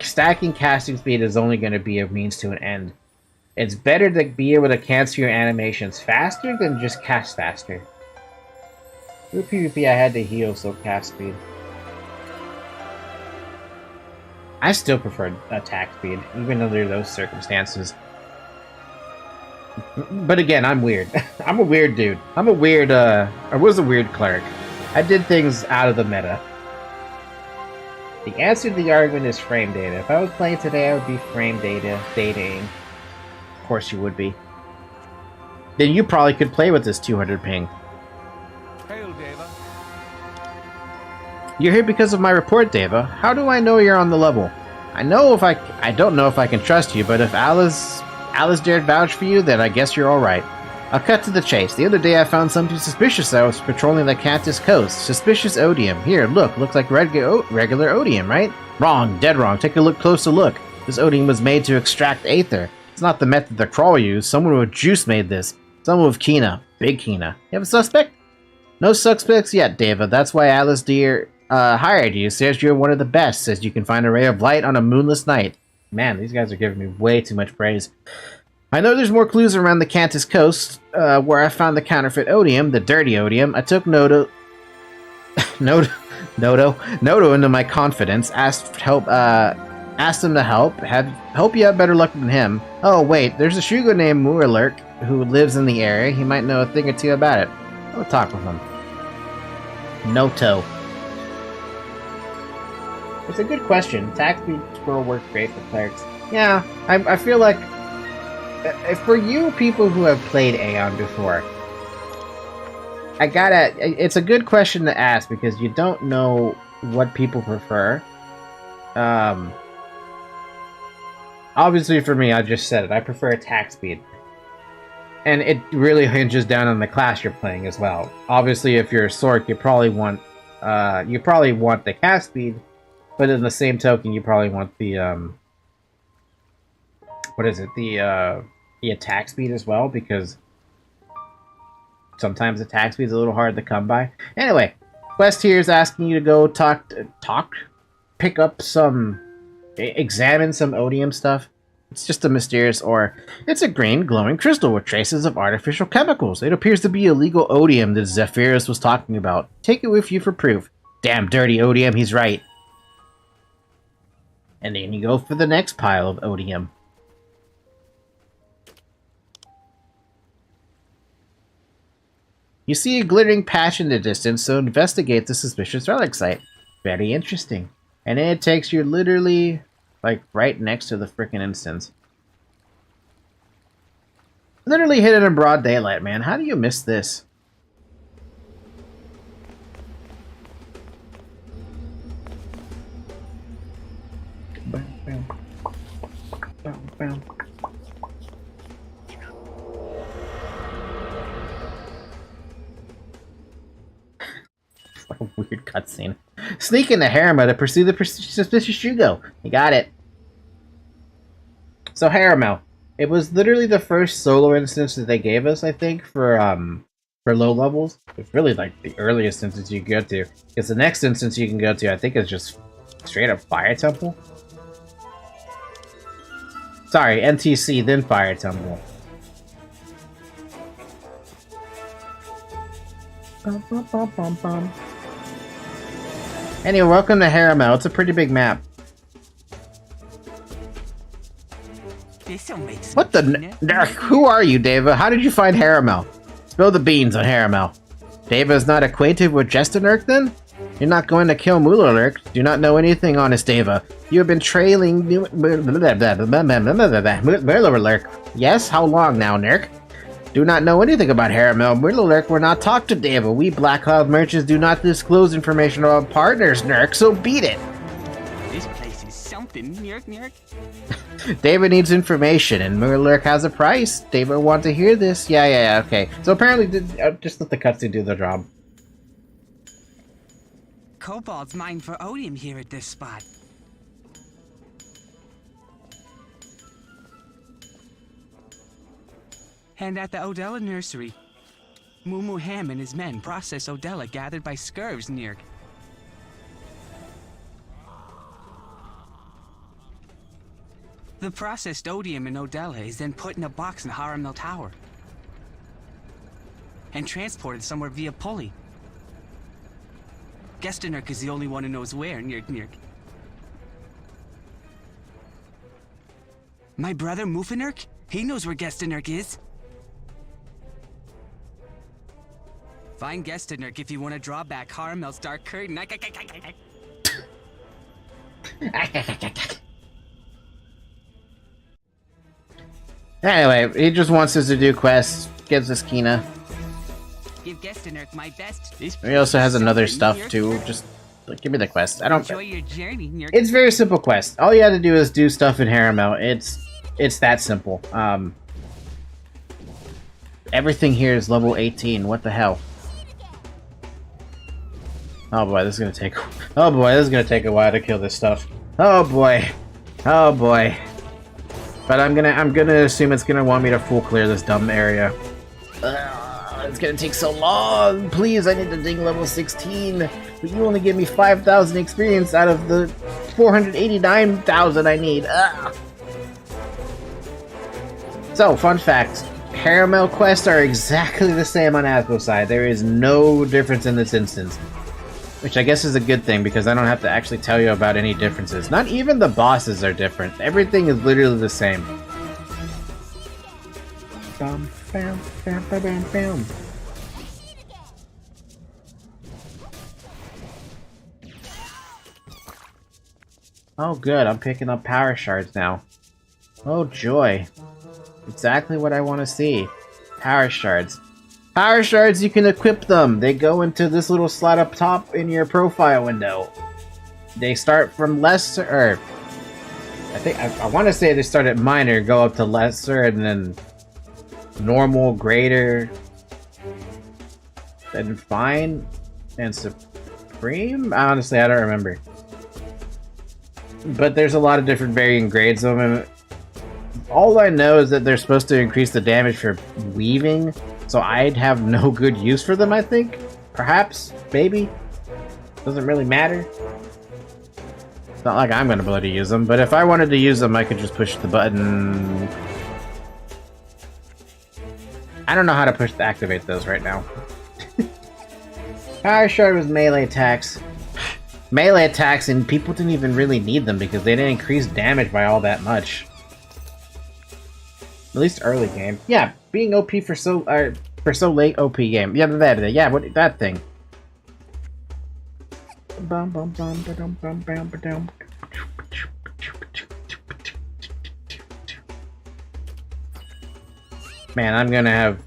S1: stacking casting speed is only going to be a means to an end. It's better to be able to cancel your animations faster than just cast faster. Through PvP I had to heal, so cast speed. I still prefer attack speed, even under those circumstances. But again, I'm weird. I'm a weird dude. I'm a weird, I was a weird cleric. I did things out of the meta. The answer to the argument is frame data. If I was playing today, I would be frame dating. Of course you would be. Then you probably could play with this 200 ping.
S2: Hail, Deva.
S1: You're here because of my report, Deva. How do I know you're on the level? I don't know if I can trust you, but if Alice dared vouch for you, then I guess you're alright. I'll cut to the chase. The other day I found something suspicious. I was patrolling the Cantus coast. Suspicious odium. Here, look. Looks like regular odium, right? Wrong. Dead wrong. Take a closer look. This odium was made to extract aether. It's not the method the Crawl used. Someone with juice made this. Someone with Kina. Big Kina. You have a suspect? No suspects yet, Deva. That's why Alice Deer hired you. Says you're one of the best. Says you can find a ray of light on a moonless night. Man, these guys are giving me way too much praise. I know there's more clues around the Cantus coast, where I found the counterfeit odium, the dirty odium. I took Nodo into my confidence, asked him to help. Hope you have better luck than him. Oh wait, there's a Shugo named Muirlurk who lives in the area. He might know a thing or two about it. I'll talk with him. Noto. It's a good question. Tax speed squirrel works great for clerics. Yeah, I feel like for you people who have played Aion before, it's a good question to ask because you don't know what people prefer. Obviously for me, I just said it, I prefer attack speed. And it really hinges down on the class you're playing as well. Obviously if you're a Sork, you probably want the cast speed, but in the same token, you probably want the the attack speed as well, because sometimes attack speed is a little hard to come by. Anyway, quest here is asking you to go pick up examine some odium stuff. It's just a mysterious ore. It's a green, glowing crystal with traces of artificial chemicals. It appears to be illegal odium that Zephyrus was talking about. Take it with you for proof. Damn dirty odium, he's right. And then you go for the next pile of odium. You see a glittering patch in the distance, so investigate the suspicious relic site. Very interesting. And then it takes you literally, like, right next to the frickin' instance. Literally hidden in broad daylight, man. How do you miss this? What a weird cutscene. Sneak into Harima to pursue the suspicious Shugo. You got it. So Harima, it was literally the first solo instance that they gave us, I think, for low levels. It's really like the earliest instance you can go to. Because the next instance you can go to, I think, is just straight up Fire Temple. Sorry, NTC, then Fire Temple. Bum, bum, bum, bum, bum. Anyway, welcome to Harima. It's a pretty big map. What the? Who are you, Deva? How did you find Harima? Spill the beans on Harima. Deva is not acquainted with Eltnen, then? You're not going to kill Muirlurk. Do not know anything, honest Deva. You have been trailing Muirlurk. Yes? How long now, Nurk? Do not know anything about Harima. Muirlurk will not talk to Deva. We Black Cloud merchants do not disclose information about partners, Nurk, so beat it.
S8: This place is something, Nurk.
S1: Deva needs information, and Muirlurk has a price. Deva want to hear this. Yeah, okay. So apparently, just let the cutscene do the job.
S8: Kobold's mine for odium here at this spot. And at the Odella nursery, Mumu Ham and his men process Odella gathered by scurvs, Nurk. The processed odium in Odella is then put in a box in Haramel Tower and transported somewhere via pulley. Gestenurk is the only one who knows where, Nurk. My brother Mufinurk? He knows where Gestenurk is. Find Gestenurk if you want to draw back Haramel's dark curtain.
S1: Anyway, he just wants us to do quests. Gives us Kina.
S8: Give Gestenurk my best.
S1: He also has another stuff too. Just But give me the quest. I don't.
S8: Enjoy your journey.
S1: It's very simple quest. All you have to do is do stuff in Caramel. It's that simple. Everything here is level 18. What the hell? Oh boy, this is gonna take. Oh boy, this is gonna take a while to kill this stuff. Oh boy. Oh boy. But I'm gonna assume it's gonna want me to full clear this dumb area. It's gonna take so long. Please, I need to dig level 16. But you only give me 5,000 experience out of the 489,000 I need. Ugh. So, fun fact. Caramel quests are exactly the same on Asbo's side. There is no difference in this instance. Which I guess is a good thing, because I don't have to actually tell you about any differences. Not even the bosses are different. Everything is literally the same. Bam, bam, bam, bam, bam, bam. Oh good, I'm picking up power shards now. Oh joy. Exactly what I want to see. Power shards. Power shards, you can equip them. They go into this little slot up top in your profile window. They start from lesser, or I want to say they start at minor, go up to lesser, and then normal, greater, then fine, and supreme? Honestly, I don't remember. But there's a lot of different varying grades of them. All I know is that they're supposed to increase the damage for weaving, so I'd have no good use for them, I think. Perhaps, maybe. Doesn't really matter. It's not like I'm gonna be able to use them, but if I wanted to use them, I could just push the button. I don't know how to push to activate those right now. Power Shard was melee attacks. Melee attacks, and people didn't even really need them because they didn't increase damage by all that much. At least early game. Yeah, being OP for so late OP game. Yeah, that thing. Bum bum bum ba-dum bum bam ba-dum. Man, I'm gonna have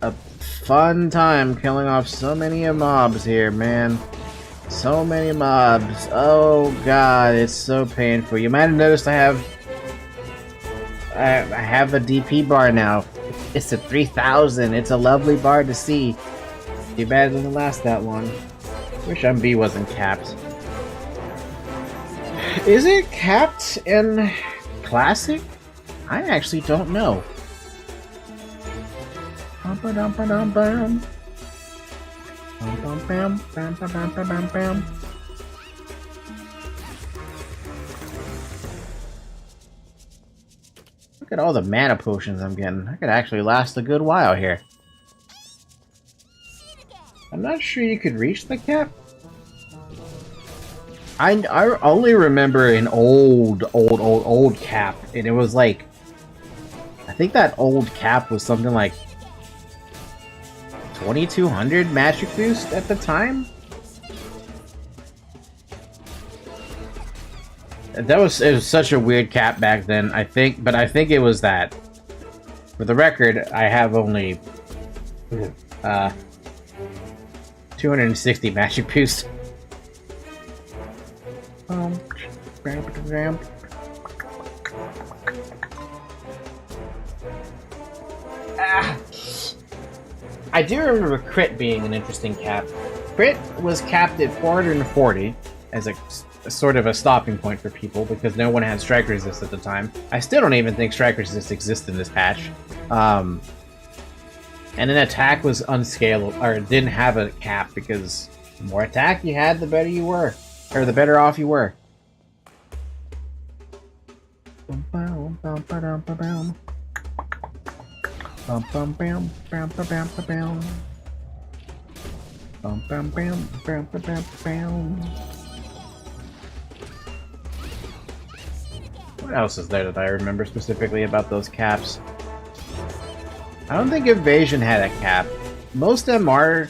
S1: a fun time killing off so many mobs here, man. So many mobs. Oh god, it's so painful. You might have noticed I have a DP bar now. It's a 3000. It's a lovely bar to see. Too bad it doesn't last that long. Wish MB wasn't capped. Is it capped in Classic? I actually don't know. Bum-ba-dum-ba-dum-bum. Bum-bum-bam, bam-ba-bam-ba-bam-bam. Look at all the mana potions I'm getting. I could actually last a good while here. I'm not sure you could reach the cap. I only remember an old cap, and it was like, I think that old cap was something like 2200 magic boost at the time. It was such a weird cap back then, I think it was that. For the record, I have only 260 magic boost. I do remember crit being an interesting cap. Crit was capped at 440 as a sort of a stopping point for people because no one had strike resist at the time. I still don't even think strike resist exists in this patch. And then attack was unscalable, or didn't have a cap because the more attack you had, the better you were, or the better off you were. What else is there that I remember specifically about those caps? I don't think Evasion had a cap. Most MR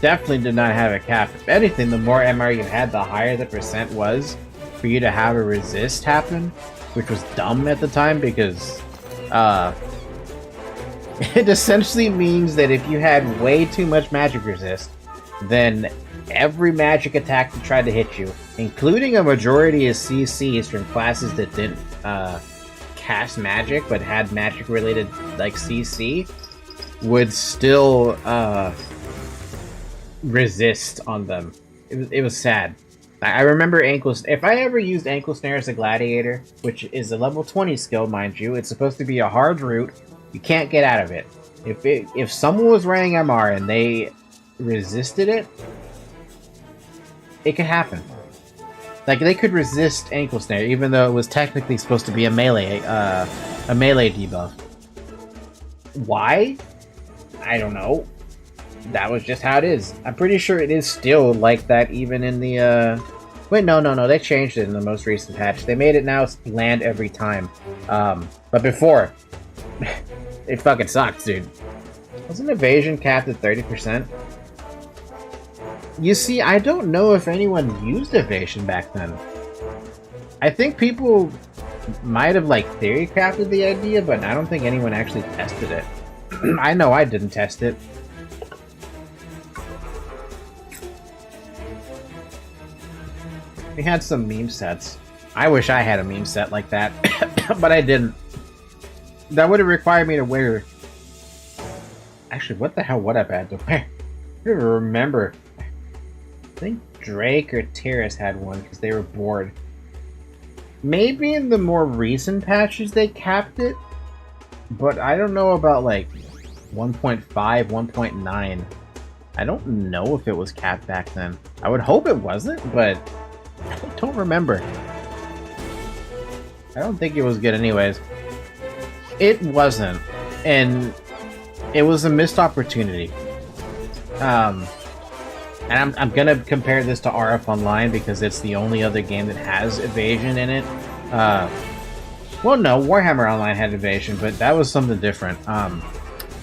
S1: definitely did not have a cap. If anything, the more MR you had, the higher the percent was for you to have a resist happen, which was dumb at the time because it essentially means that if you had way too much magic resist, then every magic attack that tried to hit you, including a majority of CCs from classes that didn't cast magic but had magic related like CC, would still resist on them. It was sad. I remember if I ever used ankle snare as a gladiator, which is a level 20 skill, mind you, it's supposed to be a hard route. You can't get out of it. If someone was running MR and they resisted it, it could happen. Like, they could resist ankle snare, even though it was technically supposed to be a melee debuff. Why? I don't know. That was just how it is. I'm pretty sure it is still like that even in the, Wait, no, they changed it in the most recent patch. They made it now land every time. But before, it fucking sucks, dude. Wasn't evasion capped at 30%? You see, I don't know if anyone used evasion back then. I think people might have, like, theory crafted the idea, but I don't think anyone actually tested it. I know I didn't test it. We had some meme sets. I wish I had a meme set like that, but I didn't. That would have required me to wear... Actually, what the hell would I have had to wear? I don't even remember. I think Drake or Terrace had one because they were bored. Maybe in the more recent patches they capped it, but I don't know about like 1.5, 1.9. I don't know if it was capped back then. I would hope it wasn't, but I don't remember. I don't think it was good anyways. It wasn't, and it was a missed opportunity. And I'm gonna compare this to RF Online because it's the only other game that has evasion in it. Well, no, Warhammer Online had evasion, but that was something different.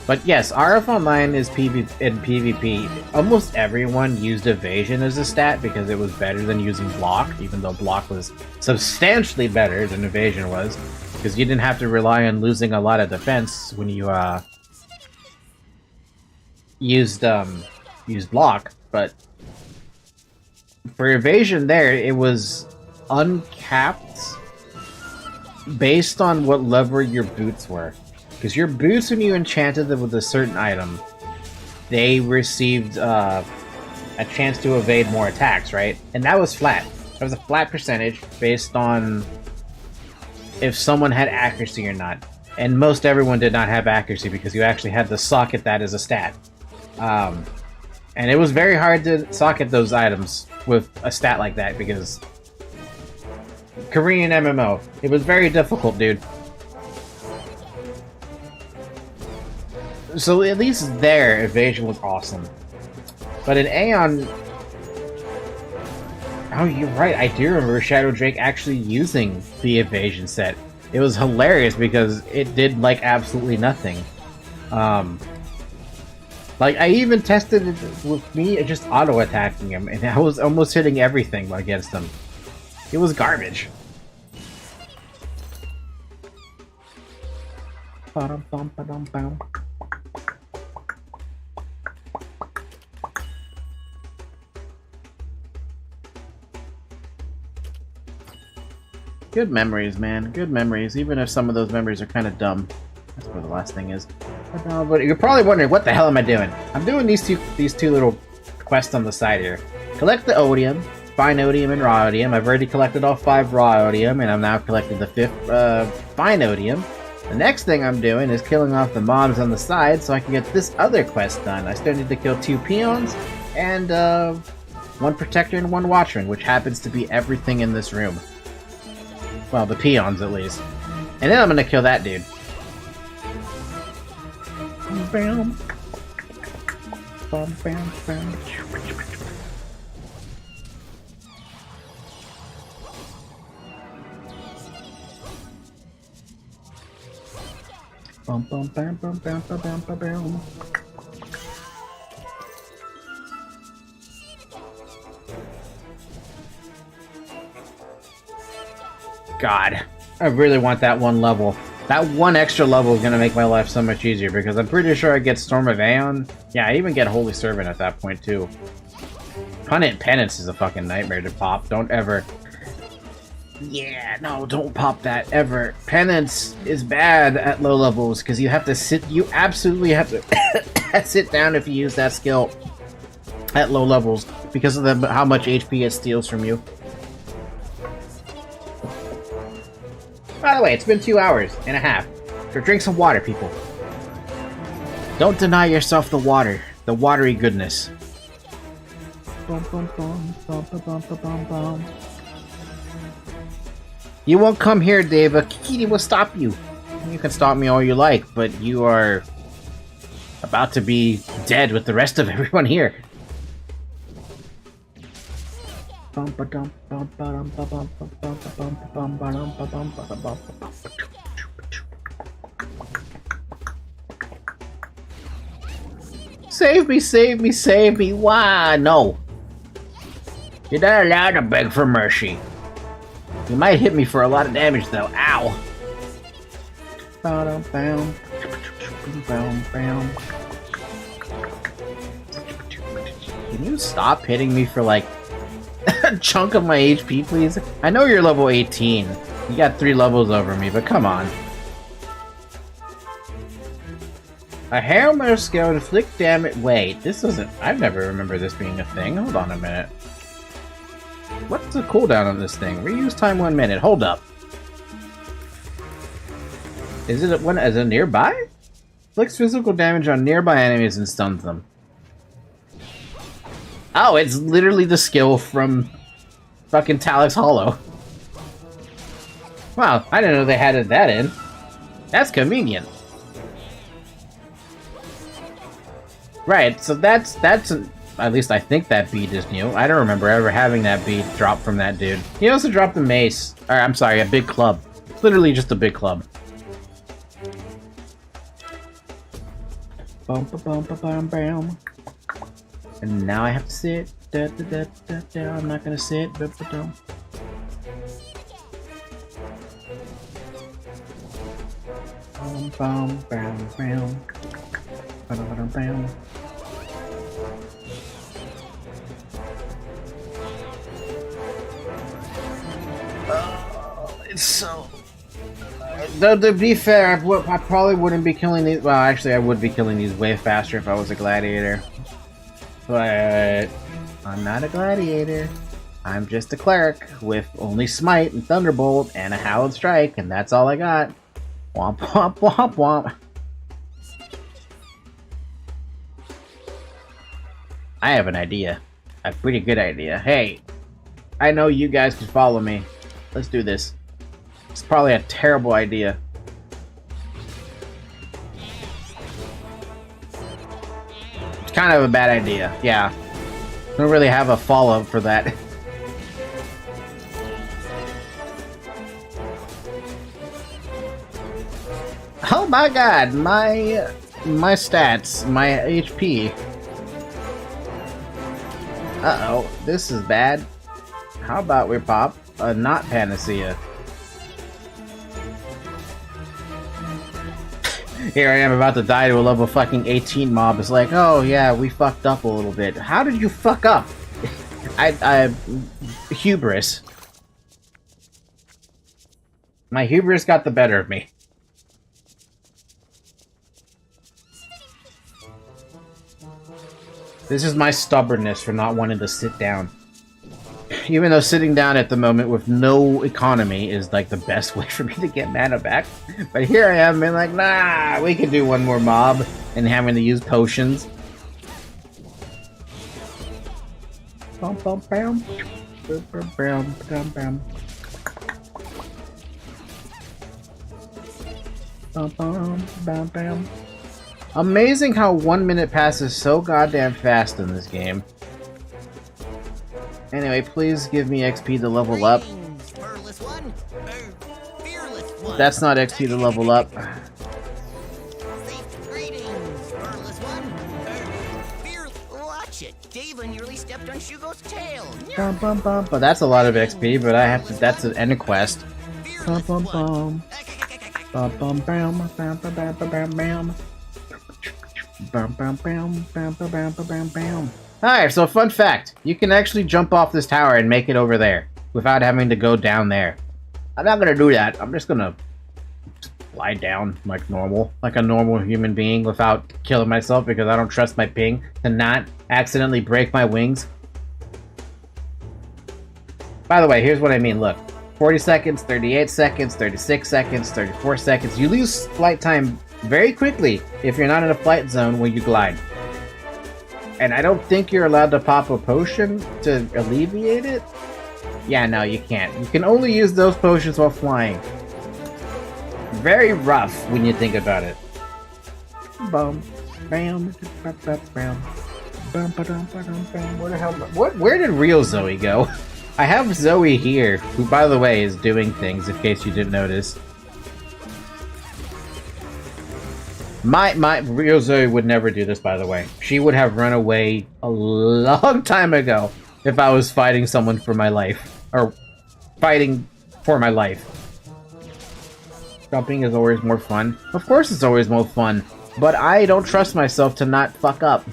S1: But yes, RF Online is PvP. Almost everyone used evasion as a stat because it was better than using block, even though block was substantially better than evasion was, because you didn't have to rely on losing a lot of defense when you used block. But for evasion there, it was uncapped based on what level your boots were. Because your boots, when you enchanted them with a certain item, they received a chance to evade more attacks, right? And that was flat. That was a flat percentage based on if someone had accuracy or not. And most everyone did not have accuracy because you actually had to socket that as a stat. And it was very hard to socket those items with a stat like that because Korean MMO, it was very difficult, dude. So at least there, evasion was awesome. But in Aion... Oh, you're right, I do remember Shadow Drake actually using the evasion set. It was hilarious because it did, like, absolutely nothing. Like, I even tested it with me just auto-attacking him, and I was almost hitting everything against him. It was garbage. Good memories, man. Good memories, even if some of those memories are kind of dumb. That's where the last thing is. But you're probably wondering, what the hell am I doing? I'm doing these two little quests on the side here. Collect the odium, fine odium and raw odium. I've already collected all 5 raw odium, and I'm now collecting the 5th fine odium. The next thing I'm doing is killing off the mobs on the side so I can get this other quest done. I still need to kill 2 peons and 1 protector and 1 watchman, which happens to be everything in this room. Well, the peons at least. And then I'm gonna kill that dude. Bam. Bam, bam, bam. Bum, bum, bam, bam, bam, bam, bam, bam, bam. God, I really want that 1 level. That 1 extra level is going to make my life so much easier, because I'm pretty sure I get Storm of Aion. Yeah, I even get Holy Servant at that point, too. Penance is a fucking nightmare to pop. Don't ever... Yeah, no, don't pop that, ever. Penance is bad at low levels, because you have to sit... You absolutely have to sit down if you use that skill at low levels, because of how much HP it steals from you. By the way, it's been 2 hours and a half. So drink some water, people. Don't deny yourself the water. The watery goodness. You won't come here, Deva. Kikiti will stop you. You can stop me all you like, but you are about to be dead with the rest of everyone here. Save me, save me, save me. Why? No. You're not allowed to beg for mercy. You might hit me for a lot of damage, though. Ow. Can you stop hitting me for, like, a chunk of my HP, please? I know you're level 18. You got 3 levels over me, but come on. A Hailmare skill inflict damage. Wait, this doesn't. I've never remember this being a thing. Hold on a minute. What's the cooldown on this thing? Reuse time 1 minute. Hold up. Is it one as a nearby? Inflicts physical damage on nearby enemies and stuns them. Oh, it's literally the skill from fucking Talix Hollow. Wow, I didn't know they had that in. That's convenient. Right, so that's at least I think that bead is new. I don't remember ever having that bead drop from that dude. He also dropped a mace. Or, I'm sorry, a big club. Literally just a big club. Bum ba bum ba bum bam. And now I have to sit. Da, da, da, da, da. I'm not gonna sit. Ba, ba, dum. Bum bum bam bam. Ba, da, ba, dum, bam. It's so... Though, to be fair, I probably wouldn't be killing these... Well, actually, I would be killing these way faster if I was a gladiator. But... I'm not a gladiator. I'm just a cleric with only Smite and Thunderbolt and a Hallowed Strike, and that's all I got. Womp womp womp womp. I have an idea. A pretty good idea. Hey, I know you guys can follow me. Let's do this. It's probably a terrible idea. It's kind of a bad idea, yeah. Don't really have a follow-up for that. Oh my god, my stats, my HP. Uh-oh, this is bad. How about we pop a not panacea? Here I am about to die to a level fucking 18 mob. It's like, oh yeah, we fucked up a little bit. How did you fuck up? I hubris. My hubris got the better of me. This is my stubbornness for not wanting to sit down. Even though sitting down at the moment with no economy is like the best way for me to get mana back. But here I am being like, nah, we can do one more mob and having to use potions. Bum bum bam. Bum bum bam bam bam. Bum bum bam bam. Amazing how 1 minute passes so goddamn fast in this game. Anyway, please give me XP to level up. That's not XP to level up.
S9: Watch it. Deva nearly stepped on Shugo's tail.
S1: Bum, bum, bum. But that's a lot of XP, but I have to. That's an end quest. Bum, bum, bum. Bum, bum, bam, bam, bam, bam, bam, bam. Bam, bam, bam, bam, bam, bam, bam, bam. Alright, so fun fact. You can actually jump off this tower and make it over there without having to go down there. I'm not gonna do that. I'm just gonna lie down like normal, like a normal human being without killing myself because I don't trust my ping to not accidentally break my wings. By the way, here's what I mean. Look, 40 seconds, 38 seconds, 36 seconds, 34 seconds. You lose flight time very quickly if you're not in a flight zone when you glide. And I don't think you're allowed to pop a potion to alleviate it. Yeah, no, you can't. You can only use those potions while flying. Very rough when you think about it. Bum, bam, bam, bam, bam, bam, bam, bam. Where the hell? Where did real Zoe go? I have Zoe here, who, by the way, is doing things. In case you didn't notice, my real Zoe would never do this. By the way, she would have run away a long time ago if I was fighting someone for my life or fighting for my life. Jumping is always more fun. Of course it's always more fun, but I don't trust myself to not fuck up.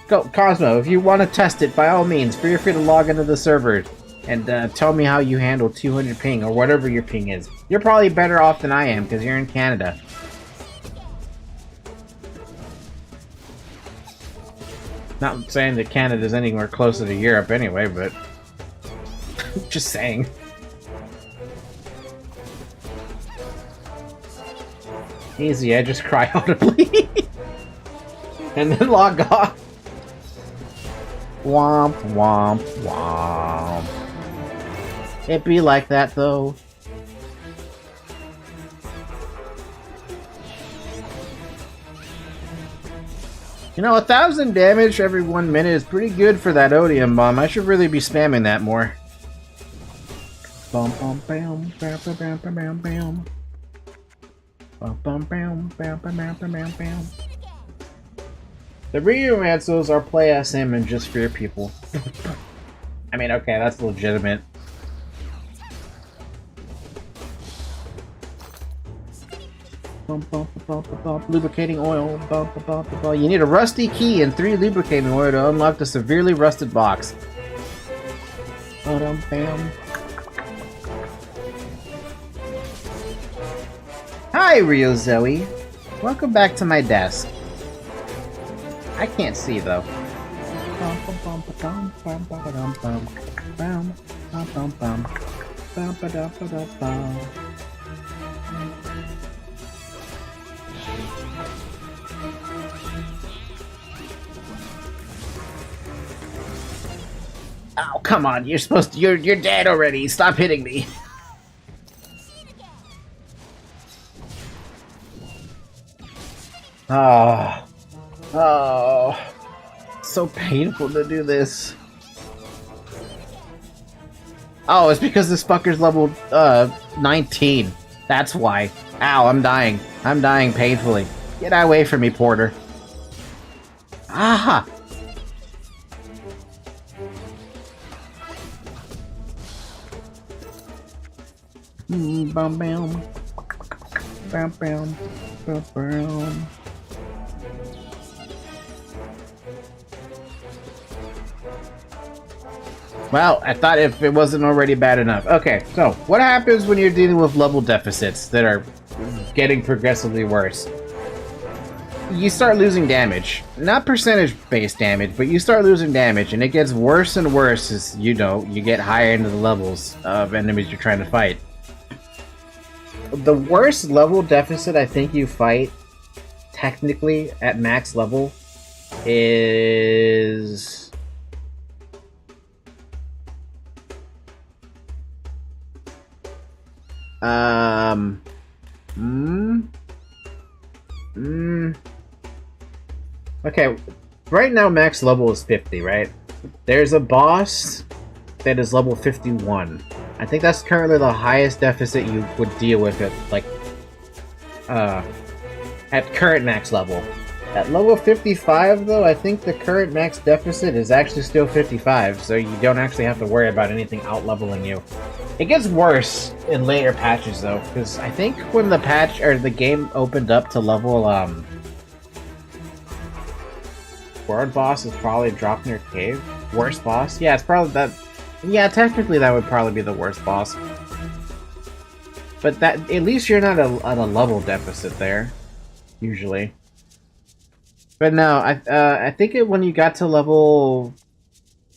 S1: Go, Cosmo, if you want to test it, by all means, feel free to log into the server and tell me how you handle 200 ping or whatever your ping is. You're probably better off than I am because you're in Canada. Not saying that Canada's anywhere closer to Europe anyway, but just saying. Easy, I just cry audibly. And then log off. Womp, womp, womp. It be like that, though. You know, 1,000 damage every 1 minute is pretty good for that Odium bomb. I should really be spamming that more. Bum, bum, bam, bam, bam, bam, bam, bam. Bum, bum, bam, bam, bam, bam, bam, bam. The Reomancers are play SM and just fear people. I mean, okay, that's legitimate. Bum, bum, bum, bum, bum, lubricating oil. Bum, bum, bum, bum, bum. You need a rusty key and 3 lubricating oil to unlock the severely rusted box. Bam, bam. Hi, Rio Zoe. Welcome back to my desk. I can't see though. Oh, come on, you're supposed to, you're dead already. Stop hitting me. Oh. Oh, so painful to do this. Oh, it's because this fucker's level 19. That's why. Ow, I'm dying. I'm dying painfully. Get away from me, Porter. Aha! Bum bam. Bam bam. Bam bam. Well, I thought if it wasn't already bad enough. Okay, so what happens when you're dealing with level deficits that are getting progressively worse? You start losing damage. Not percentage-based damage, but you start losing damage, and it gets worse and worse as, you know, you get higher into the levels of enemies you're trying to fight. The worst level deficit I think you fight, technically, at max level, is... Okay, right now max level is 50, right? There's a boss that is level 51. I think that's currently the highest deficit you would deal with at, like, at current max level. At level 55, though, I think the current max deficit is actually still 55, so you don't actually have to worry about anything out-leveling you. It gets worse in later patches, though, because I think when the patch, or the game opened up to level, world boss is probably Dropner Cave. Worst boss? Yeah, it's probably that. Yeah, technically that would probably be the worst boss. But that, at least you're not at a level deficit there, usually. But no, I think when you got to level,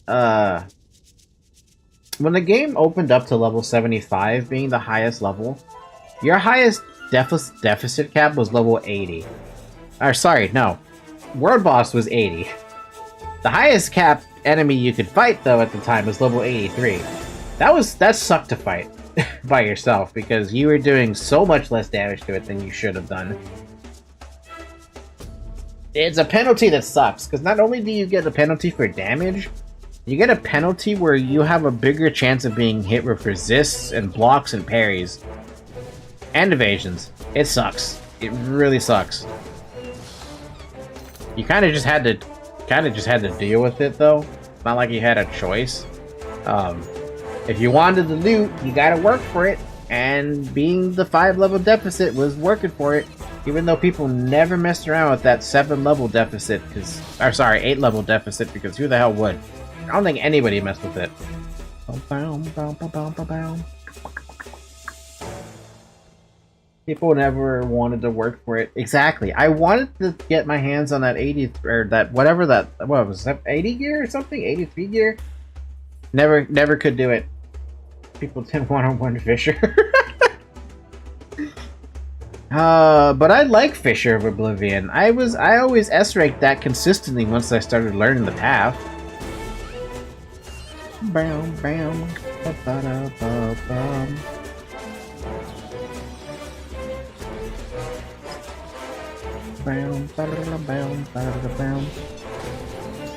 S1: when the game opened up to level 75 being the highest level, your highest deficit cap was level 80. Or sorry, no, world boss was 80. The highest cap enemy you could fight though at the time was level 83. That sucked to fight by yourself because you were doing so much less damage to it than you should have done. It's a penalty that sucks, because not only do you get a penalty for damage, you get a penalty where you have a bigger chance of being hit with resists and blocks and parries. And evasions. It sucks. It really sucks. You kind of just had to deal with it though. It's not like you had a choice. If you wanted the loot, you gotta work for it, and being the 5-level deficit was working for it. Even though people never messed around with that 7-level deficit, 8-level deficit, because who the hell would? I don't think anybody messed with it. People never wanted to work for it. Exactly. I wanted to get my hands on that 80, or that, whatever that, what was that, 80 gear or something? 83 gear? Never could do it. People didn't want to win Fisher. But I like Fisher of Oblivion. I always S-ranked that consistently once I started learning the path. Bam, bam, ba-ba-da-ba-bam. Bam, ba-da-da-bam, ba-da-da-bam.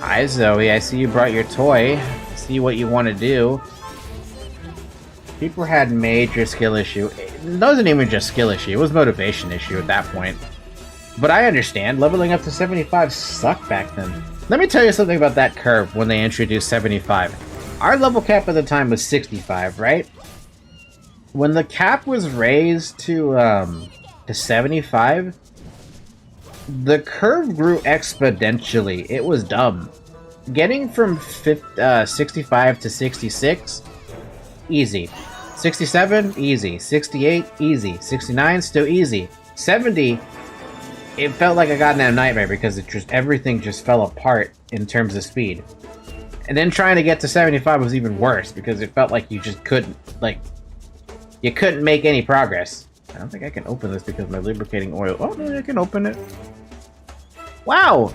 S1: Hi Zoe, I see you brought your toy. See what you want to do. People had major skill issue. It wasn't even just skill issue, it was motivation issue at that point. But I understand, leveling up to 75 sucked back then. Let me tell you something about that curve when they introduced 75. Our level cap at the time was 65, right? When the cap was raised to 75, the curve grew exponentially. It was dumb. Getting from 65 to 66, easy. 67, easy. 68, easy. 69, still easy. 70, it felt like a goddamn nightmare because everything just fell apart in terms of speed. And then trying to get to 75 was even worse because it felt like you just couldn't, you couldn't make any progress. I don't think I can open this because my lubricating oil. Oh, no, I can open it. Wow!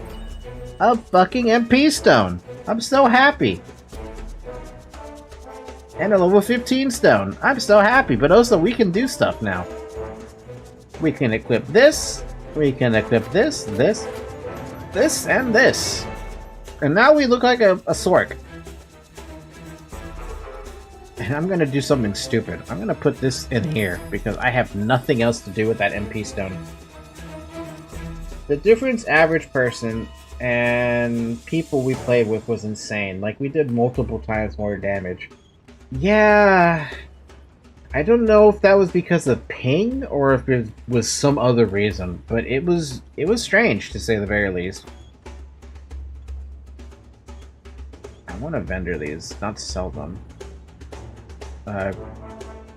S1: A fucking MP stone. I'm so happy. And a level 15 stone. I'm so happy, but also we can do stuff now. We can equip this. We can equip this, this, and this. And now we look like a Sork. And I'm gonna do something stupid. I'm gonna put this in here because I have nothing else to do with that MP stone. The difference average person and people we played with was insane. Like, we did multiple times more damage. Yeah, I don't know if that was because of ping or if it was some other reason, but it was strange to say the very least. I want to vendor these, not sell them.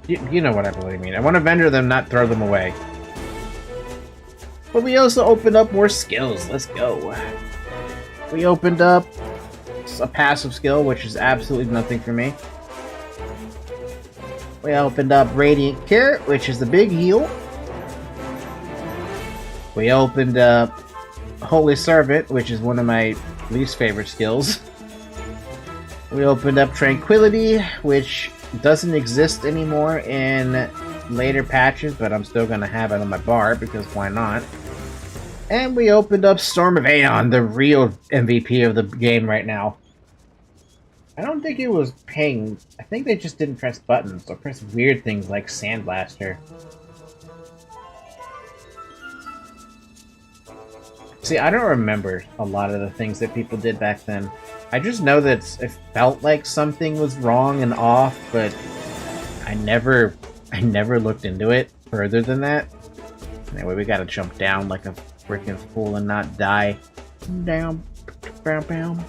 S1: You know what I really mean. I want to vendor them, not throw them away. But we also opened up more skills. Let's go. We opened up a passive skill, which is absolutely nothing for me. We opened up Radiant Cure, which is the big heal. We opened up Holy Servant, which is one of my least favorite skills. We opened up Tranquility, which doesn't exist anymore in later patches, but I'm still going to have it on my bar, because why not? And we opened up Storm of Aion, the real MVP of the game right now. I don't think it was ping. I think they just didn't press buttons, or press weird things like Sandblaster. See, I don't remember a lot of the things that people did back then. I just know that it felt like something was wrong and off, but I never looked into it further than that. Anyway, we gotta jump down like a freaking fool and not die. Down. Bam, bam.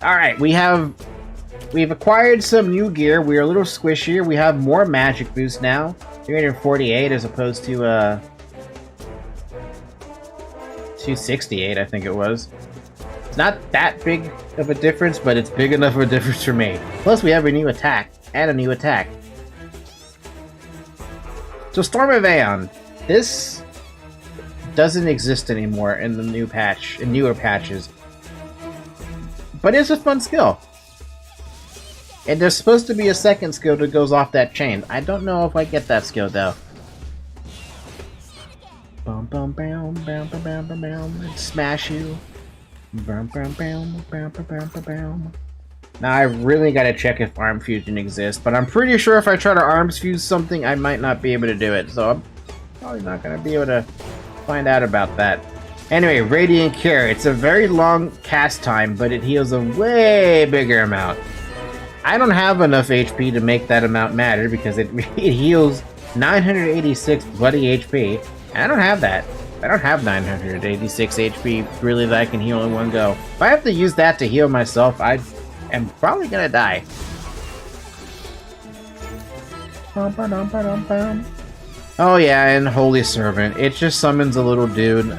S1: Alright, we've acquired some new gear. We're a little squishier. We have more magic boost now. 348 as opposed to 268, I think it was. It's not that big of a difference, but it's big enough of a difference for me. Plus we have a new attack, and a new attack. So Storm of Aion. This doesn't exist anymore in the new patch, in newer patches. But it's a fun skill. And there's supposed to be a second skill that goes off that chain. I don't know if I get that skill though. Bum bum bam bam bam bam bam bam and smash you. Bam bam bam bam bam bam bam bam. Now I really gotta check if arm fusion exists, but I'm pretty sure if I try to arms fuse something, I might not be able to do it. So I'm probably not gonna be able to find out about that. Anyway, Radiant Cure. It's a very long cast time, but it heals a way bigger amount. I don't have enough HP to make that amount matter because it heals 986 bloody HP. And I don't have that. I don't have 986 HP really that I can heal in one go. If I have to use that to heal myself, I am probably gonna die. Oh yeah, and Holy Servant. It just summons a little dude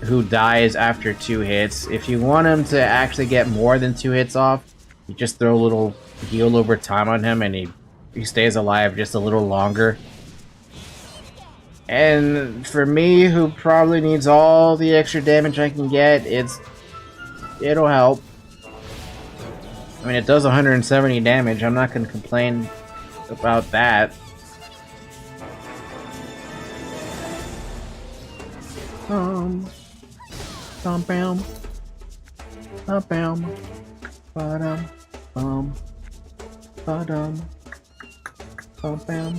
S1: who dies after 2 hits. If you want him to actually get more than 2 hits off, you just throw a little heal over time on him and he stays alive just a little longer. And for me, who probably needs all the extra damage I can get, it'll help. I mean, it does 170 damage. I'm not going to complain about that. Bam, bam, bam, bam, bam, bam, bam, bam.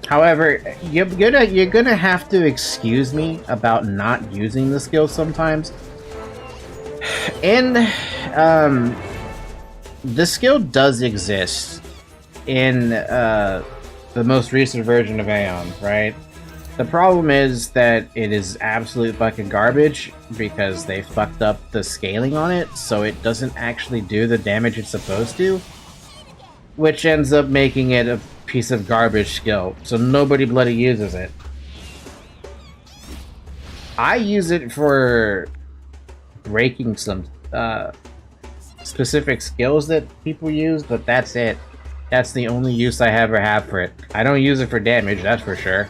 S1: However, you're gonna have to excuse me about not using the skill sometimes. And the skill does exist in the most recent version of Aion, right? The problem is that it is absolute fucking garbage because they fucked up the scaling on it, so it doesn't actually do the damage it's supposed to, which ends up making it a piece of garbage skill, so nobody bloody uses it. I use it for breaking some specific skills that people use, but that's it. That's the only use I ever have for it. I don't use it for damage, that's for sure.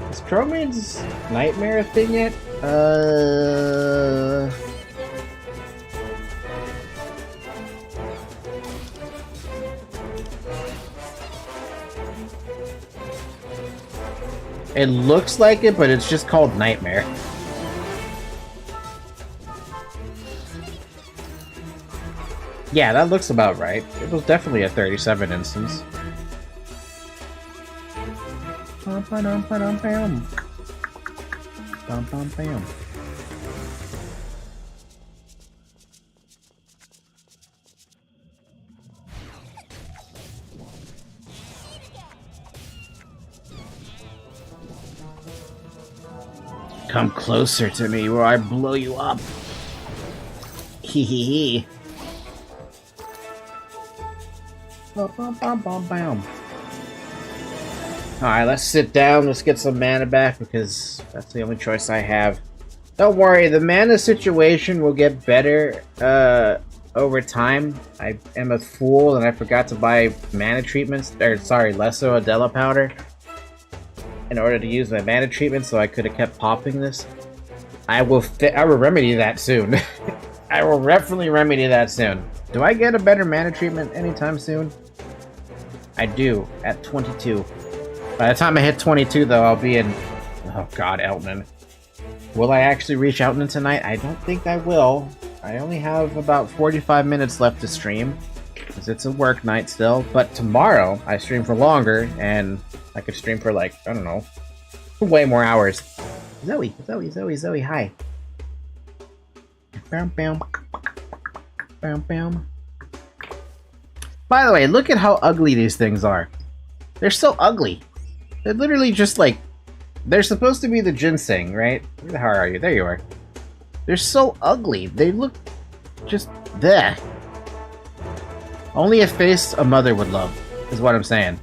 S1: Is Chromade's Nightmare a thing yet? It looks like it, but it's just called Nightmare. Yeah, that looks about right. It was definitely a 37 instance. Bam. Come closer to me or I blow you up. Hee hee hee. Bam. Alright, let's sit down. Let's get some mana back because that's the only choice I have. Don't worry, the mana situation will get better over time. I am a fool and I forgot to buy mana treatments, or sorry, Lesso Adela powder in order to use my mana treatment, so I could have kept popping this. I will remedy that soon. I will definitely remedy that soon. Do I get a better mana treatment anytime soon? I do, at 22. By the time I hit 22, though, I'll be in... Oh god, Eltnen. Will I actually reach Eltnen tonight? I don't think I will. I only have about 45 minutes left to stream, because it's a work night still. But tomorrow, I stream for longer, and I could stream for, like, I don't know, way more hours. Zoe, hi. Bam, bam. bam, bam. By the way, look at how ugly these things are. They're so ugly. They're literally just like... They're supposed to be the ginseng, right? Where the hell are you? There you are. They're so ugly. They look just... there. Only a face a mother would love, is what I'm saying.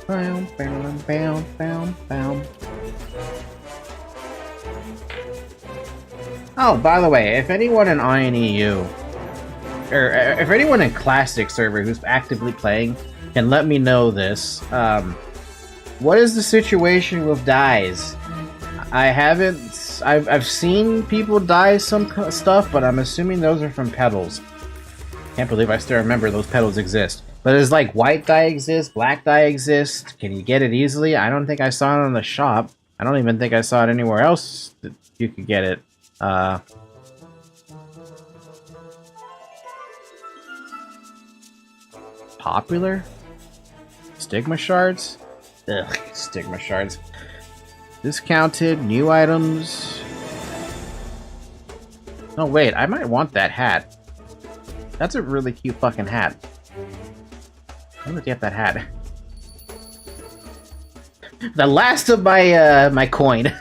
S1: Bam, bam, bam, bam, bam. Oh, by the way, if anyone in Aion EU, or if anyone in Classic server who's actively playing can let me know this, what is the situation with dyes? I've seen people dye some stuff, but I'm assuming those are from petals. Can't believe I still remember those petals exist. But it's like white dye exists, black dye exists. Can you get it easily? I don't think I saw it on the shop. I don't even think I saw it anywhere else that you could get it. Popular? Stigma shards? Ugh, stigma shards. Discounted, new items. No, wait, I might want that hat. That's a really cute fucking hat. I'm gonna get that hat. The last of my, my coin.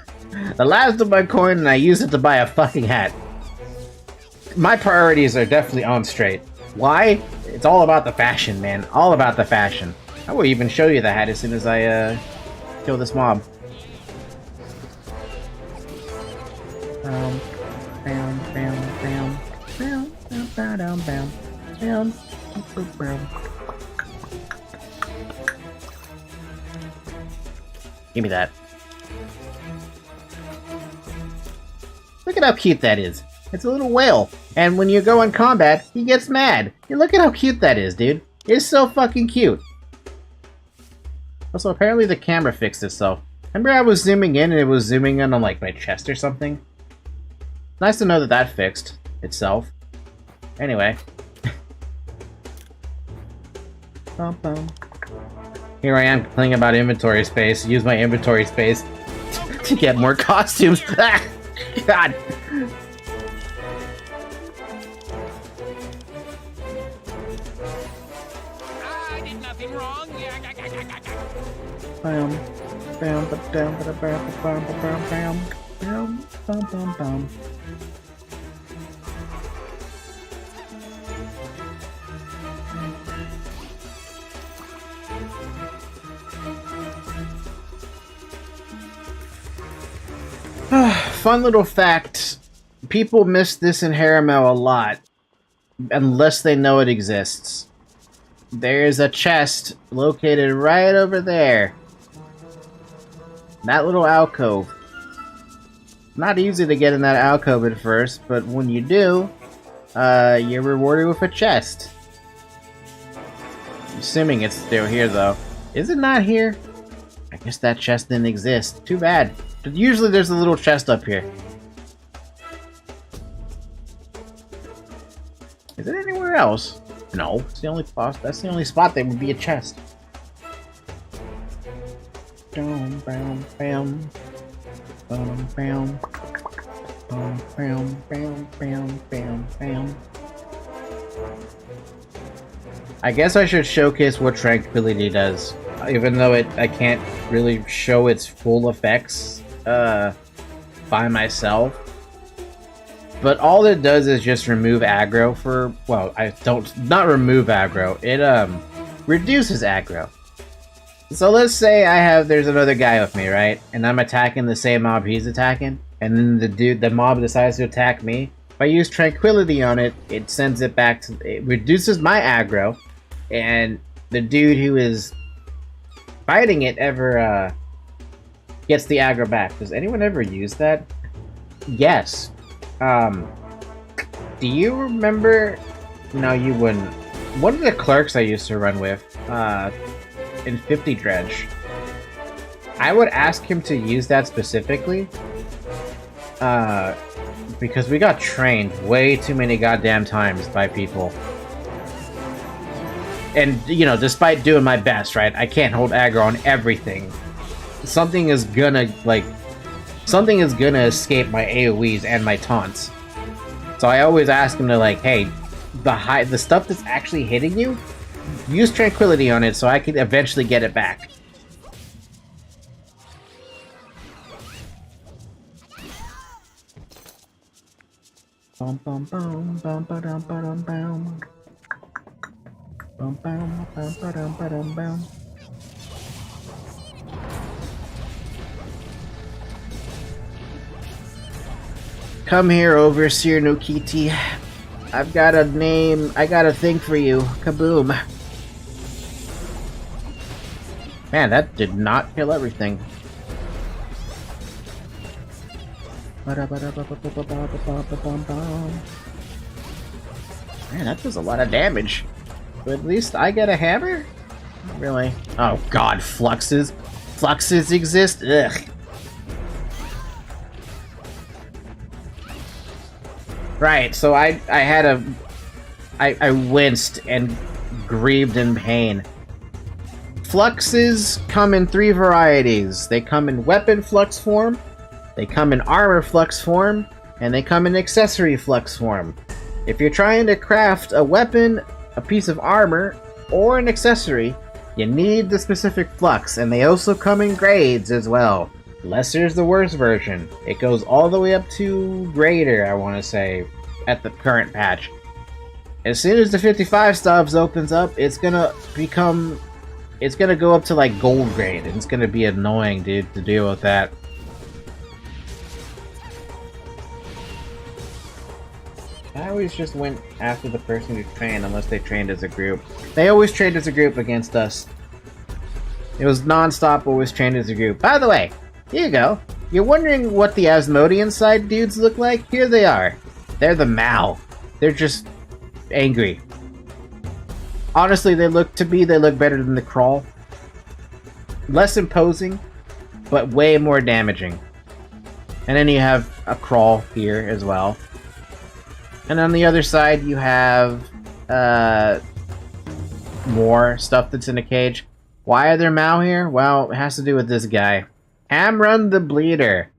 S1: The last of my coin, and I use it to buy a fucking hat. My priorities are definitely on straight. Why? It's all about the fashion, man. All about the fashion. I will even show you the hat as soon as I, kill this mob. Bam, bam, bam, bam, bam, bam, bam, bam, bam. Give me that. Look at how cute that is. It's a little whale. And when you go in combat, he gets mad. You look at how cute that is, dude. It's so fucking cute. Also, apparently the camera fixed itself. Remember I was zooming in and it was zooming in on like my chest or something? Nice to know that that fixed itself. Anyway. Bum, bum. Here I am complaining about inventory space. Use my inventory space to get more costumes. Ah, God.
S9: I did nothing wrong.
S1: Bam, bam, ba bam, ba bam, ba bam, ba bam, bam, bam, bam, bam. Fun little fact, people miss this in Haramel a lot, unless they know it exists. There's a chest located right over there. That little alcove. Not easy to get in that alcove at first, but when you do, you're rewarded with a chest. I'm assuming it's still here though. Is it not here? I guess that chest didn't exist. Too bad. But usually there's a little chest up here. Is it anywhere else? No, it's the only spot. That's the only spot that would be a chest. Bam, bam, bam, bam, bam, bam, bam, bam, bam, bam, bam. I guess I should showcase what Tranquility does, even though I can't really show its full effects by myself. But all it does is just remove aggro for, well, not remove aggro, it reduces aggro. So let's say there's another guy with me, right? And I'm attacking the same mob he's attacking, and then the mob decides to attack me. If I use Tranquility on it, it sends it back it reduces my aggro, and the dude who is fighting it gets the aggro back. Does anyone ever use that? Yes. Do you remember? No, you wouldn't. One of the clerks I used to run with, in 50 Dredge, I would ask him to use that specifically, because we got trained way too many goddamn times by people. And, you know, despite doing my best, right, I can't hold aggro on everything. Something is gonna, like, something is gonna escape my AoEs and my taunts. So I always ask him to like, hey, the stuff that's actually hitting you, use Tranquility on it so I can eventually get it back. Bum bum bum bum ba dum ba dum bum. Bum bum bum ba dum ba dum bum. Come here, Overseer Nokiti. I've got a name. I got a thing for you. Kaboom. Man, that did not kill everything. Man, that does a lot of damage. But at least I get a hammer? Not really. Oh god, fluxes. Fluxes exist? Ugh. Right, so I winced and grieved in pain. Fluxes come in 3 varieties. They come in weapon flux form, they come in armor flux form, and they come in accessory flux form. If you're trying to craft a weapon, a piece of armor, or an accessory, you need the specific flux, and they also come in grades as well. Lesser is the worst version. It goes all the way up to greater, I want to say, at the current patch. As soon as the 55 stops opens up, it's gonna go up to like gold grade, and it's gonna be annoying, dude, to deal with that. I always just went after the person who trained, unless they trained as a group. They always trained as a group against us. It was non-stop, always trained as a group. By the way, here you go. You're wondering what the Asmodean side dudes look like? Here they are. They're the Mao. They're just angry. Honestly, they look better than the Crawl. Less imposing, but way more damaging. And then you have a Crawl here as well. And on the other side, you have more stuff that's in a cage. Why are there Mao here? Well, it has to do with this guy. Hamrun the Bleeder.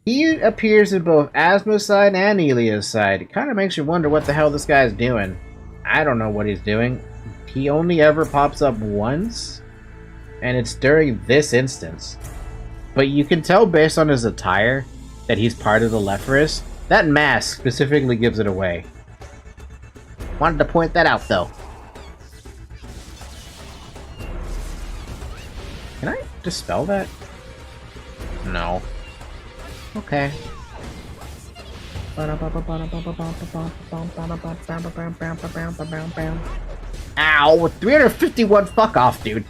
S1: He appears in both Asmo's side and Elia's side. It kind of makes you wonder what the hell this guy's doing. I don't know what he's doing. He only ever pops up once, and it's during this instance. But you can tell based on his attire that he's part of the Lephorus. That mask specifically gives it away. Wanted to point that out, though. Can I dispel that? No. Okay. Ow! 351, fuck off, dude.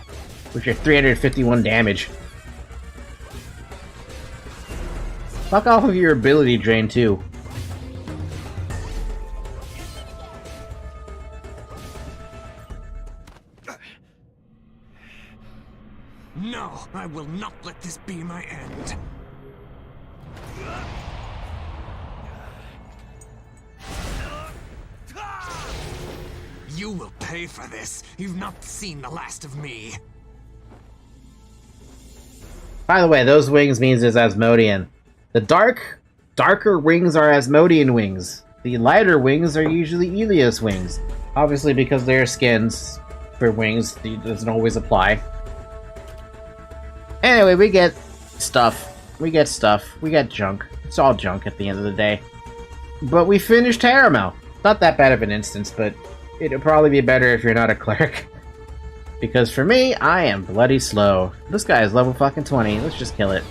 S1: With your 351 damage. Fuck off of your ability drain, too.
S10: No, I will not let this be my end. You will pay for this. You've not seen the last of me.
S1: By the way, those wings means it's Asmodean. The darker wings are Asmodean wings. The lighter wings are usually Elias wings. Obviously, because their skins for wings doesn't always apply. Anyway, we get stuff. We get junk. It's all junk at the end of the day. But we finished Caramel. Not that bad of an instance, but it'd probably be better if you're not a cleric. Because for me, I am bloody slow. This guy is level fucking 20. Let's just kill it.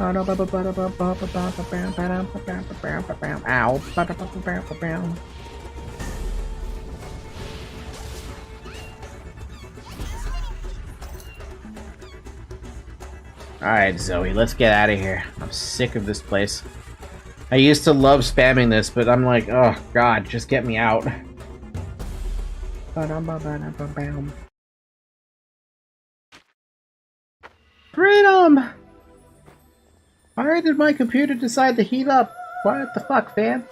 S1: Ow. Alright, Zoe, let's get out of here. I'm sick of this place. I used to love spamming this, but I'm like, oh god, just get me out. Freedom! Why did my computer decide to heat up? What the fuck, fam?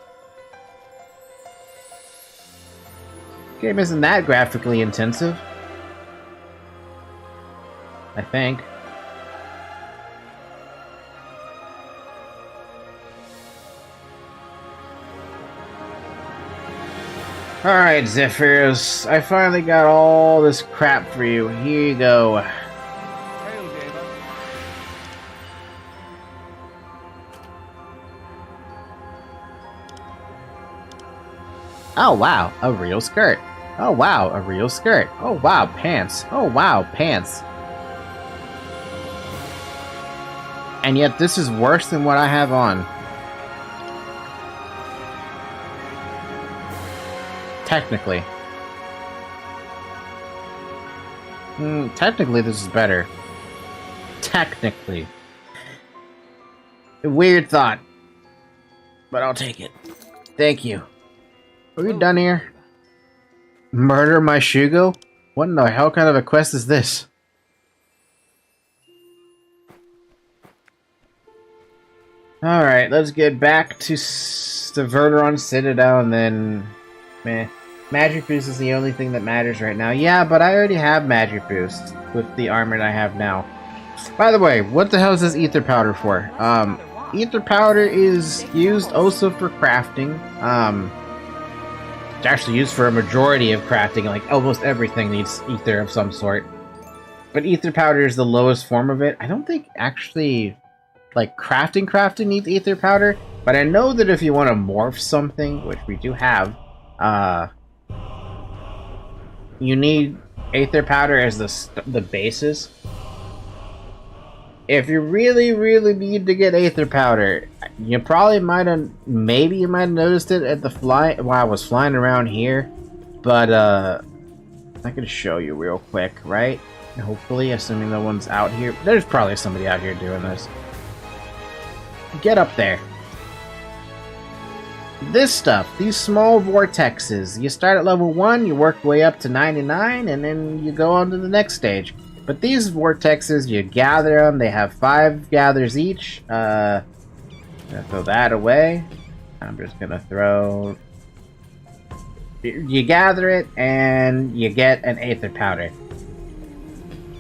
S1: Game isn't that graphically intensive. I think. Alright, Zephyros. I finally got all this crap for you. Here you go.
S2: Hail, Deva.
S1: Oh wow, a real skirt. Oh wow, a real skirt. Oh wow, pants. Oh wow, pants. And yet this is worse than what I have on. Technically. Technically this is better. Technically. A weird thought. But I'll take it. Thank you. Are we done here? Murder my Shugo? What in the hell kind of a quest is this? Alright, let's get back to the Verteron Citadel and then... Meh. Magic Boost is the only thing that matters right now. Yeah, but I already have Magic Boost with the armor that I have now. By the way, what the hell is this Ether Powder for? Ether Powder is used also for crafting. It's actually used for a majority of crafting, like almost everything needs ether of some sort. But Ether Powder is the lowest form of it. I don't think actually, like, crafting needs Ether Powder, but I know that if you want to morph something, which we do have, you need Aether Powder as the basis. If you really, really need to get Aether Powder, you probably maybe you might have noticed it at the while I was flying around here, but I can show you real quick, right? Hopefully, assuming no one's out here. There's probably somebody out here doing this. Get up there. This stuff, these small vortexes, you start at level 1, you work your way up to 99, and then you go on to the next stage. But these vortexes, you gather them, they have 5 gathers each. Gonna throw that away. I'm just gonna throw... You gather it, and you get an Aether Powder.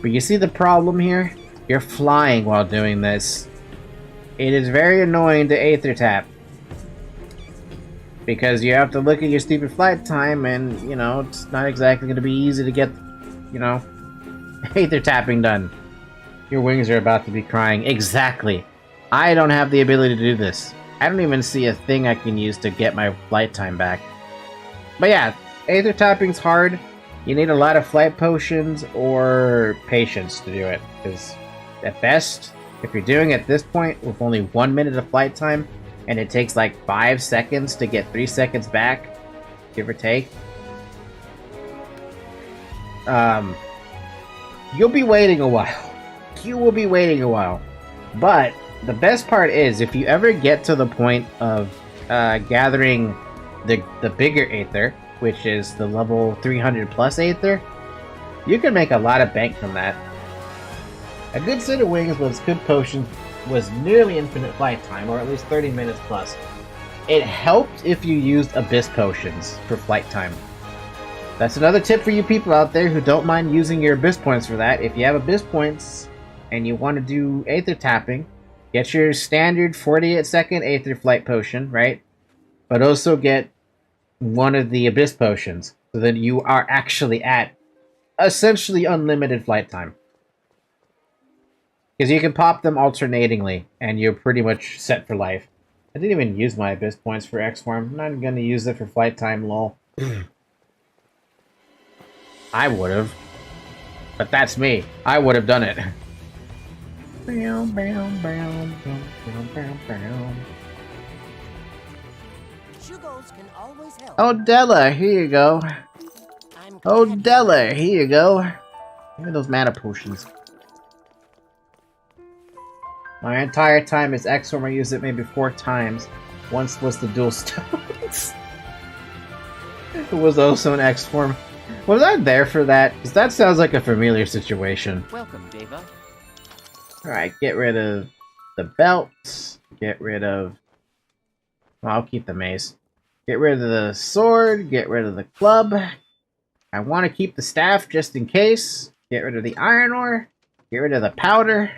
S1: But you see the problem here? You're flying while doing this. It is very annoying to Aether Tap. Because you have to look at your stupid flight time, and, you know, it's not exactly going to be easy to get, you know, Aether Tapping done. Your wings are about to be crying. Exactly. I don't have the ability to do this. I don't even see a thing I can use to get my flight time back. But yeah, Aether Tapping's hard. You need a lot of flight potions or patience to do it. Because at best, if you're doing it at this point with only 1 minute of flight time, and it takes like 5 seconds to get 3 seconds back, give or take, you'll be waiting a while. You will be waiting a while. But the best part is, if you ever get to the point of gathering the bigger Aether, which is the level 300 plus Aether, you can make a lot of bank from that. A good set of wings with good potions was nearly infinite flight time, or at least 30 minutes plus. It helped if you used Abyss Potions for flight time. That's another tip for you people out there who don't mind using your Abyss Points for that. If you have Abyss Points and you want to do Aether Tapping, get your standard 48-second Aether Flight Potion, right? But also get one of the Abyss Potions, so that you are actually at essentially unlimited flight time. Because you can pop them alternatingly, and you're pretty much set for life. I didn't even use my Abyss Points for X-Form. I'm not going to use it for flight time, lol. I would've. But that's me. I would've done it. Oh, Della, here you go. Oh, Della, here you go. Give me those mana potions. My entire time is X-Form. I used it maybe 4 times. Once was the dual stones. It was also an X-Form. Was I there for that? Because that sounds like a familiar situation.
S9: Welcome, Deva.
S1: Alright, get rid of the belts. Get rid of... Well, I'll keep the mace. Get rid of the sword. Get rid of the club. I want to keep the staff just in case. Get rid of the iron ore. Get rid of the powder.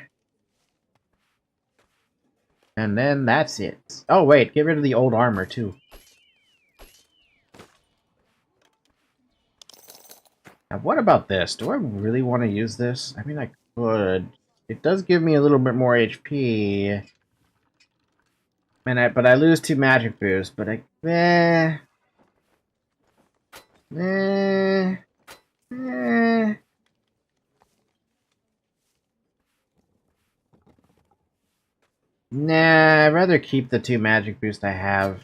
S1: And then that's it. Oh, wait. Get rid of the old armor, too. What about this? Do I really want to use this? I mean, I could. It does give me a little bit more HP. But I lose 2 magic boosts, but Nah, I'd rather keep the 2 magic boosts I have.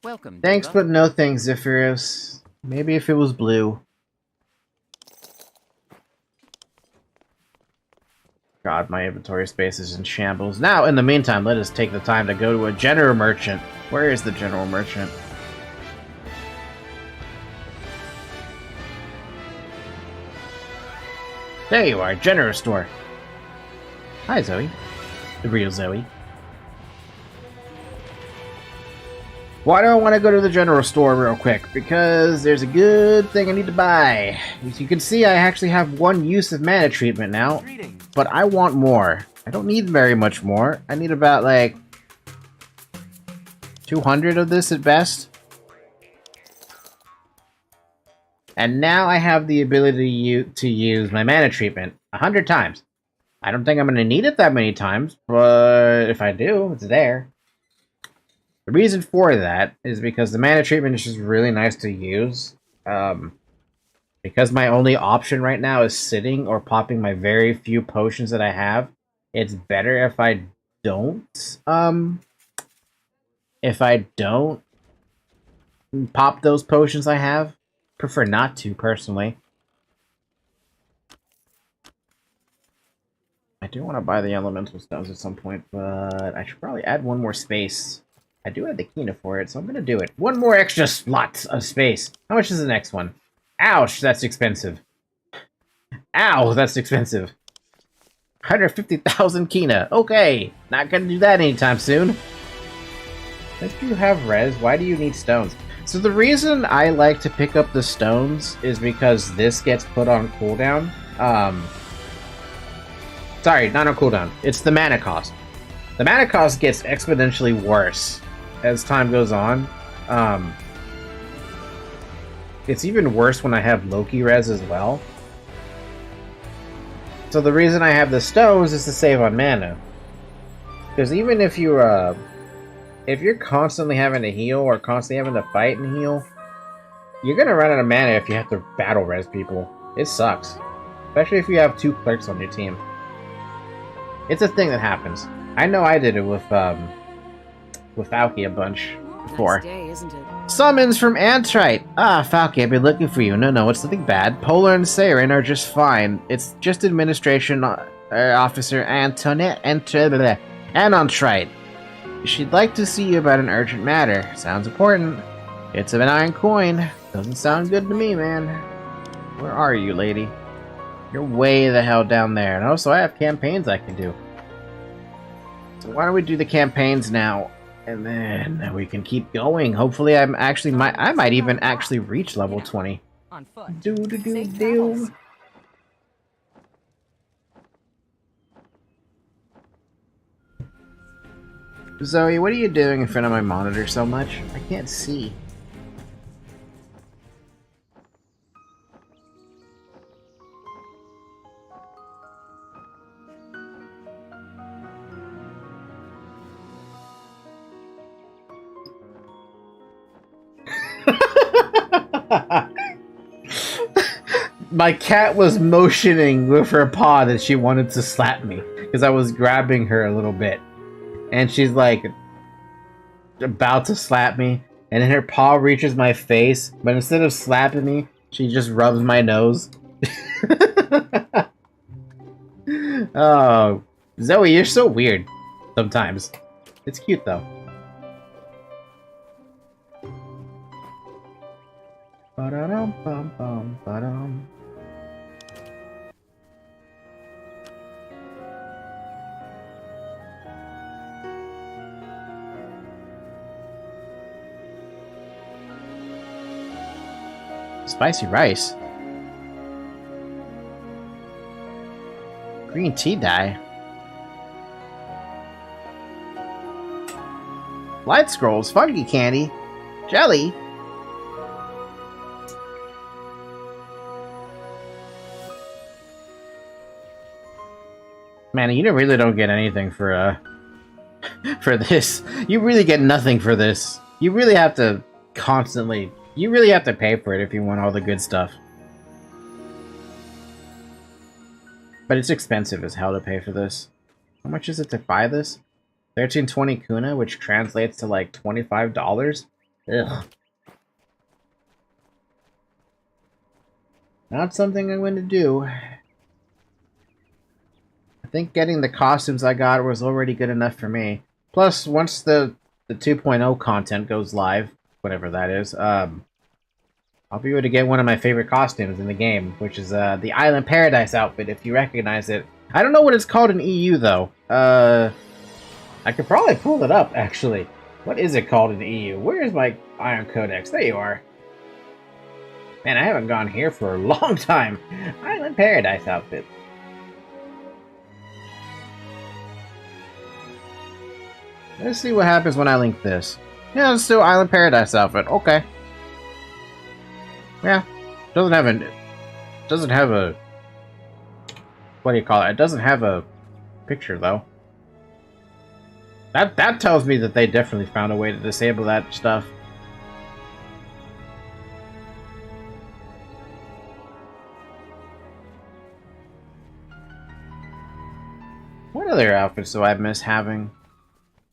S9: Welcome.
S1: Thanks,
S9: Deva.
S1: but no thanks, Zephyrus. Maybe if it was blue. God, my inventory space is in shambles. Now, in the meantime, let us take the time to go to a general merchant. Where is the general merchant? There you are, general store. Hi, Zoe. The real Zoe. Why do I want to go to the general store real quick? Because there's a good thing I need to buy. As you can see, I actually have 1 use of mana treatment now, but I want more. I don't need very much more. I need about, like, 200 of this at best. And now I have the ability to use my mana treatment 100 times. I don't think I'm going to need it that many times, but if I do, it's there. The reason for that is because the mana treatment is just really nice to use. Because my only option right now is sitting or popping my very few potions that I have, it's better if I don't, pop those potions I have. Prefer not to, personally. I do want to buy the elemental stones at some point, but I should probably add 1 more space. I do have the Kina for it, so I'm going to do it. 1 more extra slot of space. How much is the next one? Ouch, that's expensive. Ow, that's expensive. 150,000 Kina. Okay, not going to do that anytime soon. If you have res, why do you need stones? So the reason I like to pick up the stones is because this gets put on cooldown. Sorry, not on cooldown. It's the mana cost. The mana cost gets exponentially worse as time goes on. It's even worse when I have Loki res as well. So the reason I have the stones is to save on mana. Because even if you're constantly having to heal or constantly having to fight and heal, you're gonna run out of mana if you have to battle res people. It sucks. Especially if you have 2 clerks on your team. It's a thing that happens. I know I did it with Falky a bunch before.
S4: Nice day, isn't it?
S1: Summons from Antrite! Ah, Falky, I've been looking for you. No, it's nothing bad. Polar and Saren are just fine. It's just Administration Officer Antoinette Antrite. She'd like to see you about an urgent matter. Sounds important. It's an iron coin. Doesn't sound good to me, man. Where are you, lady? You're way the hell down there. And also, I have campaigns I can do. So why don't we do the campaigns now? And then we can keep going. Hopefully, I might even actually reach level 20.
S4: On foot.
S1: Do. Zoe, what are you doing in front of my monitor so much? I can't see. My cat was motioning with her paw that she wanted to slap me because I was grabbing her a little bit. And she's like about to slap me, and then her paw reaches my face, but instead of slapping me, she just rubs my nose. Oh, Zoe, you're so weird sometimes. It's cute though. Ba-da-dum, bum, bum, ba-dum. Spicy rice. Green tea dye. Light scrolls, funky candy, jelly. Man, you really don't get anything for for this. You really get nothing for this. You really have to constantly... You really have to pay for it if you want all the good stuff. But it's expensive as hell to pay for this. How much is it to buy this? 1320 kuna, which translates to like $25? Ugh. Not something I'm going to do. I think getting the costumes I got was already good enough for me. Plus, once the 2.0 content goes live, whatever that is, I'll be able to get one of my favorite costumes in the game, which is the Island Paradise outfit, if you recognize it. I don't know what it's called in EU, though. I could probably pull it up, actually. What is it called in the EU? Where is my Iron Codex? There you are. Man, I haven't gone here for a long time. Island Paradise outfit. Let's see what happens when I link this. Yeah, let's do Island Paradise outfit. Okay. Yeah. Doesn't have a... What do you call it? It doesn't have a picture, though. That tells me that they definitely found a way to disable that stuff. What other outfits do I miss having?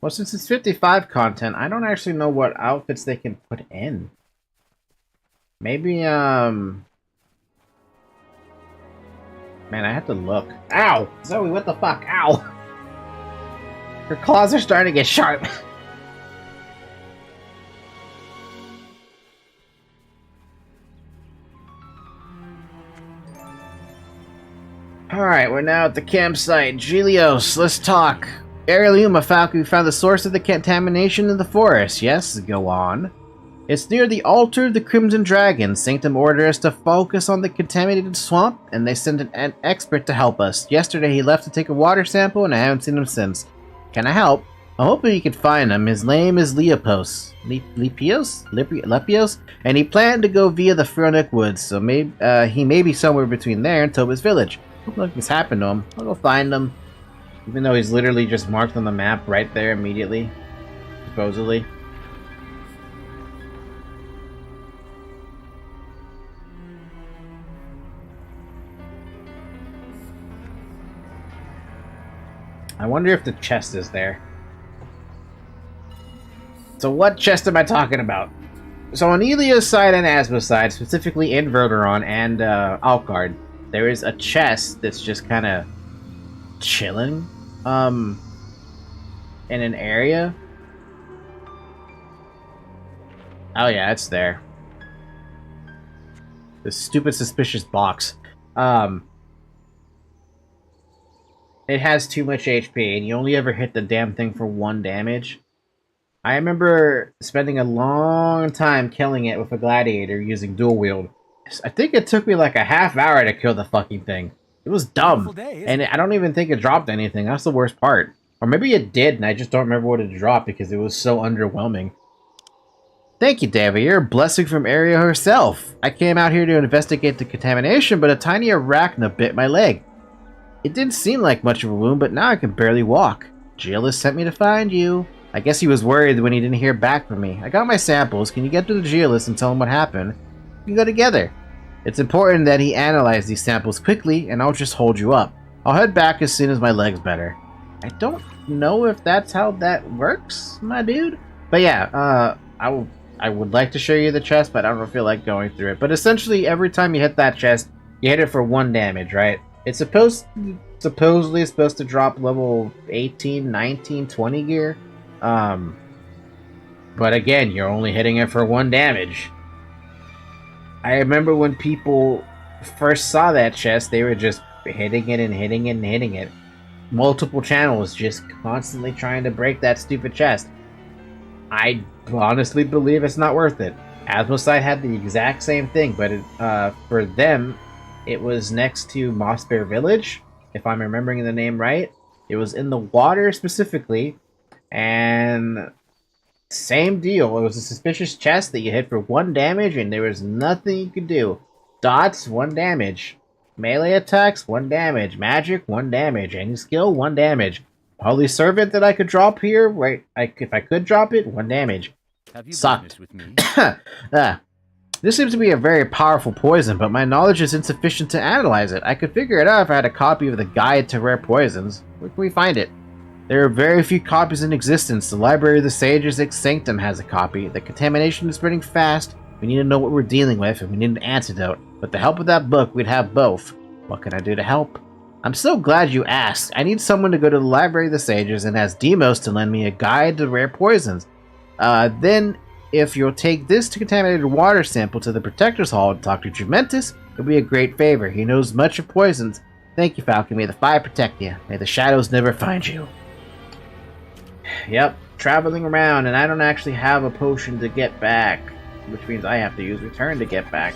S1: Well, since it's 55 content, I don't actually know what outfits they can put in. Maybe, Man, I have to look. Ow! Zoe, what the fuck? Ow! Her claws are starting to get sharp. Alright, we're now at the campsite. Gelios, let's talk. Arieluma Falco found the source of the contamination in the forest. Yes, go on. It's near the altar of the Crimson Dragon. Sanctum ordered us to focus on the contaminated swamp, and they sent an expert to help us. Yesterday he left to take a water sample, and I haven't seen him since. Can I help? I'm hoping you can find him. His name is Lepios, and he planned to go via the Furonic Woods, so maybe he may be somewhere between there and Toba's village. Hope nothing's happened to him. I'll go find him. Even though he's literally just marked on the map right there immediately. Supposedly. I wonder if the chest is there. So what chest am I talking about? So on Elia's side and Asmo's side, specifically in Verteron and Alkard, there is a chest that's just kind of chilling in an area. Oh yeah, it's there. This stupid suspicious box. It has too much HP, and you only ever hit the damn thing for 1 damage. I remember spending a long time killing it with a gladiator using dual wield. I think it took me like a half hour to kill the fucking thing. It was dumb, and I don't even think it dropped anything. That's the worst part. Or maybe it did, and I just don't remember what it dropped because it was so underwhelming. Thank you, Davy. You're a blessing from Aion herself. I came out here to investigate the contamination, but a tiny arachna bit my leg. It didn't seem like much of a wound, but now I can barely walk. Geolis sent me to find you. I guess he was worried when he didn't hear back from me. I got my samples. Can you get to the Geolis and tell him what happened? We can go together. It's important that he analyze these samples quickly, and I'll just hold you up. I'll head back as soon as my leg's better. I don't know if that's how that works, my dude. But yeah, I would like to show you the chest, but I don't feel like going through it. But essentially, every time you hit that chest, you hit it for 1 damage, right? It's supposedly supposed to drop level 18, 19, 20 gear. But again, you're only hitting it for 1 damage. I remember when people first saw that chest, they were just hitting it and hitting it and hitting it. Multiple channels just constantly trying to break that stupid chest. I honestly believe it's not worth it. Asmoside had the exact same thing, but for them, it was next to Moss Bear Village, if I'm remembering the name right. It was in the water specifically, and same deal. It was a suspicious chest that you hit for 1 damage, and there was nothing you could do. Dots, 1 damage. Melee attacks, 1 damage. Magic, 1 damage. Any skill, 1 damage. Holy Servant that I could drop here, right? If I could drop it, 1 damage.
S2: Have you
S1: Sucked.
S2: business with me?
S1: This seems to be a very powerful poison, but my knowledge is insufficient to analyze it. I could figure it out if I had a copy of the Guide to Rare Poisons. Where can we find it? There are very few copies in existence. The Library of the Sages Ex Sanctum has a copy. The contamination is spreading fast. We need to know what we're dealing with, and we need an antidote. With the help of that book, we'd have both. What can I do to help? I'm so glad you asked. I need someone to go to the Library of the Sages and ask Demos to lend me a guide to rare poisons. Then, if you'll take this contaminated water sample to the Protector's Hall and talk to Juventus, it'll be a great favor. He knows much of poisons. Thank you, Falcon. May the fire protect you. May the shadows never find you. Yep, traveling around, and I don't actually have a potion to get back, which means I have to use return to get back.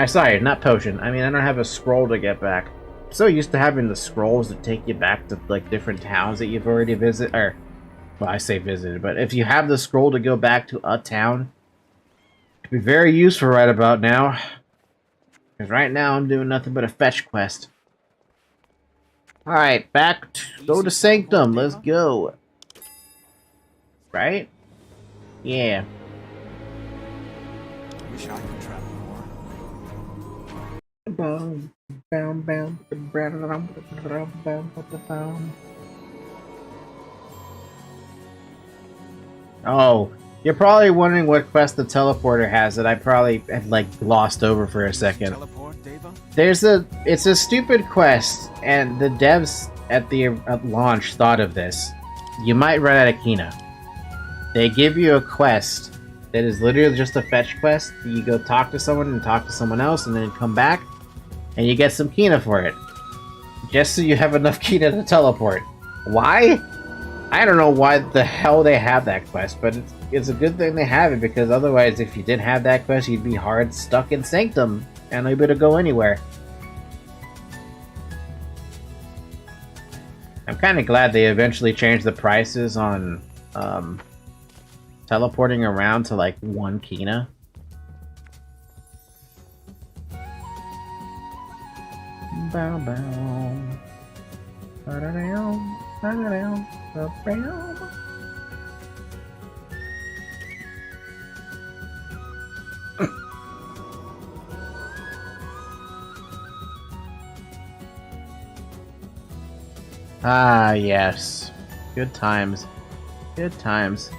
S1: Sorry, not potion. I mean, I don't have a scroll to get back. I'm so used to having the scrolls that take you back to, like, different towns that you've already visited, or, well, I say visited, but if you have the scroll to go back to a town, it'd be very useful right about now. Because right now I'm doing nothing but a fetch quest. Alright, go to Sanctum, let's go. Right? Yeah.
S10: Wish I could travel more.
S1: Oh, you're probably wondering what quest the teleporter has that I probably had, like, glossed over for a second.
S2: Teleport, Deva?
S1: It's a stupid quest, and the devs at launch thought of this. You might run out of Kina. They give you a quest that is literally just a fetch quest. You go talk to someone and talk to someone else, and then come back, and you get some Kina for it. Just so you have enough Kina to teleport. Why? I don't know why the hell they have that quest, but it's a good thing they have it, because otherwise, if you didn't have that quest, you'd be hard stuck in Sanctum, and able to go anywhere. I'm kind of glad they eventually changed the prices on teleporting around to like 1 Kina. Bow bow. Ba-da-down, ba-da-down, ba-down. Ah, yes. Good times. Good times.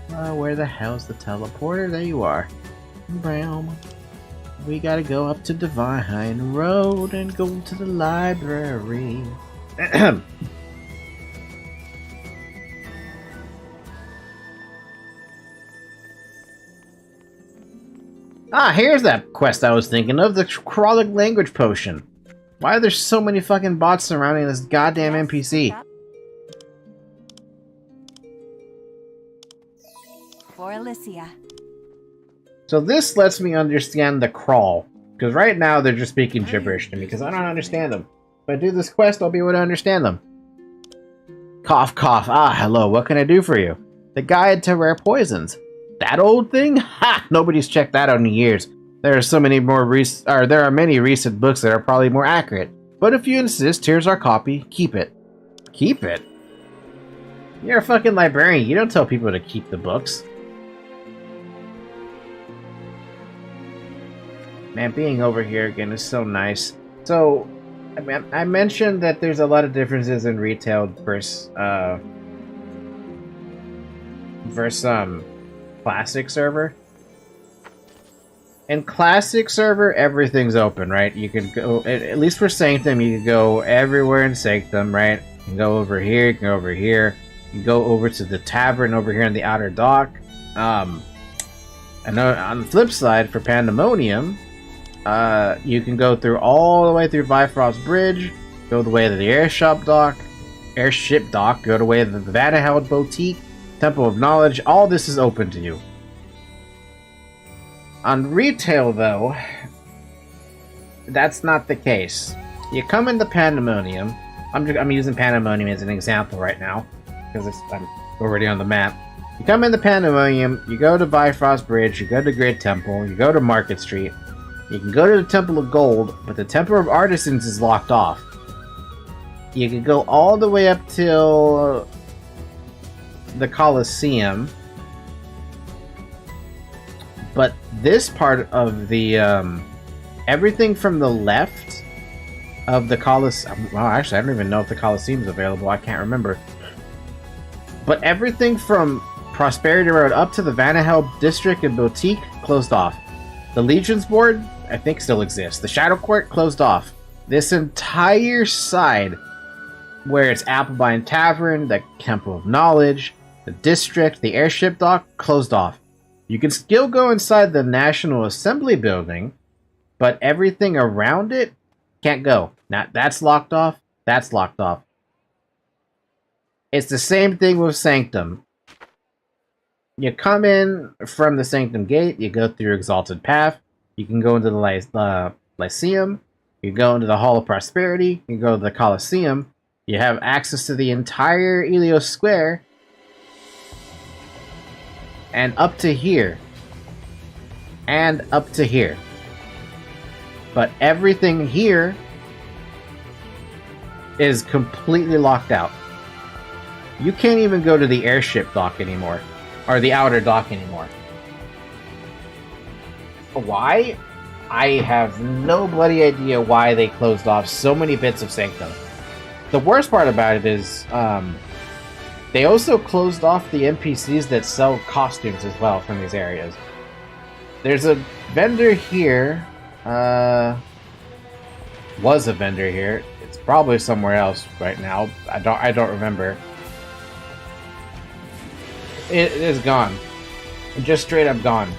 S1: Where the hell's the teleporter? There you are. Bam. We gotta go up to Divine Road and go to the library. Here's that quest I was thinking of, the Crawling Language Potion. Why are there so many fucking bots surrounding this goddamn NPC?
S4: For Alicia.
S1: So this lets me understand the crawl. Because right now they're just speaking gibberish to me because I don't understand them. If I do this quest, I'll be able to understand them. Cough, cough. Hello, what can I do for you? The Guide to Rare Poisons. That old thing? Ha! Nobody's checked that out in years. There are many recent books that are probably more accurate. But if you insist, here's our copy. Keep it. Keep it? You're a fucking librarian. You don't tell people to keep the books. Man, being over here again is so nice. So, I mentioned that there's a lot of differences in retail versus classic server. In classic server, everything's open, right? You can go, at least for Sanctum, you can go everywhere in Sanctum, right? You can go over here, you can go over here, you can go over to the tavern over here in the outer dock. And on the flip side, for Pandemonium, you can go through all the way through Bifrost Bridge, go the way to the airship dock, go the way to the Vanaheld Boutique, Temple of Knowledge. All this is open to you. On retail, though, that's not the case. You come into Pandemonium. I'm using Pandemonium as an example right now because I'm already on the map. You come into Pandemonium, you go to Bifrost Bridge, you go to Great Temple, you go to Market Street. You can go to the Temple of Gold, but the Temple of Artisans is locked off. You can go all the way up till the Colosseum. But this part of the, everything from the left of the Colosseum... Well, actually, I don't even know if the Colosseum is available. I can't remember. But everything from Prosperity Road up to the Vanahel District and Boutique closed off. The Legions Board, I think, still exists. The Shadow Court closed off. This entire side, where it's Applebine Tavern, the Temple of Knowledge, the District, the Airship Dock, closed off. You can still go inside the National Assembly building, but everything around it can't go. Now, that's locked off. That's locked off. It's the same thing with Sanctum. You come in from the Sanctum Gate, you go through Exalted Path, you can go into the Lyceum, you go into the Hall of Prosperity, you go to the Colosseum, you have access to the entire Ilios Square, and up to here. And up to here. But everything here is completely locked out. You can't even go to the airship dock anymore. Or the outer dock anymore. Why? I have no bloody idea why they closed off so many bits of Sanctum. The worst part about it is, they also closed off the NPCs that sell costumes as well from these areas. There's a vendor here. Was a vendor here. It's probably somewhere else right now. I don't remember. It is gone. Just straight up gone.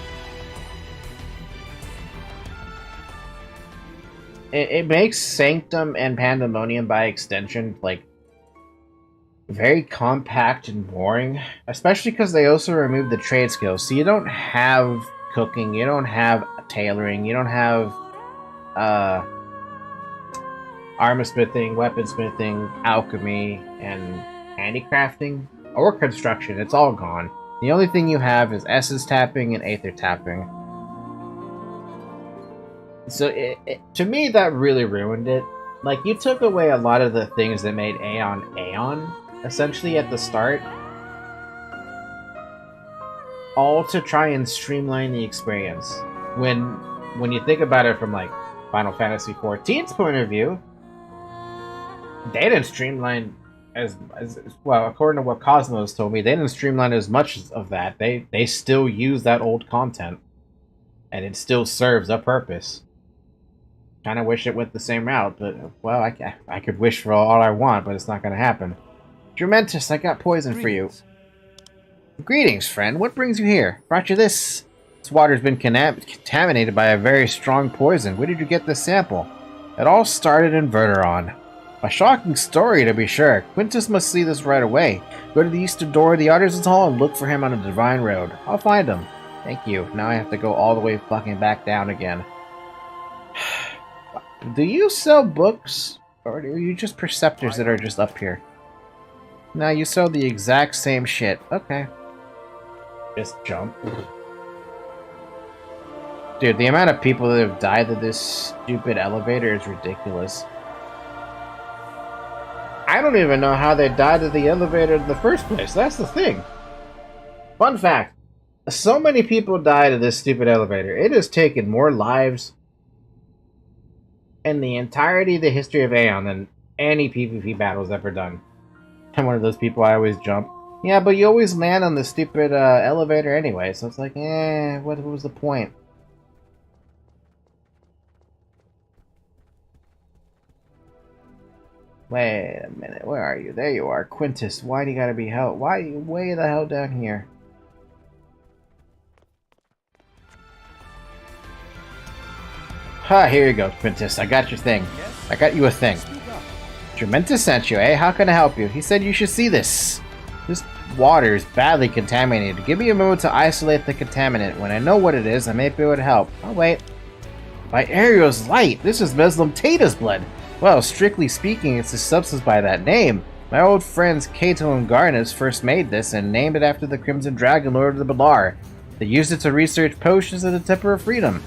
S1: It makes Sanctum and Pandemonium by extension, like, very compact and boring. Especially because they also removed the trade skills. So you don't have cooking, you don't have tailoring, you don't have armorsmithing, weaponsmithing, alchemy, and handicrafting. Or construction, it's all gone. The only thing you have is Essence tapping and Aether tapping. So, to me, that really ruined it. Like, you took away a lot of the things that made Aion, essentially, at the start. All to try and streamline the experience. When you think about it from, like, Final Fantasy XIV's point of view, they didn't streamline as well, according to what Cosmos told me, they didn't streamline as much of that. They still use that old content, and it still serves a purpose. Kind of wish it went the same route, but well, I could wish for all I want, but it's not going to happen. Drumentus, I got poison for you. Greetings, friend. What brings you here? Brought you this. This water's been contaminated by a very strong poison. Where did you get this sample? It all started in Verteron. A shocking story, to be sure. Quintus must see this right away. Go to the eastern door of the Artisans Hall and look for him on the Divine Road. I'll find him. Thank you. Now I have to go all the way fucking back down again. Do you sell books? Or are you just preceptors that are just up here? No, you sell the exact same shit. Okay. Just jump. Dude, the amount of people that have died to this stupid elevator is ridiculous. I don't even know how they died to the elevator in the first place. That's the thing. Fun fact. So many people died of this stupid elevator. It has taken more lives in the entirety of the history of Aion than any PvP battle's ever done. I'm one of those people, I always jump. Yeah, but you always land on the stupid elevator anyway, so it's like, what was the point? Wait a minute, where are you? There you are, Quintus. Why do you gotta be held? Why are you way the hell down here? Ha, here you go, Quintus. I got your thing. I got you a thing. Drumentus sent you, eh? How can I help you? He said you should see this. This water is badly contaminated. Give me a moment to isolate the contaminant. When I know what it is, I may be able to help. Oh, wait. By Ariel's light, this is Muslim Tata's blood. Well, strictly speaking, it's a substance by that name. My old friends Cato and Garnus first made this and named it after the Crimson Dragon Lord of the Balar. They used it to research potions of the Temper of Freedom.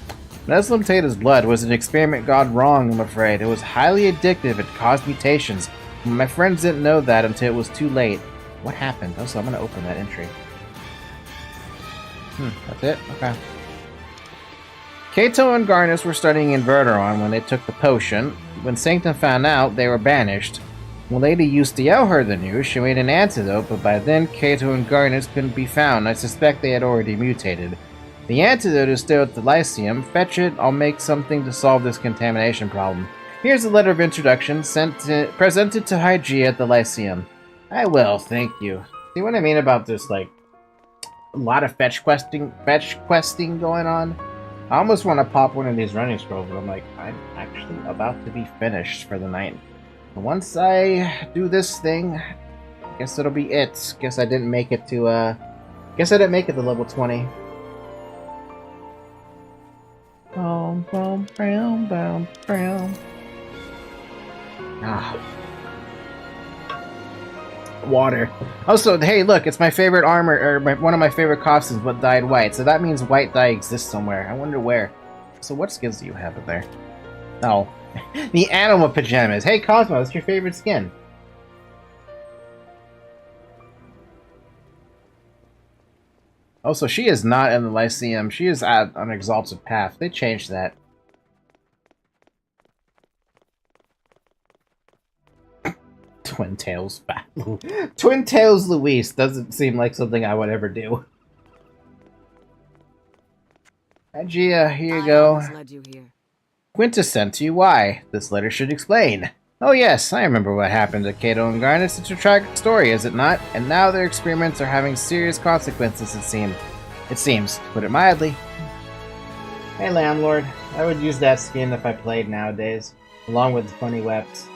S1: Muslim Tata's blood was an experiment gone wrong, I'm afraid. It was highly addictive and caused mutations. My friends didn't know that until it was too late. What happened? Also, I'm gonna open that entry. That's it? Okay. Kato and Garnus were studying in Verteron when they took the potion. When Sanctum found out, they were banished. When Lady Eustiel heard the news, she made an antidote, but by then Kato and Garnus couldn't be found. I suspect they had already mutated. The antidote is still at the Lyceum. Fetch it, I'll make something to solve this contamination problem. Here's a letter of introduction presented to Hygeia at the Lyceum. I will, thank you. See what I mean about this, like, a lot of fetch questing going on? I almost want to pop one of these running scrolls, but I'm like, I'm actually about to be finished for the night. And once I do this thing, guess it'll be it. Guess I didn't make it to, guess I didn't make it to level 20. Boom, boom, boom, boom, boom. Ah. Water. Also, hey, look, it's my favorite armor, or one of my favorite costumes, but dyed white. So that means white dye exists somewhere. I wonder where. So what skins do you have in there? Oh. The animal pajamas. Hey, Cosmo, what's your favorite skin? Also, she is not in the Lyceum. She is at an exalted path. They changed that. Twin Tails battle. Twin Tails Luis doesn't seem like something I would ever do. Hygeia, here you go. Quintus sent to you. Why? This letter should explain. Oh yes, I remember what happened to Cato and Garnus. It's a tragic story, is it not? And now their experiments are having serious consequences, it seems. To put it mildly. Hey landlord, I would use that skin if I played nowadays, along with funny weps.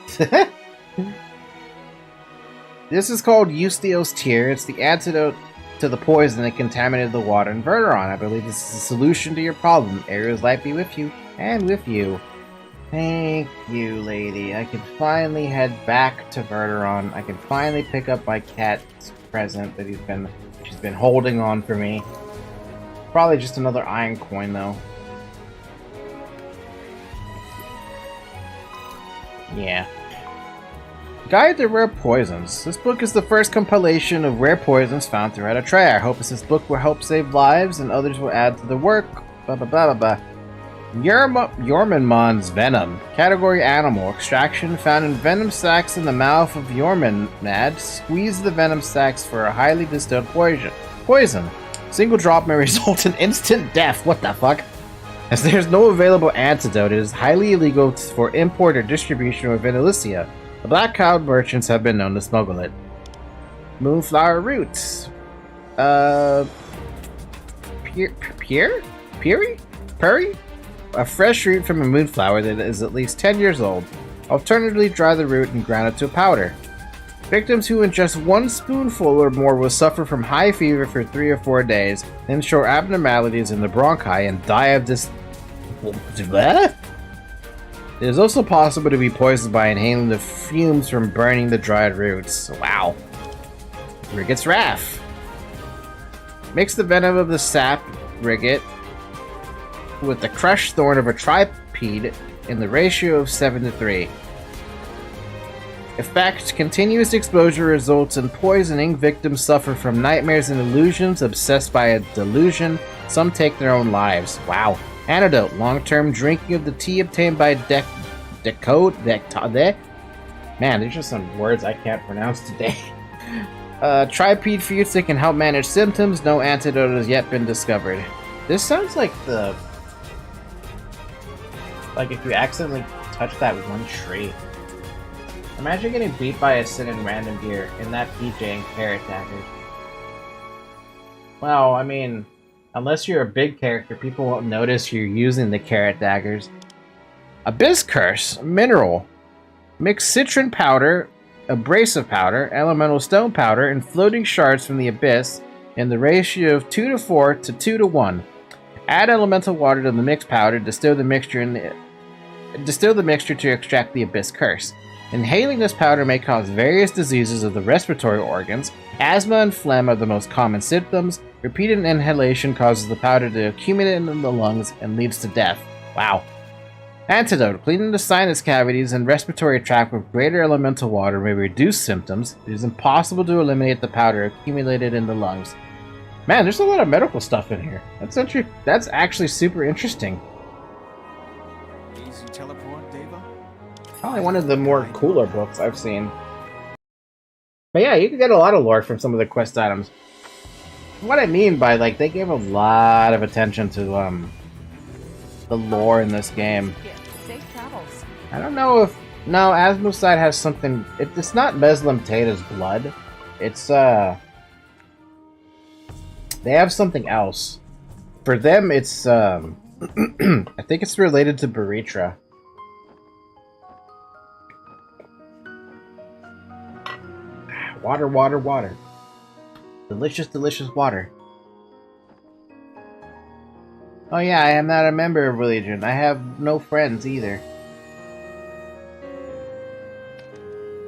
S1: This is called Eustiel's Tear. It's the antidote to the poison that contaminated the water in Verteron. I believe this is the solution to your problem. Ariel's light be with you, and with you. Thank you, lady. I can finally head back to Verteron. I can finally pick up my cat's present that she's been holding on for me. Probably just another iron coin, though. Yeah. Guide to Rare Poisons. This book is the first compilation of rare poisons found throughout Atreia. I hope this book will help save lives and others will add to the work. Blah blah blah blah blah. Jormunmon's venom. Category animal. Extraction found in venom sacs in the mouth of Jormunmad. Squeeze the venom sacs for a highly distilled poison. Single drop may result in instant death. What the fuck? As there's no available antidote, it is highly illegal for import or distribution within Elysia. The Black Cloud merchants have been known to smuggle it. Moonflower roots. Puri? A fresh root from a moonflower that is at least 10 years old. Alternatively, dry the root and ground it to a powder. Victims who ingest 1 spoonful or more will suffer from high fever for 3 or 4 days, then show abnormalities in the bronchi and die of this. What? It is also possible to be poisoned by inhaling the fumes from burning the dried roots. Wow. Rigot's Wrath. Mix the venom of the sap Rigot with the crushed thorn of a tripede in the ratio of 7:3. Effect: continuous exposure results in poisoning. Victims suffer from nightmares and illusions. Obsessed by a delusion, some take their own lives. Wow. Antidote: long-term drinking of the tea obtained by Man, there's just some words I can't pronounce today. Tripede fruits that can help manage symptoms. No antidote has yet been discovered. This sounds like if you accidentally touch that one tree. Imagine getting beat by a sin in random gear in that PJ and carrot daggers. Well, I mean, unless you're a big character, people won't notice you're using the carrot daggers. Abyss Curse. Mineral. Mix citron powder, abrasive powder, elemental stone powder, and floating shards from the abyss in the ratio of 2:4 to 2:1. Add elemental water to the mixed powder, distill the mixture to extract the Abyss Curse. Inhaling this powder may cause various diseases of the respiratory organs. Asthma and phlegm are the most common symptoms. Repeated inhalation causes the powder to accumulate in the lungs and leads to death. Wow. Antidote. Cleaning the sinus cavities and respiratory tract with greater elemental water may reduce symptoms. It is impossible to eliminate the powder accumulated in the lungs. Man, there's a lot of medical stuff in here. That's actually super interesting.
S2: Easy teleport, Deva?
S1: Probably one of the more cooler books I've seen. But yeah, you can get a lot of lore from some of the quest items. What I mean by, like, they gave a lot of attention to, the lore in this game.
S4: Safe travels.
S1: I don't know if... No, Asmoside has something... It's not Meslam Tata's blood. It's, They have something else. For them, it's, I think it's related to Baritra. Water, water, water. Delicious, delicious water. Oh yeah, I am not a member of Religion. I have no friends either.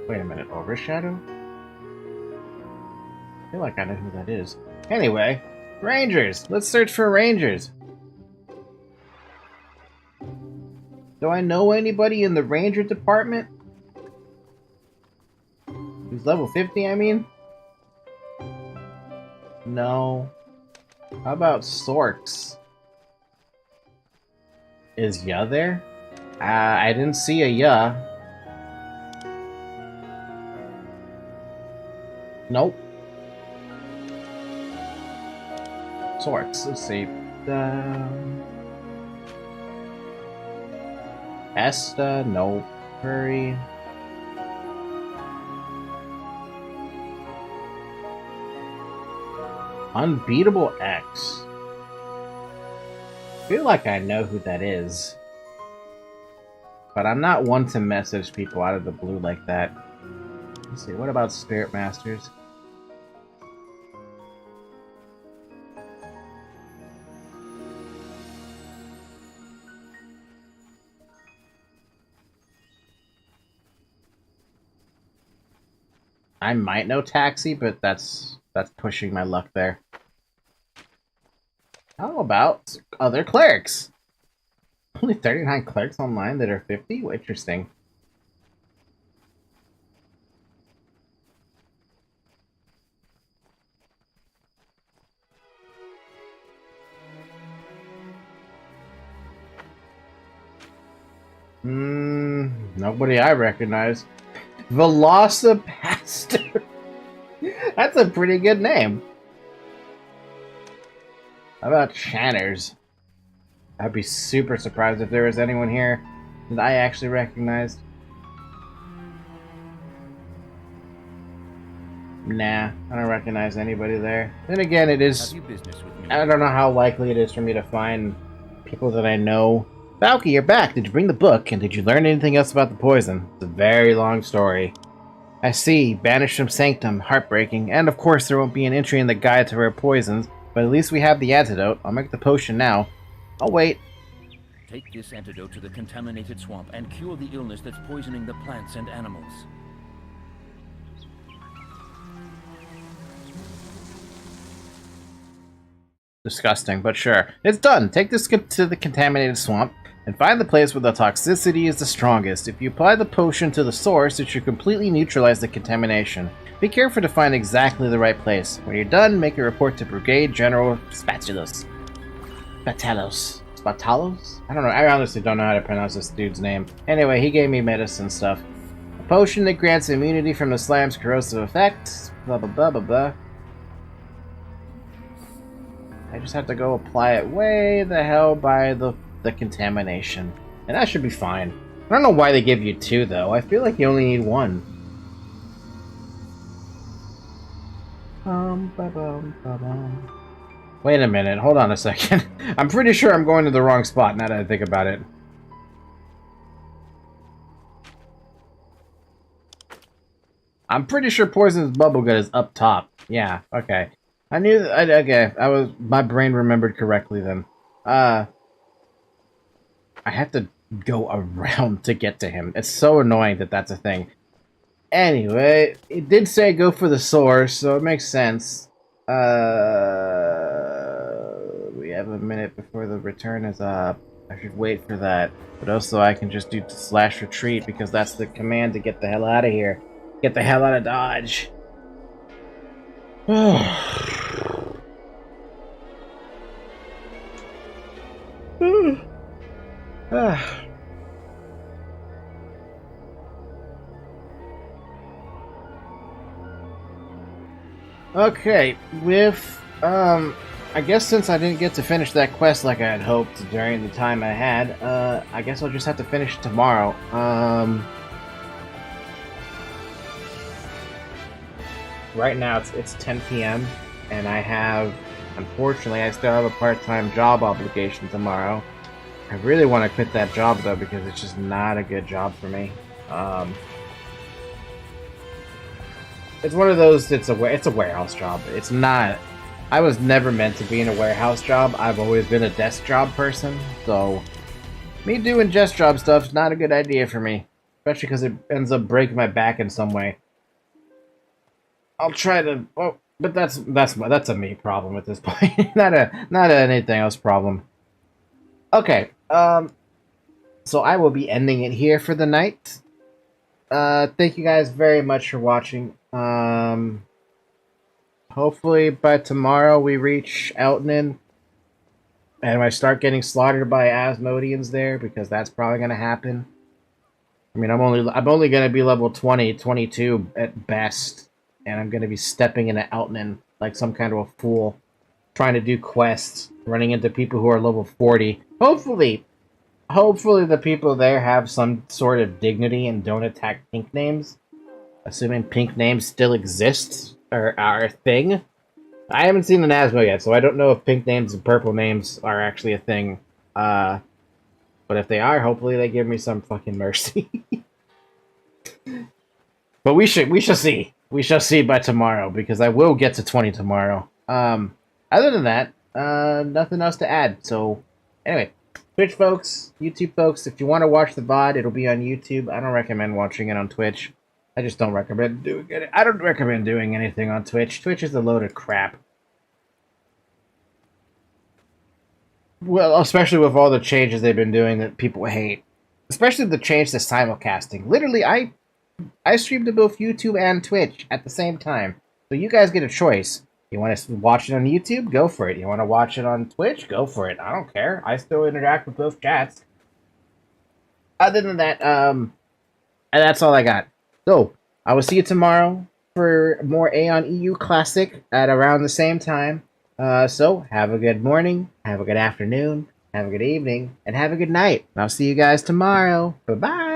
S1: Wait a minute, Overshadow? I feel like I know who that is. Anyway, Rangers! Let's search for Rangers! Do I know anybody in the Ranger department? Who's level 50, I mean? No. How about Sorks? Is Ya there? I didn't see a Ya. Nope. Sorks, let's see. Esta, nope. Hurry. Unbeatable X. I feel like I know who that is. But I'm not one to message people out of the blue like that. Let's see, what about Spirit Masters? I might know Taxi, but that's pushing my luck there. How about other clerics? Only 39 clerics online that are 50? Well, interesting. Nobody I recognize. Velocipaster. That's a pretty good name. How about Shanners? I'd be super surprised if there was anyone here that I actually recognized. Nah, I don't recognize anybody there. Then again, it is... I don't know how likely it is for me to find people that I know. Valky, you're back. Did you bring the book? And did you learn anything else about the poison? It's a very long story. I see. Banished from Sanctum. Heartbreaking. And of course there won't be an entry in the guide to rare poisons. But at least we have the antidote. I'll make the potion now. I'll wait.
S11: Take this antidote to the contaminated swamp and cure the illness that's poisoning the plants and animals.
S1: Disgusting, but sure. It's done! Take this to the contaminated swamp and find the place where the toxicity is the strongest. If you apply the potion to the source, it should completely neutralize the contamination. Be careful to find exactly the right place. When you're done, make a report to Brigade General Spatalos. Spatalos? I don't know, I honestly don't know how to pronounce this dude's name. Anyway, he gave me medicine stuff. A potion that grants immunity from the slime's corrosive effects. Blah blah blah blah blah. I just have to go apply it way the hell by the contamination. And that should be fine. I don't know why they give you two, though. I feel like you only need one. Wait a minute. Hold on a second. I'm pretty sure I'm going to the wrong spot now that I think about it. I'm pretty sure Poison's Bubblegut is up top. Yeah, okay. I knew that, okay, my brain remembered correctly then. I have to go around to get to him. It's so annoying that that's a thing. Anyway, it did say go for the source, so it makes sense. We have a minute before the return is up. I should wait for that. But also I can just do slash retreat because that's the command to get the hell out of here. Get the hell out of Dodge. Okay, with, I guess since I didn't get to finish that quest like I had hoped during the time I had, I guess I'll just have to finish it tomorrow. Right now it's 10 p.m. and unfortunately, I still have a part-time job obligation tomorrow. I really want to quit that job though because it's just not a good job for me. It's one of those. It's a warehouse job. It's not. I was never meant to be in a warehouse job. I've always been a desk job person. So, me doing desk job stuff's not a good idea for me, especially because it ends up breaking my back in some way. I'll try to. Oh, but that's a me problem at this point. not anything else problem. Okay. So I will be ending it here for the night. Thank you guys very much for watching. Hopefully by tomorrow we reach Eltnen and I start getting slaughtered by Asmodeans there, because that's probably gonna happen. I mean, I'm only gonna be level 20, 22 at best, and I'm gonna be stepping into Eltnen like some kind of a fool, trying to do quests, running into people who are level 40. Hopefully the people there have some sort of dignity and don't attack pink names. Assuming pink names still exist, or are a thing. I haven't seen an Asmo yet, so I don't know if pink names and purple names are actually a thing. But if they are, hopefully they give me some fucking mercy. But we shall see. We shall see by tomorrow, because I will get to 20 tomorrow. Other than that, nothing else to add. So, anyway. Twitch folks, YouTube folks, if you want to watch the VOD, it'll be on YouTube. I don't recommend watching it on Twitch. I just don't recommend doing it. I don't recommend doing anything on Twitch. Twitch is a load of crap. Well, especially with all the changes they've been doing that people hate. Especially the change to simulcasting. Literally, I stream to both YouTube and Twitch at the same time. So you guys get a choice. You want to watch it on YouTube? Go for it. You want to watch it on Twitch? Go for it. I don't care. I still interact with both chats. Other than that, that's all I got. So, I will see you tomorrow for more Aion EU Classic at around the same time. So, have a good morning, have a good afternoon, have a good evening, and have a good night. I'll see you guys tomorrow. Bye-bye.